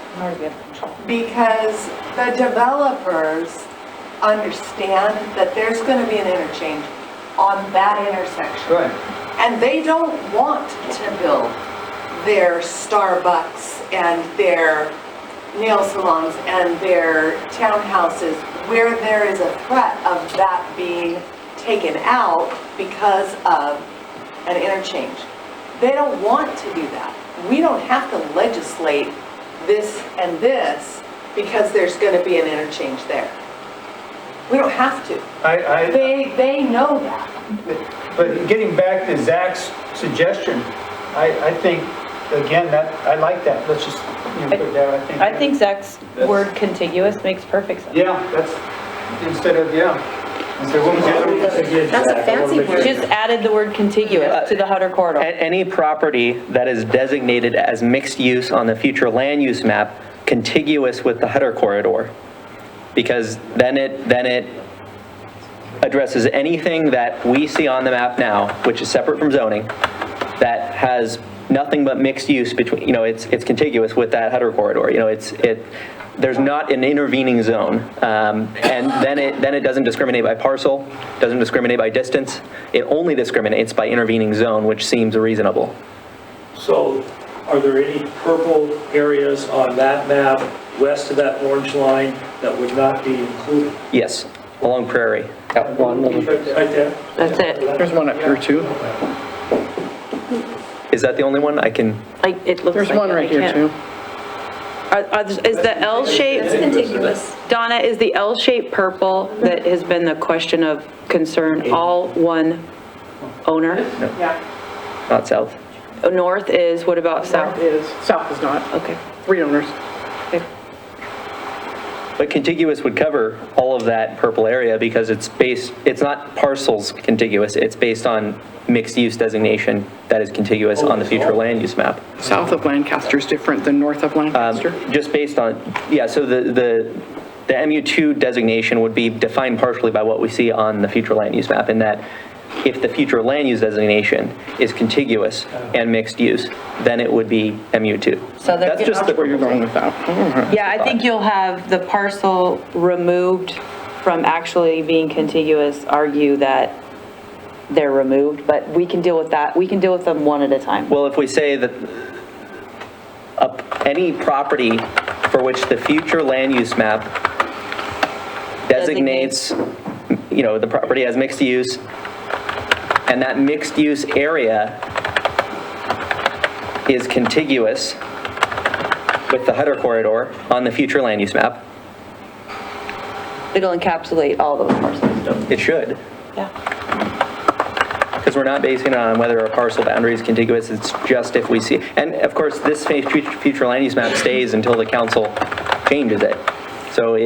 Because the developers understand that there's going to be an interchange on that intersection. Right. And they don't want to build their Starbucks and their nail salons and their townhouses where there is a threat of that being taken out because of an interchange. They don't want to do that. We don't have to legislate this and this because there's going to be an interchange there. We don't have to. They know that. But getting back to Zach's suggestion, I think, again, that I like that. Let's just put that, I think Zach's word contiguous makes perfect sense. Yeah, that's, instead of, So what was the other one? That's a fancy word. Just added the word contiguous to the Hutter corridor. Any property that is designated as mixed use on the future land use map, contiguous with the Hutter corridor. Because then it addresses anything that we see on the map now, which is separate from zoning, that has nothing but mixed use between, it's contiguous with that Hutter corridor. There's not an intervening zone. And then it doesn't discriminate by parcel, doesn't discriminate by distance. It only discriminates by intervening zone, which seems reasonable. So are there any purple areas on that map west of that orange line that would not be included? Yes, along Prairie. Got one little. Right there? That's it. There's one up here too. Is that the only one I can? It looks There's like one it. right I here can't- too. Is the L shape? It's contiguous. Donna, is the L-shaped purple that has been the question of concern all one owner? Not south. North is, what about south? South is not. Okay. 3 owners. But contiguous would cover all of that purple area because it's not parcels contiguous, it's based on mixed-use designation that is contiguous on the future land use map. South of Lancaster is different than north of Lancaster. Just based on, so the MU2 designation would be defined partially by what we see on the future land use map, in that if the future land use designation is contiguous and mixed use, then it would be MU2. So That's just Where you're going with that. Yeah, I think you'll have the parcel removed from actually being contiguous, argue that they're removed, but we can deal with that. We can deal with them one at a time. Well, if we say that any property for which the future land use map designates, the property as mixed use, and that mixed use area is contiguous with the Hutter corridor on the future land use map, It'll encapsulate all those parcels. it should. Yeah. Because we're not basing it on whether a parcel boundary is contiguous, it's just if we see, and of course, this future land use map stays until the council changes it. So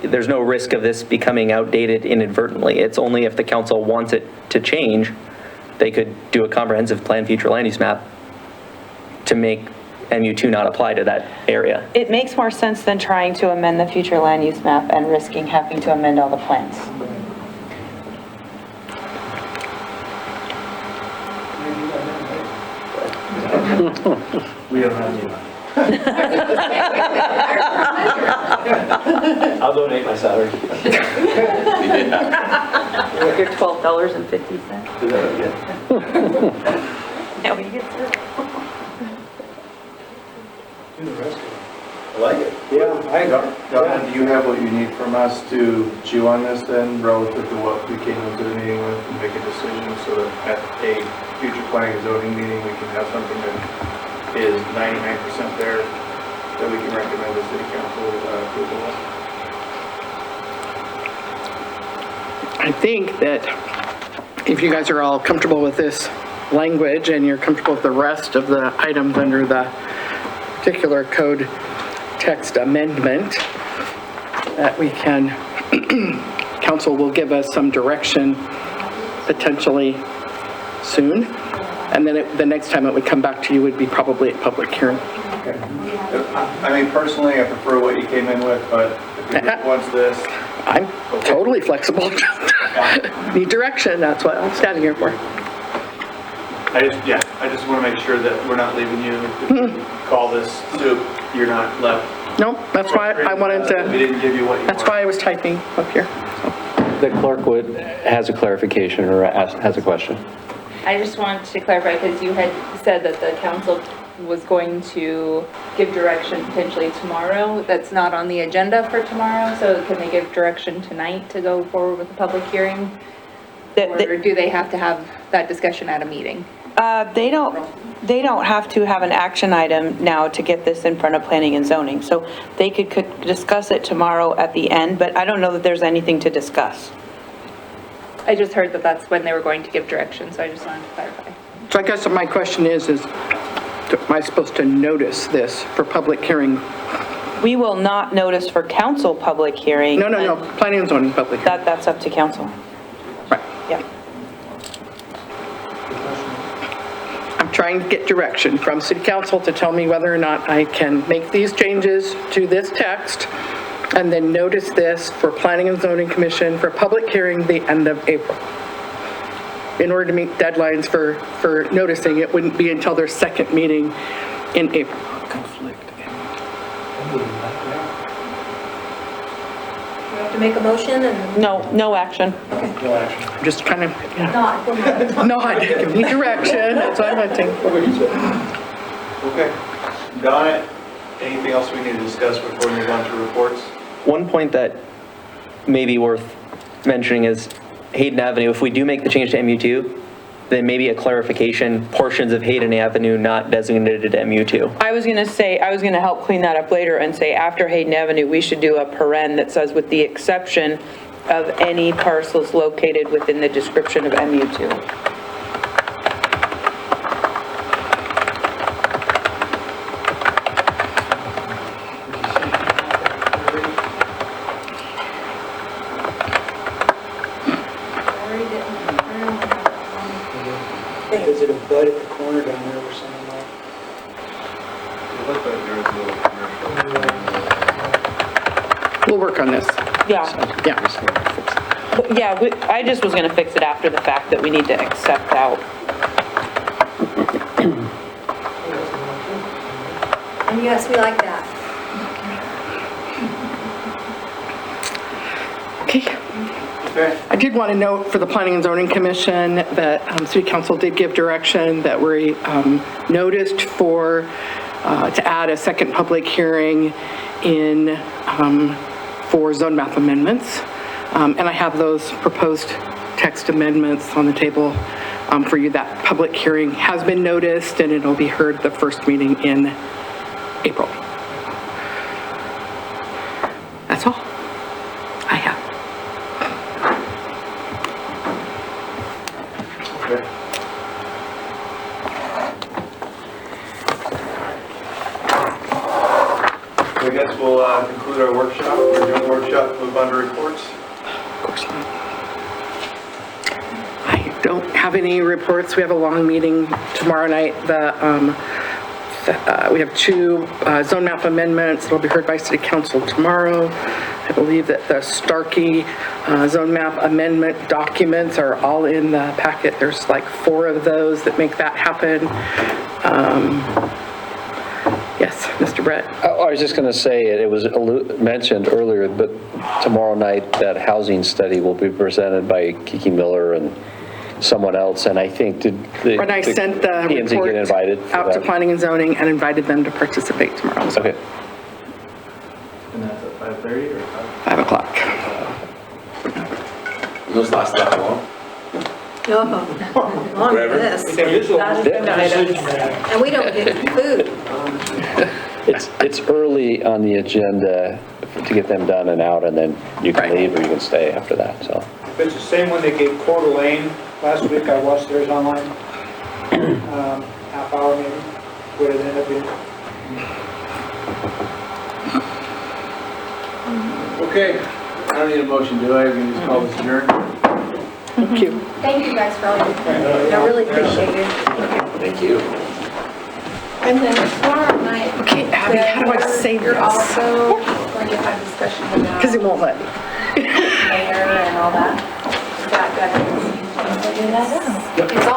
there's no risk of this becoming outdated inadvertently. It's only if the council wants it to change, they could do a comprehensive plan future land use map to make MU2 not apply to that area. It makes more sense than trying to amend the future land use map and risking having to amend all the plans. We don't have to. I'll donate my salary. Your $12.50. Is that what you get? Now you get served. Do the rest of it. I like it. Donna, do you have what you need from us to chew on this then, relative to what we came into the meeting with and make a decision, so that at a future planning and zoning meeting, we can have something that is 99% there that we can recommend the city council approval of? I think that if you guys are all comfortable with this language and you're comfortable with the rest of the items under the particular code text amendment, that we can, council will give us some direction potentially soon. And then the next time it would come back to you would be probably a public hearing. I mean, personally, I prefer what you came in with, but if the group wants this, I'm totally flexible. Need direction, that's what I'm standing here for. I just want to make sure that we're not leaving you, if you call this soup, you're not left. No, that's why I wanted We to, didn't give you what you that's wanted. why I was typing up here. The clerk has a clarification or has a question. I just wanted to clarify, because you had said that the council was going to give direction potentially tomorrow. That's not on the agenda for tomorrow, so can they give direction tonight to go forward with the public hearing? Or do they have to have that discussion at a meeting? They don't have to have an action item now to get this in front of planning and zoning. So they could discuss it tomorrow at the end, but I don't know that there's anything to discuss. I just heard that that's when they were going to give direction, so I just wanted to clarify. So I guess my question is am I supposed to notice this for public hearing? We will not notice for council public hearing. No, planning and zoning public hearing. That's up to council. Right. Yeah. I'm trying to get direction from city council to tell me whether or not I can make these changes to this text and then notice this for Planning and Zoning Commission for public hearing the end of April. In order to meet deadlines for noticing, it wouldn't be until their second meeting in April. We have to make a motion and No action. Just kind of nod. nod, give me direction, that's what I'm hunting. Okay. Donna, anything else we need to discuss before we move on to reports? One point that may be worth mentioning is Hayden Avenue, if we do make the change to MU2, then maybe a clarification, portions of Hayden Avenue not designated MU2. I was going to help clean that up later and say after Hayden Avenue, we should do a paren that says with the exception of any parcels located within the description of MU2. Is it a bud at the corner down there or something like? It looked like there was a little commercial. We'll work on this. Yeah. Yeah. Yeah, I just was going to fix it after the fact that we need to accept out. And yes, we like that. Okay. I did want to note for the Planning and Zoning Commission that City Council did give direction that we noticed to add a second public hearing in for zone map amendments. And I have those proposed text amendments on the table for you. That public hearing has been noticed and it'll be heard the first meeting in April. That's all I have. I guess we'll conclude our workshop. We're doing workshop, move on to reports. Of course not. I don't have any reports. We have a long meeting tomorrow night. We have two zone map amendments that will be heard by City Council tomorrow. I believe that the Starkey zone map amendment documents are all in the packet. There's like 4 of those that make that happen. Yes, Mr. Brett. I was just going to say, it was mentioned earlier, but tomorrow night, that housing study will be presented by Kiki Miller and someone else, and I think When I sent the P&Z get report invited for out to that? Planning and Zoning and invited them to participate tomorrow. So Okay. And that's at 5:30 or 5 o'clock. Those last that long? Oh, on to Forever? this. That And we don't get food. It's early on the agenda to get them done and out, and then you can leave or you can stay after that, so. If it's the same one they gave Coeur d'Alene last week, I watched theirs online. Half hour maybe, what it ended up being. Okay, I don't need a motion, do I? We can just call this adjourned. Thank you. Thank you guys for all your, I really appreciate it. Thank you. And then tomorrow night. Okay, Abby, how do I save You're this? also going to have discussion about Because it won't let me. mayor and all that. Is that good? It's all